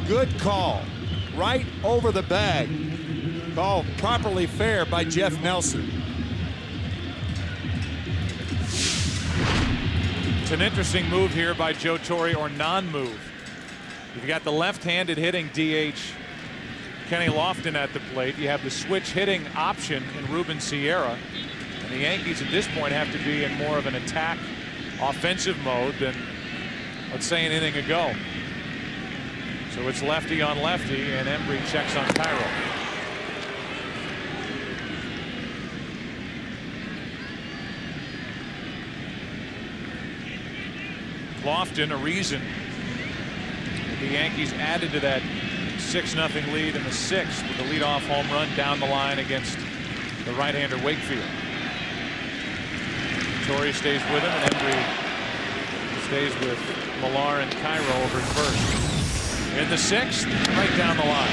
Good call. Right over the bag. Call properly fair by Jeff Nelson. It's an interesting move here by Joe Torre, or non-move. You've got the left-handed hitting DH Kenny Lofton at the plate. You have the switch hitting option in Ruben Sierra. And the Yankees at this point have to be in more of an attack offensive mode than, let's say, an inning ago. So it's lefty on lefty, and Embry checks on Cairo. Lofton, a reason that the Yankees added to that 6-0 lead in the 6th with a leadoff home run down the line against the right-hander Wakefield. Torre stays with him, and Embry stays with Millar and Cairo over at first. In the 6th, right down the line.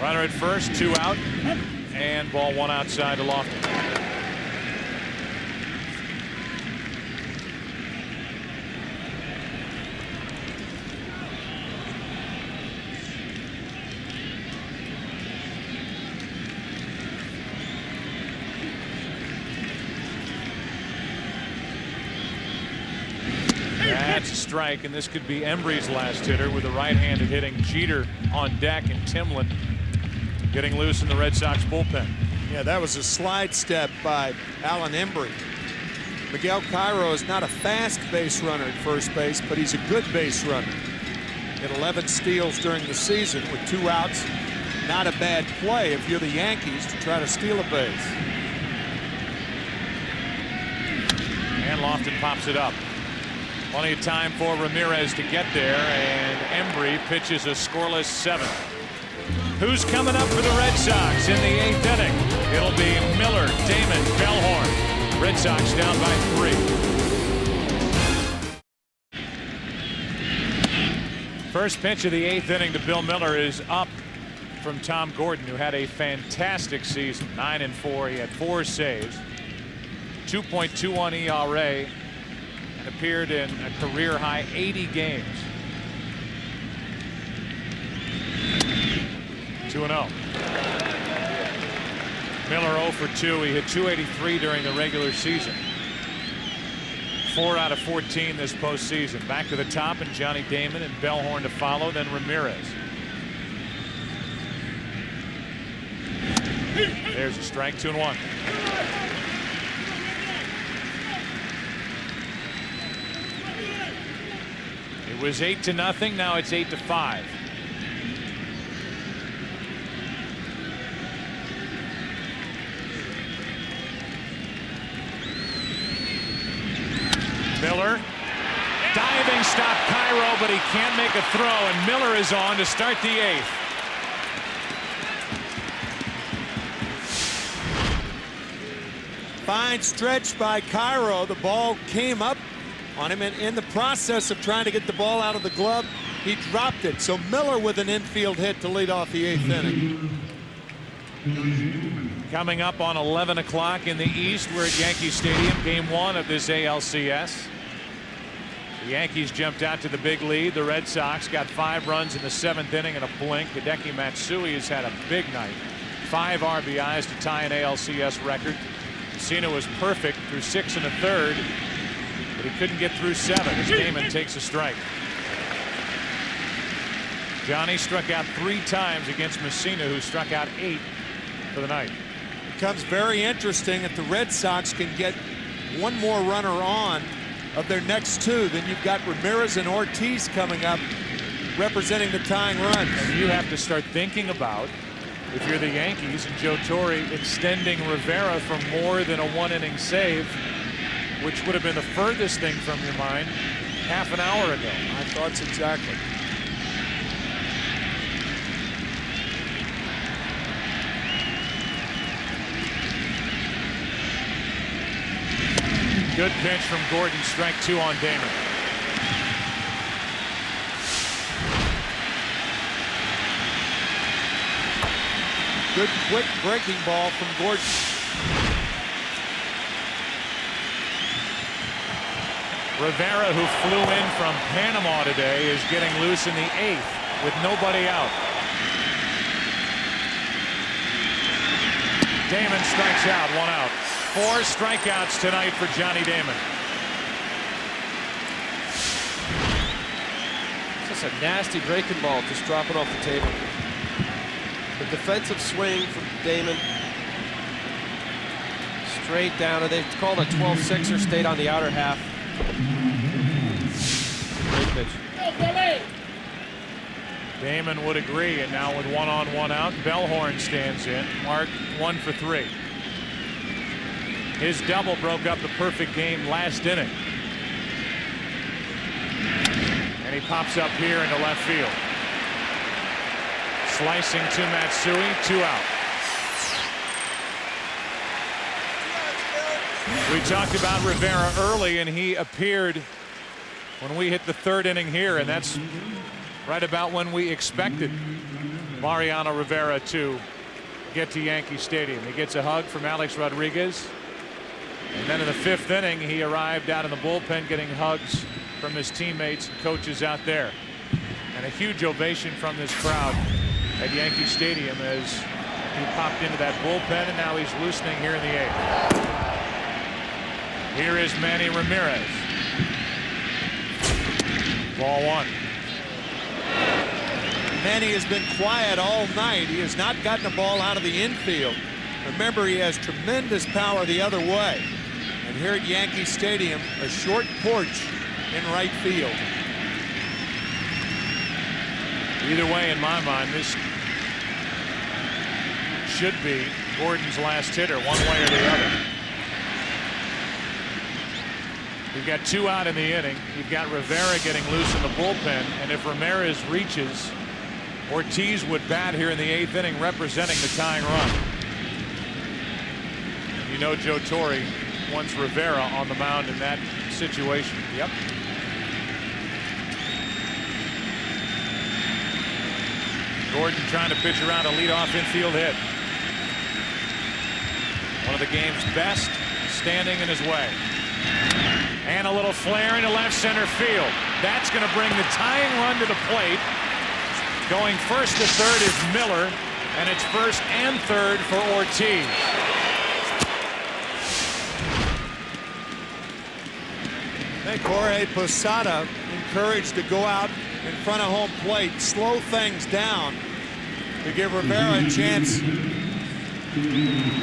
Runner at first, 2 out, and ball 1 outside to Lofton. That's a strike, and this could be Embry's last hitter with a right-handed hitting Jeter on deck and Timlin getting loose in the Red Sox bullpen. Yeah, that was a slide step by Alan Embry. Miguel Cairo is not a fast base runner at first base, but he's a good base runner. Hit 11 steals during the season with 2 outs. Not a bad play if you're the Yankees to try to steal a base. And Lofton pops it up. Plenty of time for Ramirez to get there, and Embry pitches a scoreless 7th. Who's coming up for the Red Sox in the 8th inning? It'll be Miller, Damon, Bellhorn. Red Sox down by 3. First pitch of the 8th inning to Bill Miller is up from Tom Gordon, who had a fantastic season. 9-4. He had 4 saves, 2.21 ERA, and appeared in a career high 80 games. 2-0. Miller 0 for 2. He hit .283 during the regular season. 4 out of 14 this postseason. Back to the top, and Johnny Damon and Bellhorn to follow, then Ramirez. There's a strike, 2-1. It was 8-0. Now it's 8-5. Miller, diving stop Cairo, but he can't make a throw, and Miller is on to start the 8th. Fine stretch by Cairo. The ball came up on him, and in the process of trying to get the ball out of the glove, he dropped it. So Miller with an infield hit to lead off the 8th inning. Coming up on 11 o'clock in the East, we're at Yankee Stadium, game 1 of this ALCS. The Yankees jumped out to the big lead. The Red Sox got 5 runs in the 7th inning and a blink. Hideki Matsui has had a big night. 5 RBIs to tie an ALCS record. Mussina was perfect through 6 1/3, but he couldn't get through 7 as Damon takes a strike. Johnny struck out 3 times against Mussina, who struck out 8 for the night. Becomes very interesting if the Red Sox can get one more runner on of their next 2. Then you've got Ramirez and Ortiz coming up representing the tying run. And you have to start thinking about, if you're the Yankees and Joe Torre, extending Rivera for more than a 1-inning save, which would have been the furthest thing from your mind half an hour ago. My thoughts exactly. Good pitch from Gordon, strike 2 on Damon. Good quick breaking ball from Gordon. Rivera, who flew in from Panama today, is getting loose in the 8th with nobody out. Damon strikes out, 1 out. 4 strikeouts tonight for Johnny Damon. Just a nasty breaking ball, just dropping off the table. The defensive swing from Damon. Straight down, and they called a 12-6er, stayed on the outer half. Great pitch. Damon would agree, and now with 1 on, 1 out, Bellhorn stands in. Mark 1 for 3. His double broke up the perfect game last inning. And he pops up here into left field. Slicing to Matsui, 2 out. We talked about Rivera early, and he appeared when we hit the 3rd inning here, and that's right about when we expected Mariano Rivera to get to Yankee Stadium. He gets a hug from Alex Rodriguez, and then in the 5th inning he arrived out in the bullpen getting hugs from his teammates and coaches out there, and a huge ovation from this crowd at Yankee Stadium as he popped into that bullpen, and now he's loosening here in the 8th. Here is Manny Ramirez. Ball one. Manny has been quiet all night. He has not gotten the ball out of the infield. Remember, he has tremendous power the other way. And here at Yankee Stadium, a short porch in right field. Either way, in my mind, this should be Gordon's last hitter, one way or the other. You've got 2 out in the inning. You've got Rivera getting loose in the bullpen, and if Ramirez reaches, Ortiz would bat here in the 8th inning, representing the tying run. You know Joe Torre wants Rivera on the mound in that situation. Yep. Gordon trying to pitch around a leadoff infield hit. One of the game's best, standing in his way. And a little flare into left center field. That's going to bring the tying run to the plate. Going first to third is Miller, and it's first and third for Ortiz. I think Jorge Posada encouraged to go out in front of home plate, slow things down to give Rivera a chance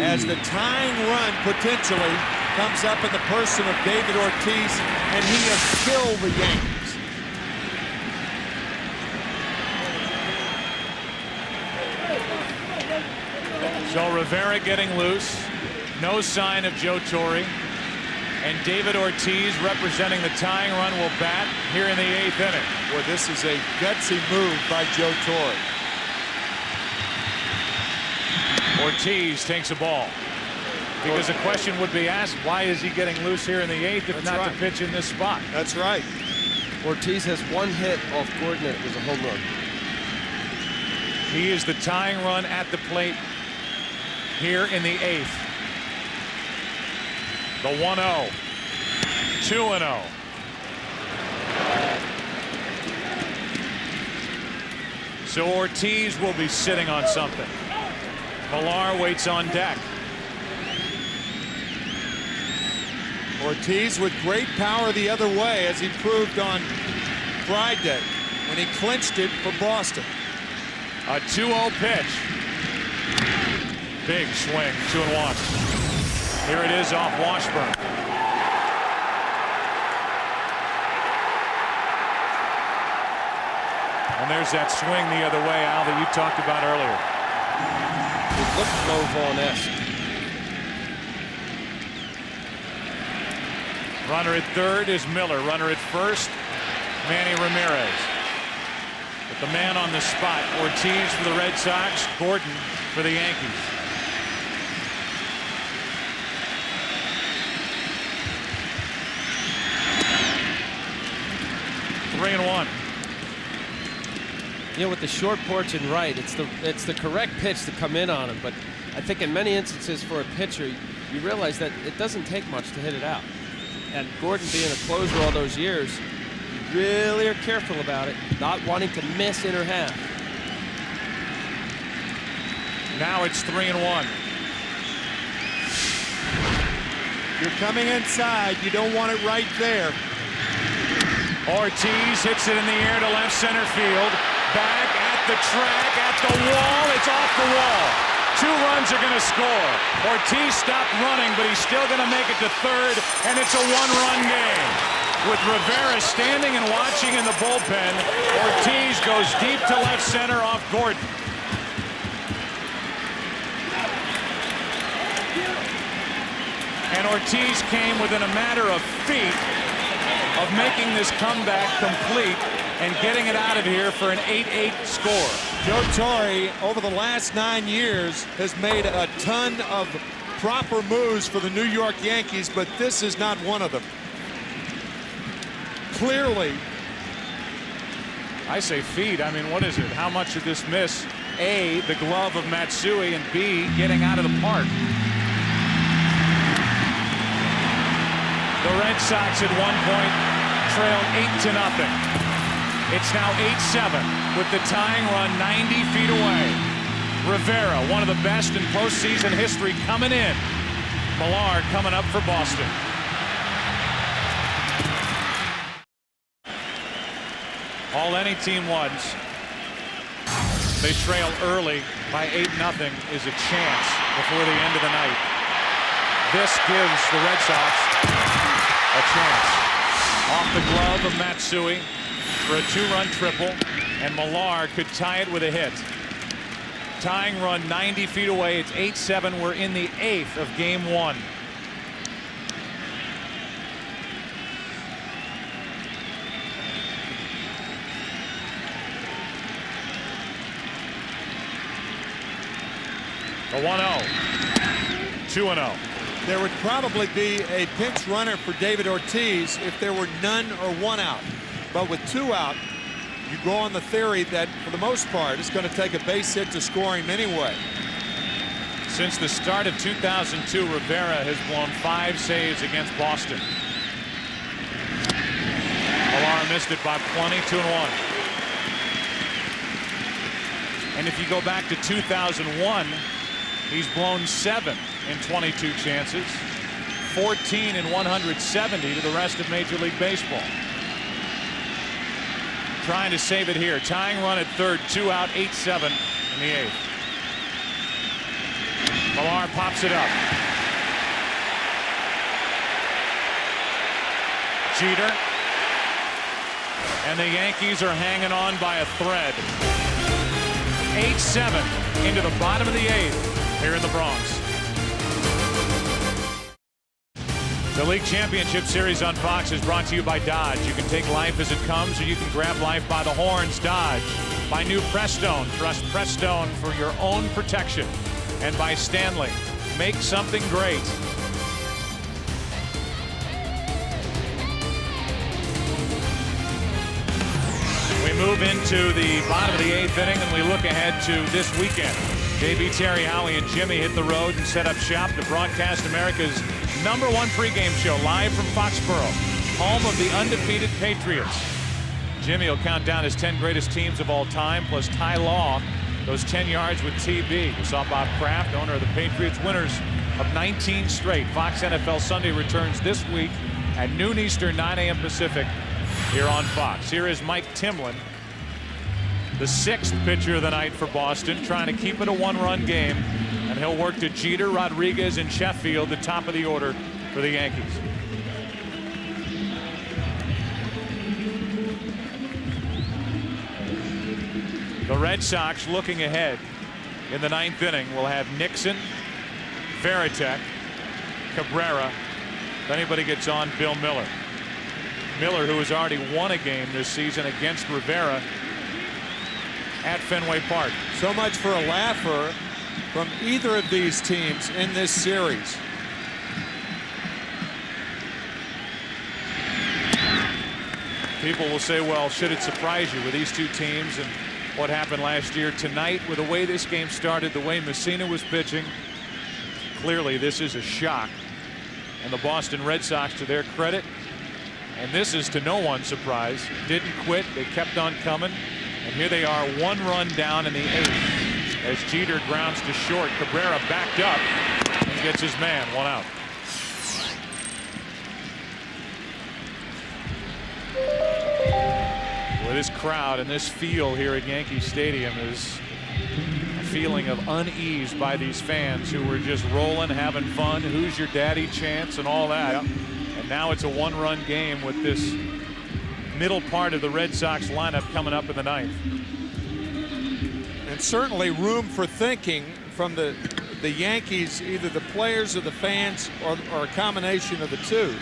as the tying run potentially comes up in the person of David Ortiz, and he has killed the Yankees. So Rivera getting loose, no sign of Joe Torre, and David Ortiz representing the tying run will bat here in the 8th inning. Well, this is a gutsy move by Joe Torre. Ortiz takes a ball. Because the question would be asked, why is he getting loose here in the 8th if not to pitch in this spot? That's right. Ortiz has 1 hit off Gordon, and it was a home run. He is the tying run at the plate here in the 8th. The 1-0. 2-0. So Ortiz will be sitting on something. Millar waits on deck. Ortiz with great power the other way, as he proved on Friday when he clinched it for Boston. A 2-0 pitch. Big swing, 2-1. Here it is off Washburn. And there's that swing the other way, Al, that you talked about earlier. It looked low Vaughn-esque. Runner at third is Miller. Runner at first, Manny Ramirez. But the man on the spot, Ortiz for the Red Sox, Gordon for the Yankees. Three and one. You know, with the short porch and right, it's the correct pitch to come in on him. But I think in many instances for a pitcher, you realize that it doesn't take much to hit it out. And Gordon being a closer all those years, you really are careful about it, not wanting to miss inner half. Now it's 3-1. You're coming inside. You don't want it right there. Ortiz hits it in the air to left center field. Back at the track, at the wall. It's off the wall. 2 runs are going to score. Ortiz stopped running, but he's still going to make it to third, and it's a 1-run game. With Rivera standing and watching in the bullpen, Ortiz goes deep to left center off Gordon. And Ortiz came within a matter of feet of making this comeback complete and getting it out of here for an 8-8 score. Joe Torre, over the last 9 years, has made a ton of proper moves for the New York Yankees, but this is not one of them. Clearly. I say feet. I mean, what is it? How much did this miss? A, the glove of Matsui, and B, getting out of the park. The Red Sox at one point trailed 8-0. It's now 8-7 with the tying run 90 feet away. Rivera, one of the best in postseason history, coming in. Millar coming up for Boston. All any team wants. They trail early by 8-0 is a chance before the end of the night. This gives the Red Sox a chance. Off the glove of Matsui for a 2-run triple, and Millar could tie it with a hit. Tying run 90 feet away. It's 8-7. We're in the 8th of game 1. A 1-0. 2-0. There would probably be a pinch runner for David Ortiz if there were none or one out. But with 2 out, you go on the theory that for the most part it's going to take a base hit to score him anyway. Since the start of 2002, Rivera has blown 5 saves against Boston. Millar missed it by plenty, 2-1. And if you go back to 2001, he's blown 7 in 22 chances, 14 in 170 to the rest of Major League Baseball. Trying to save it here. Tying run at third, 2 out, 8-7 in the 8th. Millar pops it up. Jeter. And the Yankees are hanging on by a thread. 8-7 into the bottom of the 8th here in the Bronx. The League Championship Series on Fox is brought to you by Dodge. You can take life as it comes, or you can grab life by the horns. Dodge. By new Prestone. Trust Prestone for your own protection. And by Stanley. Make something great. We move into the bottom of the 8th inning, and we look ahead to this weekend. JB, Terry, Howie, and Jimmy hit the road and set up shop to broadcast America's #1 pregame show live from Foxborough, home of the undefeated Patriots. Jimmy will count down his 10 greatest teams of all time, plus Ty Law, those 10 yards with TB. We saw Bob Kraft, owner of the Patriots, winners of 19 straight. Fox NFL Sunday returns this week at noon Eastern, 9 a.m. Pacific here on Fox. Here is Mike Timlin, the 6th pitcher of the night for Boston, trying to keep it a 1-run game. And he'll work to Jeter, Rodriguez, and Sheffield, the top of the order for the Yankees. The Red Sox looking ahead in the 9th inning will have Nixon, Veritek, Cabrera. If anybody gets on, Bill Miller. Miller, who has already won a game this season against Rivera at Fenway Park. So much for a laugher from either of these teams in this series. People will say, well, should it surprise you with these two teams and what happened last year? Tonight, with the way this game started, the way Mussina was pitching, clearly this is a shock. And the Boston Red Sox, to their credit, and this is to no one's surprise, didn't quit. They kept on coming. And here they are, 1 run down in the 8th as Jeter grounds to short. Cabrera backed up and gets his man, 1 out. With this crowd and this feel here at Yankee Stadium is a feeling of unease by these fans who were just rolling, having fun, who's your daddy chants and all that. Yep. And now it's a 1-run game with this middle part of the Red Sox lineup coming up in the 9th. And certainly room for thinking from the Yankees, either the players or the fans, or a combination of the two,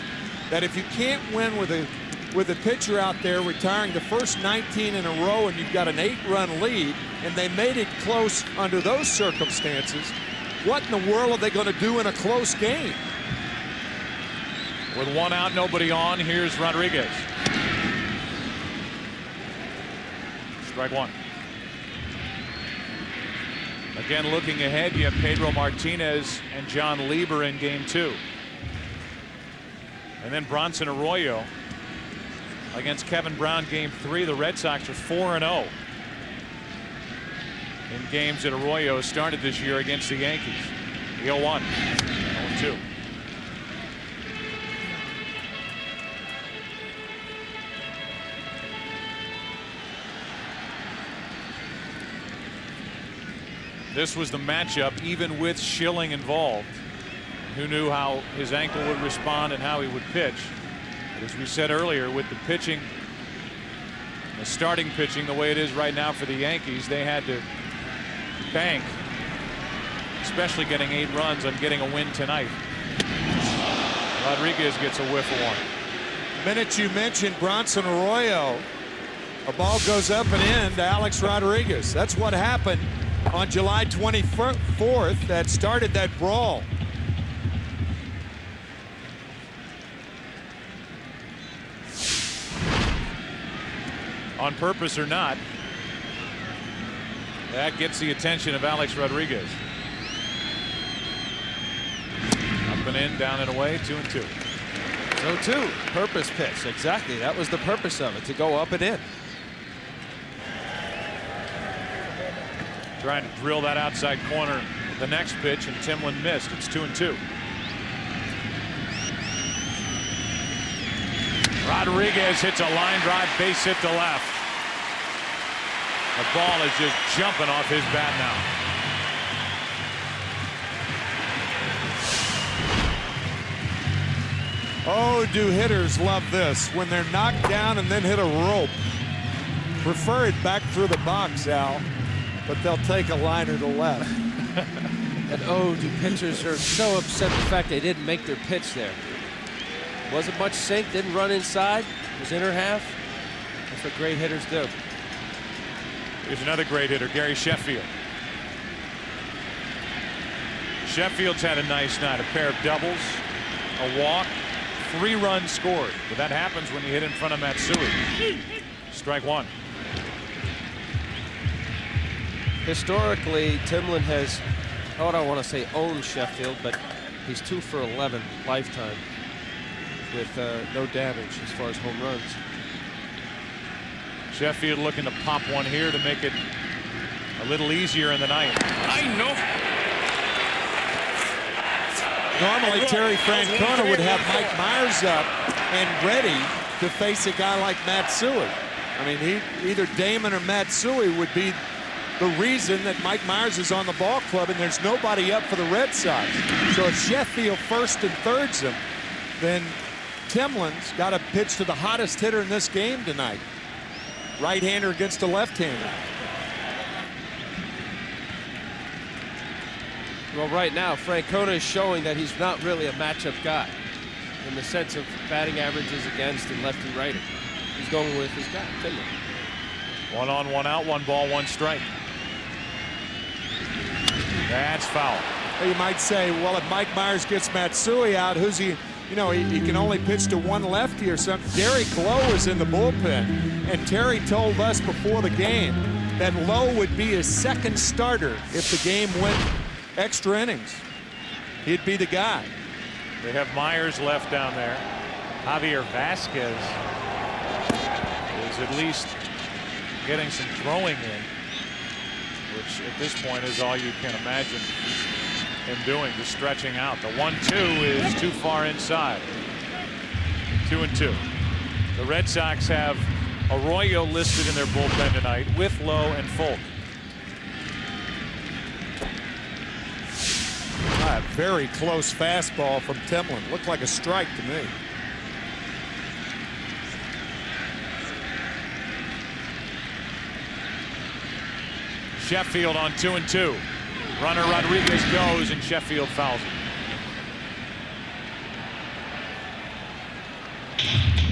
that if you can't win with a pitcher out there retiring the first 19 in a row and you've got an 8-run lead and they made it close under those circumstances, what in the world are they going to do in a close game? With 1 out, nobody on, here's Rodriguez. Strike 1. Again, looking ahead, you have Pedro Martinez and John Lieber in game 2. And then Bronson Arroyo against Kevin Brown, game 3. The Red Sox are 4-0 in games that Arroyo started this year against the Yankees. 0-1, 0-2. This was the matchup, even with Schilling involved. Who knew how his ankle would respond and how he would pitch. But as we said earlier, with the pitching, the starting pitching the way it is right now for the Yankees, they had to bank, especially getting 8 runs on getting a win tonight. Rodriguez gets a whiff of one. The minute you mentioned Bronson Arroyo, a ball goes up and in to Alex Rodriguez. That's what happened on July 24th that started that brawl. On purpose or not, that gets the attention of Alex Rodriguez. Up and in, down and away, 2-2. So too, purpose pitch. Exactly. That was the purpose of it, to go up and in. Trying to drill that outside corner the next pitch, and Timlin missed. It's 2-2. Rodriguez hits a line drive, base hit to left. The ball is just jumping off his bat now. Oh, do hitters love this when they're knocked down and then hit a rope. Prefer it back through the box, Al, but they'll take a liner to left. And oh, do pitchers are so upset the fact they didn't make their pitch there. Wasn't much sink, didn't run inside, was inner half. That's what great hitters do. Here's another great hitter, Gary Sheffield. Sheffield's had a nice night, a pair of doubles, a walk, 3 runs scored. But that happens when you hit in front of Matsui. Strike one. Historically, Timlin has, I don't want to say owned Sheffield, but he's 2 for 11 lifetime with no damage as far as home runs. Sheffield looking to pop one here to make it a little easier in the night. I know. Normally, Terry Francona would have Mike Myers up and ready to face a guy like Matsui. I mean, either Damon or Matsui would be the reason that Mike Myers is on the ball club and there's nobody up for the Red Sox. So if Sheffield first and thirds him, then Timlin's got to pitch to the hottest hitter in this game tonight. Right-hander against a left-hander. Well, right now, Francona is showing that he's not really a matchup guy in the sense of batting averages against and left and righty. He's going with his guy, Timlin. 1 on, 1 out, 1 ball, 1 strike. That's foul. You might say, well, if Mike Myers gets Matsui out, who's he? You know, he can only pitch to one lefty or something. Derek Lowe is in the bullpen, and Terry told us before the game that Lowe would be his second starter if the game went extra innings. He'd be the guy. They have Myers left down there. Javier Vasquez is at least getting some throwing in, which at this point is all you can imagine him doing, just stretching out. The 1-2 is too far inside. 2-2. The Red Sox have Arroyo listed in their bullpen tonight with Lowe and Folk. Very close fastball from Timlin. Looked like a strike to me. Sheffield on 2-2. Runner Rodriguez goes and Sheffield fouls it.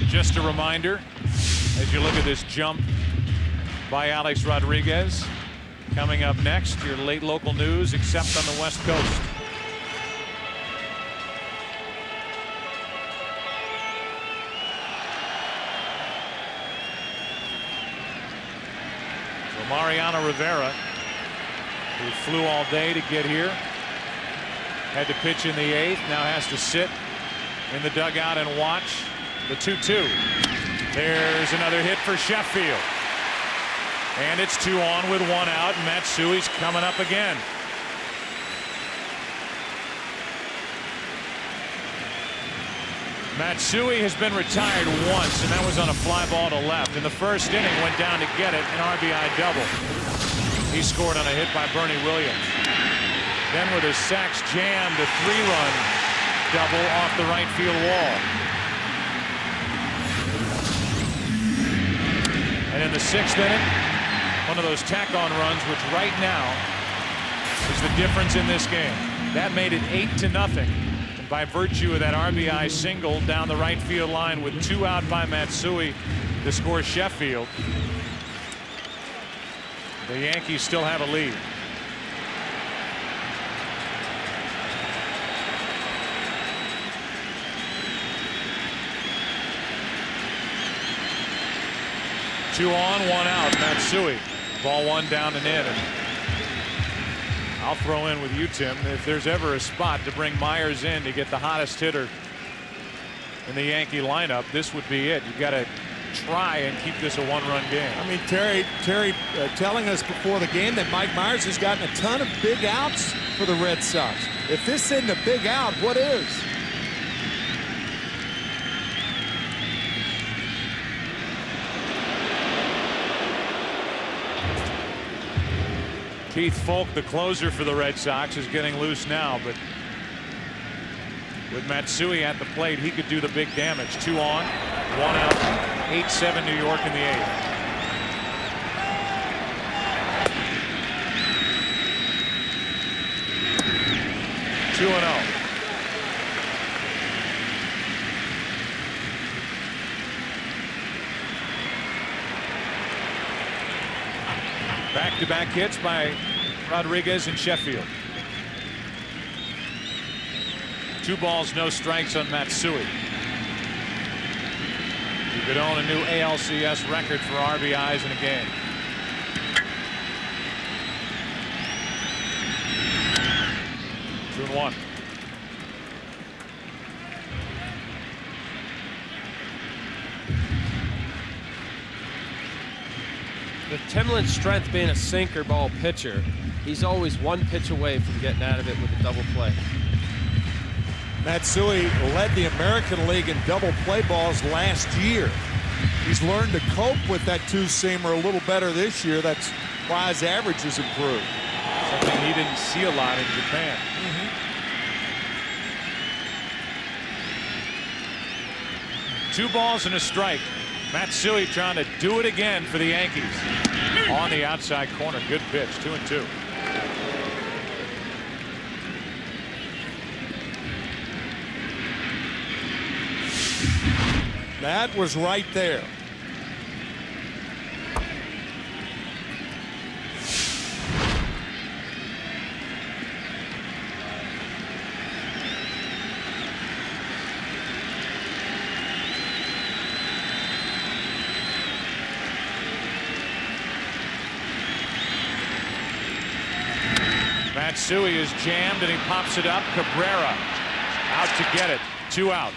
Just a reminder, as you look at this jump by Alex Rodriguez, coming up next, your late local news except on the West Coast. So Mariano Rivera, who flew all day to get here, had to pitch in the 8th, now has to sit in the dugout and watch the 2-2. There's another hit for Sheffield. And it's 2 on with 1 out, and Matsui's coming up again. Matsui has been retired once, and that was on a fly ball to left. In the first inning, went down to get it, an RBI double. He scored on a hit by Bernie Williams. Then with his sacks jammed, a 3-run double off the right field wall. And in the 6th inning, one of those tack-on runs, which right now is the difference in this game. That made it 8-0. And by virtue of that RBI single down the right field line with 2 out by Matsui to score Sheffield, the Yankees still have a lead. Two on, 1 out. Matsui. Ball 1 down and in. And I'll throw in with you, Tim, if there's ever a spot to bring Myers in to get the hottest hitter in the Yankee lineup, this would be it. You've got to try and keep this a 1-run game. I mean, Terry telling us before the game that Mike Myers has gotten a ton of big outs for the Red Sox. If this isn't a big out, what is? Keith Folk, the closer for the Red Sox, is getting loose now, but with Matsui at the plate, he could do the big damage. 2 on, 1 out, 8-7 New York in the 8th. Two and 0. Back-to-back hits by Rodriguez and Sheffield. 2 balls, no strikes on Matsui. He could own a new ALCS record for RBIs in a game. Two and 1. With Timlin's strength being a sinker ball pitcher, he's always 1 pitch away from getting out of it with a double play. Matsui led the American League in double play balls last year. He's learned to cope with that 2-seamer a little better this year. That's why his average has improved. Something he didn't see a lot in Japan. 2 balls and a strike. Matsui trying to do it again for the Yankees. On the outside corner. Good pitch. 2-2. That was right there. Matsui is jammed and he pops it up. Cabrera out to get it. 2 out.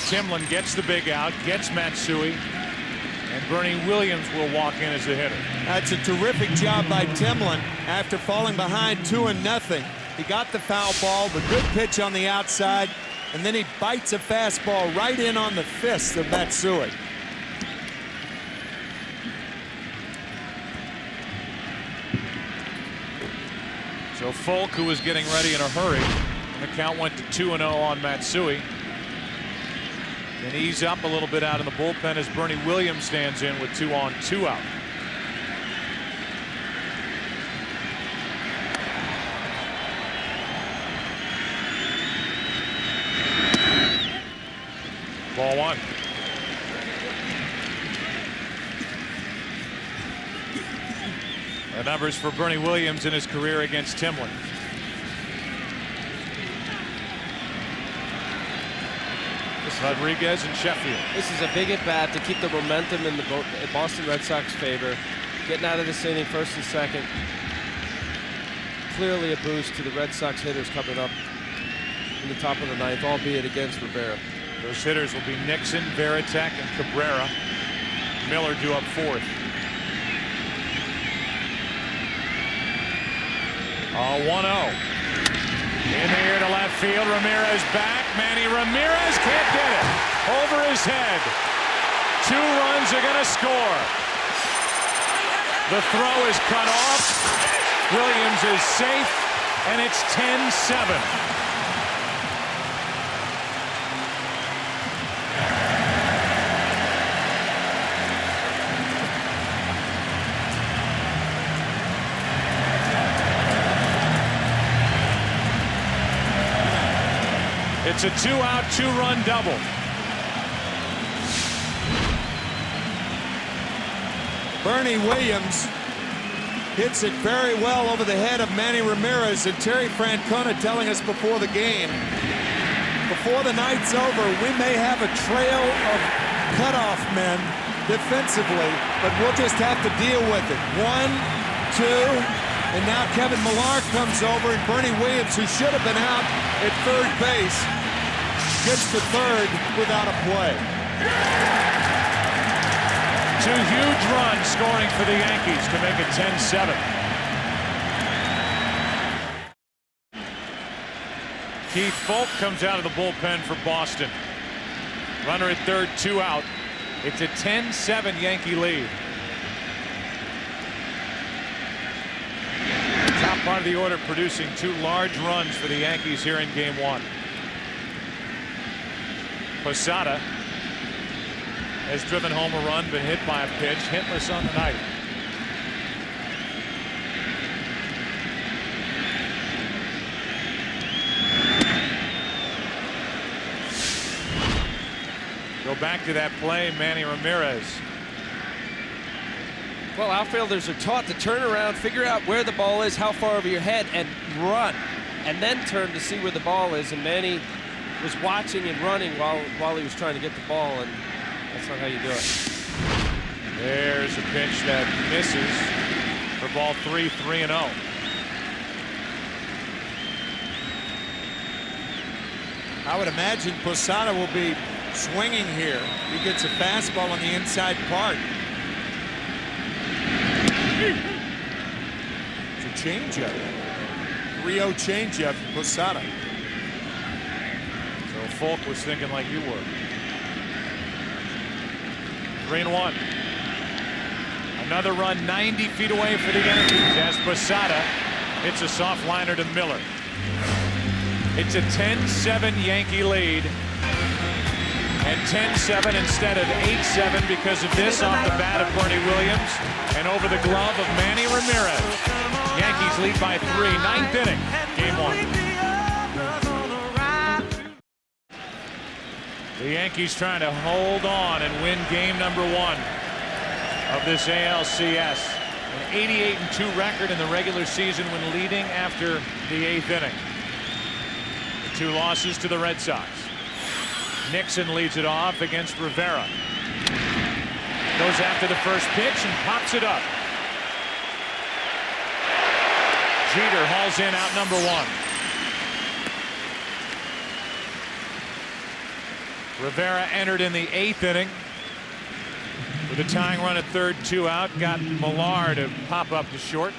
Timlin gets the big out, gets Matsui, and Bernie Williams will walk in as the hitter. That's a terrific job by Timlin after falling behind 2-0. He got the foul ball, the good pitch on the outside, and then he bites a fastball right in on the fist of Matsui. So Folk, who was getting ready in a hurry, and the count went to 2-0 on Matsui. And ease up a little bit out in the bullpen as Bernie Williams stands in with 2 on, 2 out. Ball 1. The numbers for Bernie Williams in his career against Timlin. Rodriguez and Sheffield. This is a big at bat to keep the momentum in the Boston Red Sox favor. Getting out of this inning, 1st and 2nd. Clearly a boost to the Red Sox hitters coming up in the top of the 9th, albeit against Rivera. Those hitters will be Nixon, Varitek, and Cabrera. Miller due up 4th. 1-0. In the air to left field. Ramirez back. Manny Ramirez can't get it. Over his head. 2 runs are going to score. The throw is cut off. Williams is safe, and it's 10-7. It's a 2-out, 2-run double. Bernie Williams hits it very well over the head of Manny Ramirez, and Terry Francona telling us before the game, before the night's over, we may have a trail of cutoff men defensively, but we'll just have to deal with it. 1, 2, and now Kevin Millar comes over, and Bernie Williams, who should have been out at third base, gets to third without a play. 2 huge runs scoring for the Yankees to make it 10-7. Keith Folk comes out of the bullpen for Boston. Runner at third, 2 out. It's a 10-7 Yankee lead. Top part of the order producing 2 large runs for the Yankees here in game 1. Posada has driven home a run, been hit by a pitch, hitless on the night. Go back to that play, Manny Ramirez. Well, outfielders are taught to turn around, figure out where the ball is, how far over your head, and run, and then turn to see where the ball is. And Manny was watching and running while he was trying to get the ball, and that's not how you do it. There's a pitch that misses for ball 3, 3-0. I would imagine Posada will be swinging here. He gets a fastball on the inside part. It's a changeup. 3-0 changeup, Posada. So Folk was thinking like you were. 3-1. Another run 90 feet away for the Yankees as Posada hits a soft liner to Miller. It's a 10-7 Yankee lead. And 10-7 instead of 8-7 because of this off the bat of Bernie Williams and over the glove of Manny Ramirez. Yankees lead by 3, 9th inning, game 1. The Yankees trying to hold on and win game number 1 of this ALCS. An 88-2 record in the regular season when leading after the 8th inning. The 2 losses to the Red Sox. Nixon leads it off against Rivera. Goes after the first pitch and pops it up. Jeter hauls in out number 1. Rivera entered in the 8th inning with a tying run at third, 2 out. Got Millar to pop up to short.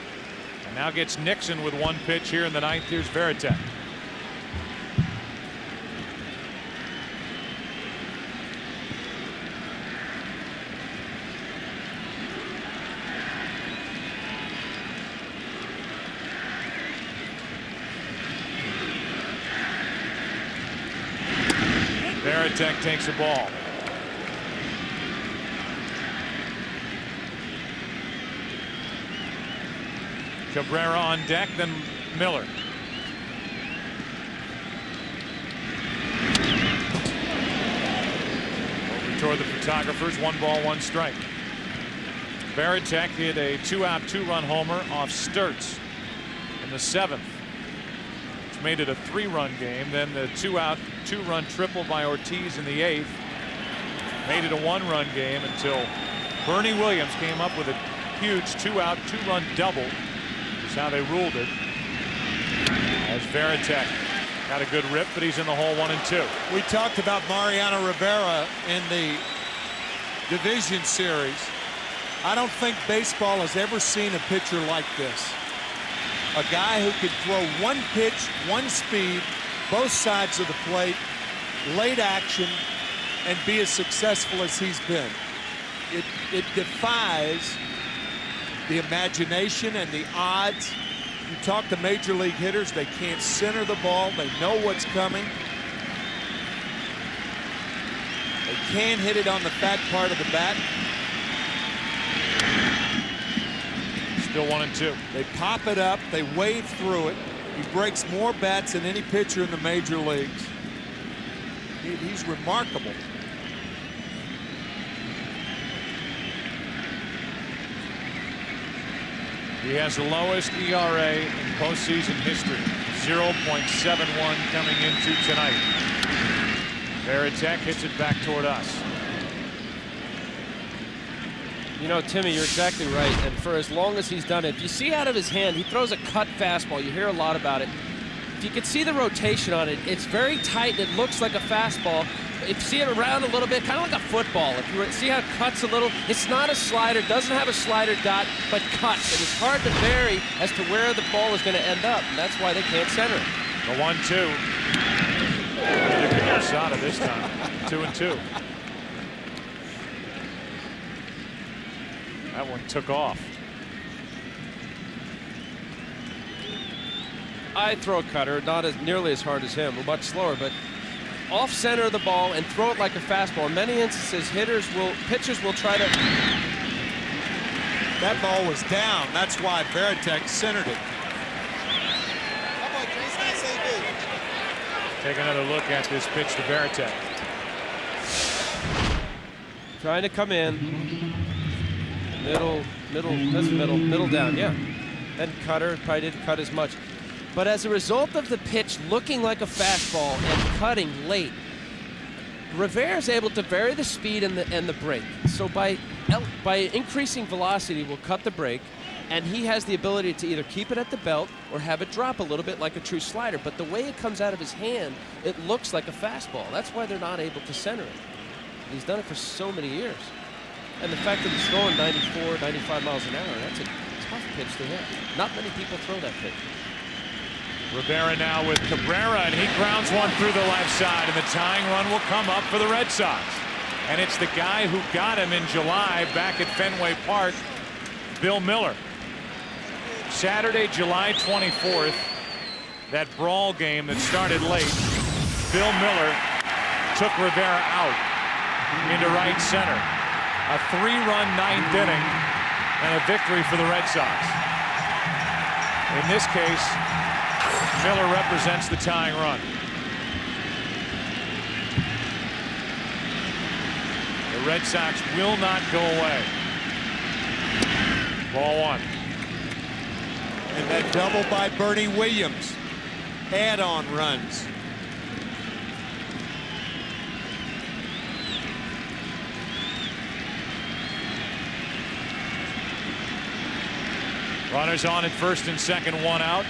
And now gets Nixon with 1 pitch here in the 9th. Here's Veritek. Veritek takes a ball. Cabrera on deck, then Miller. Over toward the photographers, 1 ball, 1 strike. Veritek hit a 2-out, 2-run homer off Sturtz in the 7th. Made it a 3-run game. Then the 2-out, 2-run triple by Ortiz in the 8th made it a 1-run game until Bernie Williams came up with a huge 2-out, 2-run double. That's how they ruled it. As Veritek got a good rip, but he's in the hole 1 and 2. We talked about Mariano Rivera in the division series. I don't think baseball has ever seen a pitcher like this. A guy who could throw 1 pitch, 1 speed, both sides of the plate, late action, and be as successful as he's been. It defies the imagination and the odds. You talk to major league hitters, they can't center the ball. They know what's coming. They can hit it on the fat part of the bat. Still 1-2. They pop it up, they wade through it. He breaks more bats than any pitcher in the major leagues. He's remarkable. He has the lowest ERA in postseason history, 0.71 coming into tonight. Varitek hits it back toward us. You know, Timmy, you're exactly right. And for as long as he's done it, you see out of his hand, he throws a cut fastball. You hear a lot about it. If you could see the rotation on it, it's very tight and it looks like a fastball. If you see it around a little bit, kind of like a football. If you see how it cuts a little, it's not a slider, doesn't have a slider dot, but cuts. And it's hard to vary as to where the ball is going to end up. And that's why they can't center it. The 1-2. Mussina this time. 2-2. That one took off. I throw a cutter, not as nearly as hard as him, much slower, but off center of the ball and throw it like a fastball. In many instances, pitchers will try to. That ball was down. That's why Varitek centered it. Take another look at this pitch to Varitek. Trying to come in. Middle down, yeah. Then cutter, probably didn't cut as much. But as a result of the pitch looking like a fastball and cutting late, Rivera's able to vary the speed and the break. So by increasing velocity, we'll cut the break, and he has the ability to either keep it at the belt or have it drop a little bit like a true slider. But the way it comes out of his hand, it looks like a fastball. That's why they're not able to center it. He's done it for so many years. And the fact that he's throwing 94, 95 miles an hour, that's a tough pitch to hit. Not many people throw that pitch. Rivera now with Cabrera, and he grounds one through the left side, and the tying run will come up for the Red Sox. And it's the guy who got him in July back at Fenway Park, Bill Miller. Saturday, July 24th, that brawl game that started late, Bill Miller took Rivera out into right center. A 3-run ninth inning and a victory for the Red Sox. In this case, Miller represents the tying run. The Red Sox will not go away. Ball one. And that double by Bernie Williams. Add-on runs. Runners on at first and second, one out.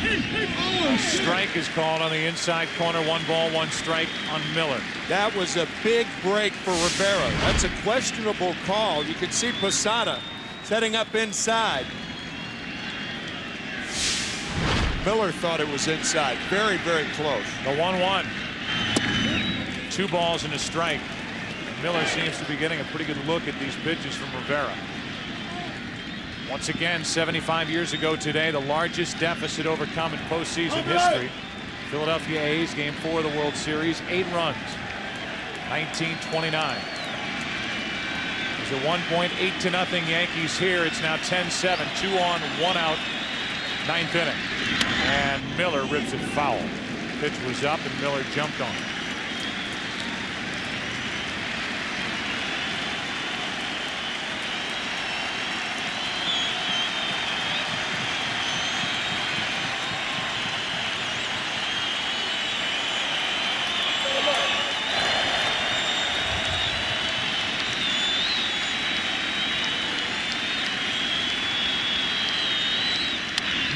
A strike is called on the inside corner. 1 ball, 1 strike on Miller. That was a big break for Rivera. That's a questionable call. You can see Posada setting up inside. Miller thought it was inside. Very, very close. The 1-1. 2 balls and a strike. Miller seems to be getting a pretty good look at these pitches from Rivera. Once again, 75 years ago today, the largest deficit overcome in postseason history. Philadelphia A's, Game 4 of the World Series, 8 runs, 1929. It's a 1 8-0 Yankees here. It's now 10-7, 2 on, 1 out, 9th inning. And Miller rips it foul. Pitch was up and Miller jumped on it.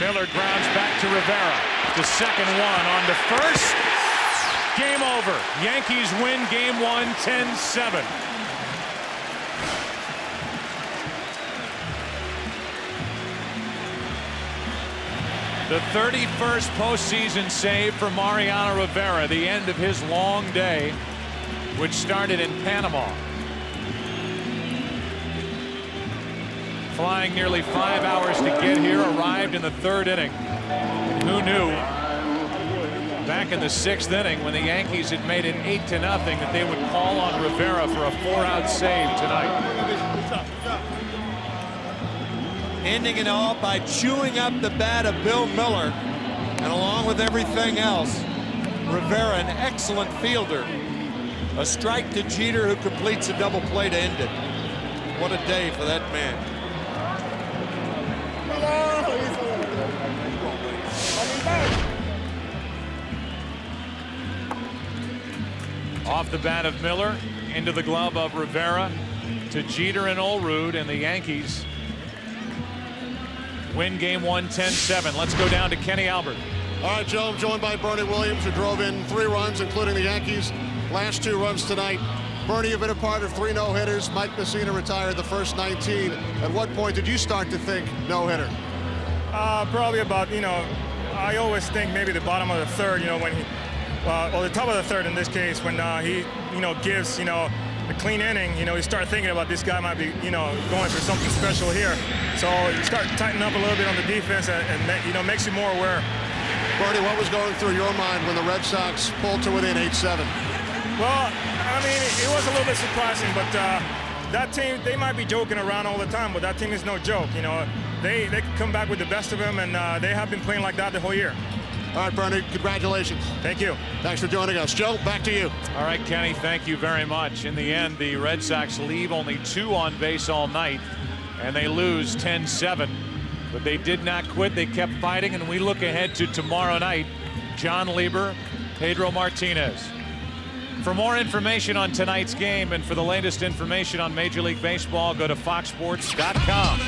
Miller grounds back to Rivera. The second one on to first. Game over. Yankees win Game 1, 10-7. The 31st postseason save for Mariano Rivera, the end of his long day, which started in Panama. flying nearly 5 hours to get here, arrived in the 3rd inning. Who knew back in the 6th inning when the Yankees had made it 8-0 that they would call on Rivera for a 4-out save tonight. Ending it all by chewing up the bat of Bill Miller. And along with everything else, Rivera, an excellent fielder. A strike to Jeter, who completes a double play to end it. What a day for that man. Off the bat of Miller, into the glove of Rivera, to Jeter and Olrud, and the Yankees win game 1, 10-7. Let's go down to Kenny Albert. All right, Joe, I'm joined by Bernie Williams, who drove in 3 runs, including the Yankees' last 2 runs tonight. Bernie, you've been a part of 3 no-hitters. Mike Mussina retired the first 19. At what point did you start to think no-hitter? Probably about, I always think maybe the bottom of the 3rd, when he, or the top of the 3rd in this case, when he, gives, a clean inning, you start thinking about this guy might be, going for something special here. So you start tightening up a little bit on the defense and makes you more aware. Bernie, what was going through your mind when the Red Sox pulled to within 8-7? Well, I mean, it was a little bit surprising, but that team, they might be joking around all the time, but that team is no joke. They can come back with the best of them, and they have been playing like that the whole year. All right, Bernie, congratulations. Thank you. Thanks for joining us. Joe, back to you. All right, Kenny, thank you very much. In the end, the Red Sox leave only 2 on base all night, and they lose 10-7. But they did not quit. They kept fighting, and we look ahead to tomorrow night. John Lieber, Pedro Martinez. For more information on tonight's game and for the latest information on Major League Baseball, go to foxsports.com.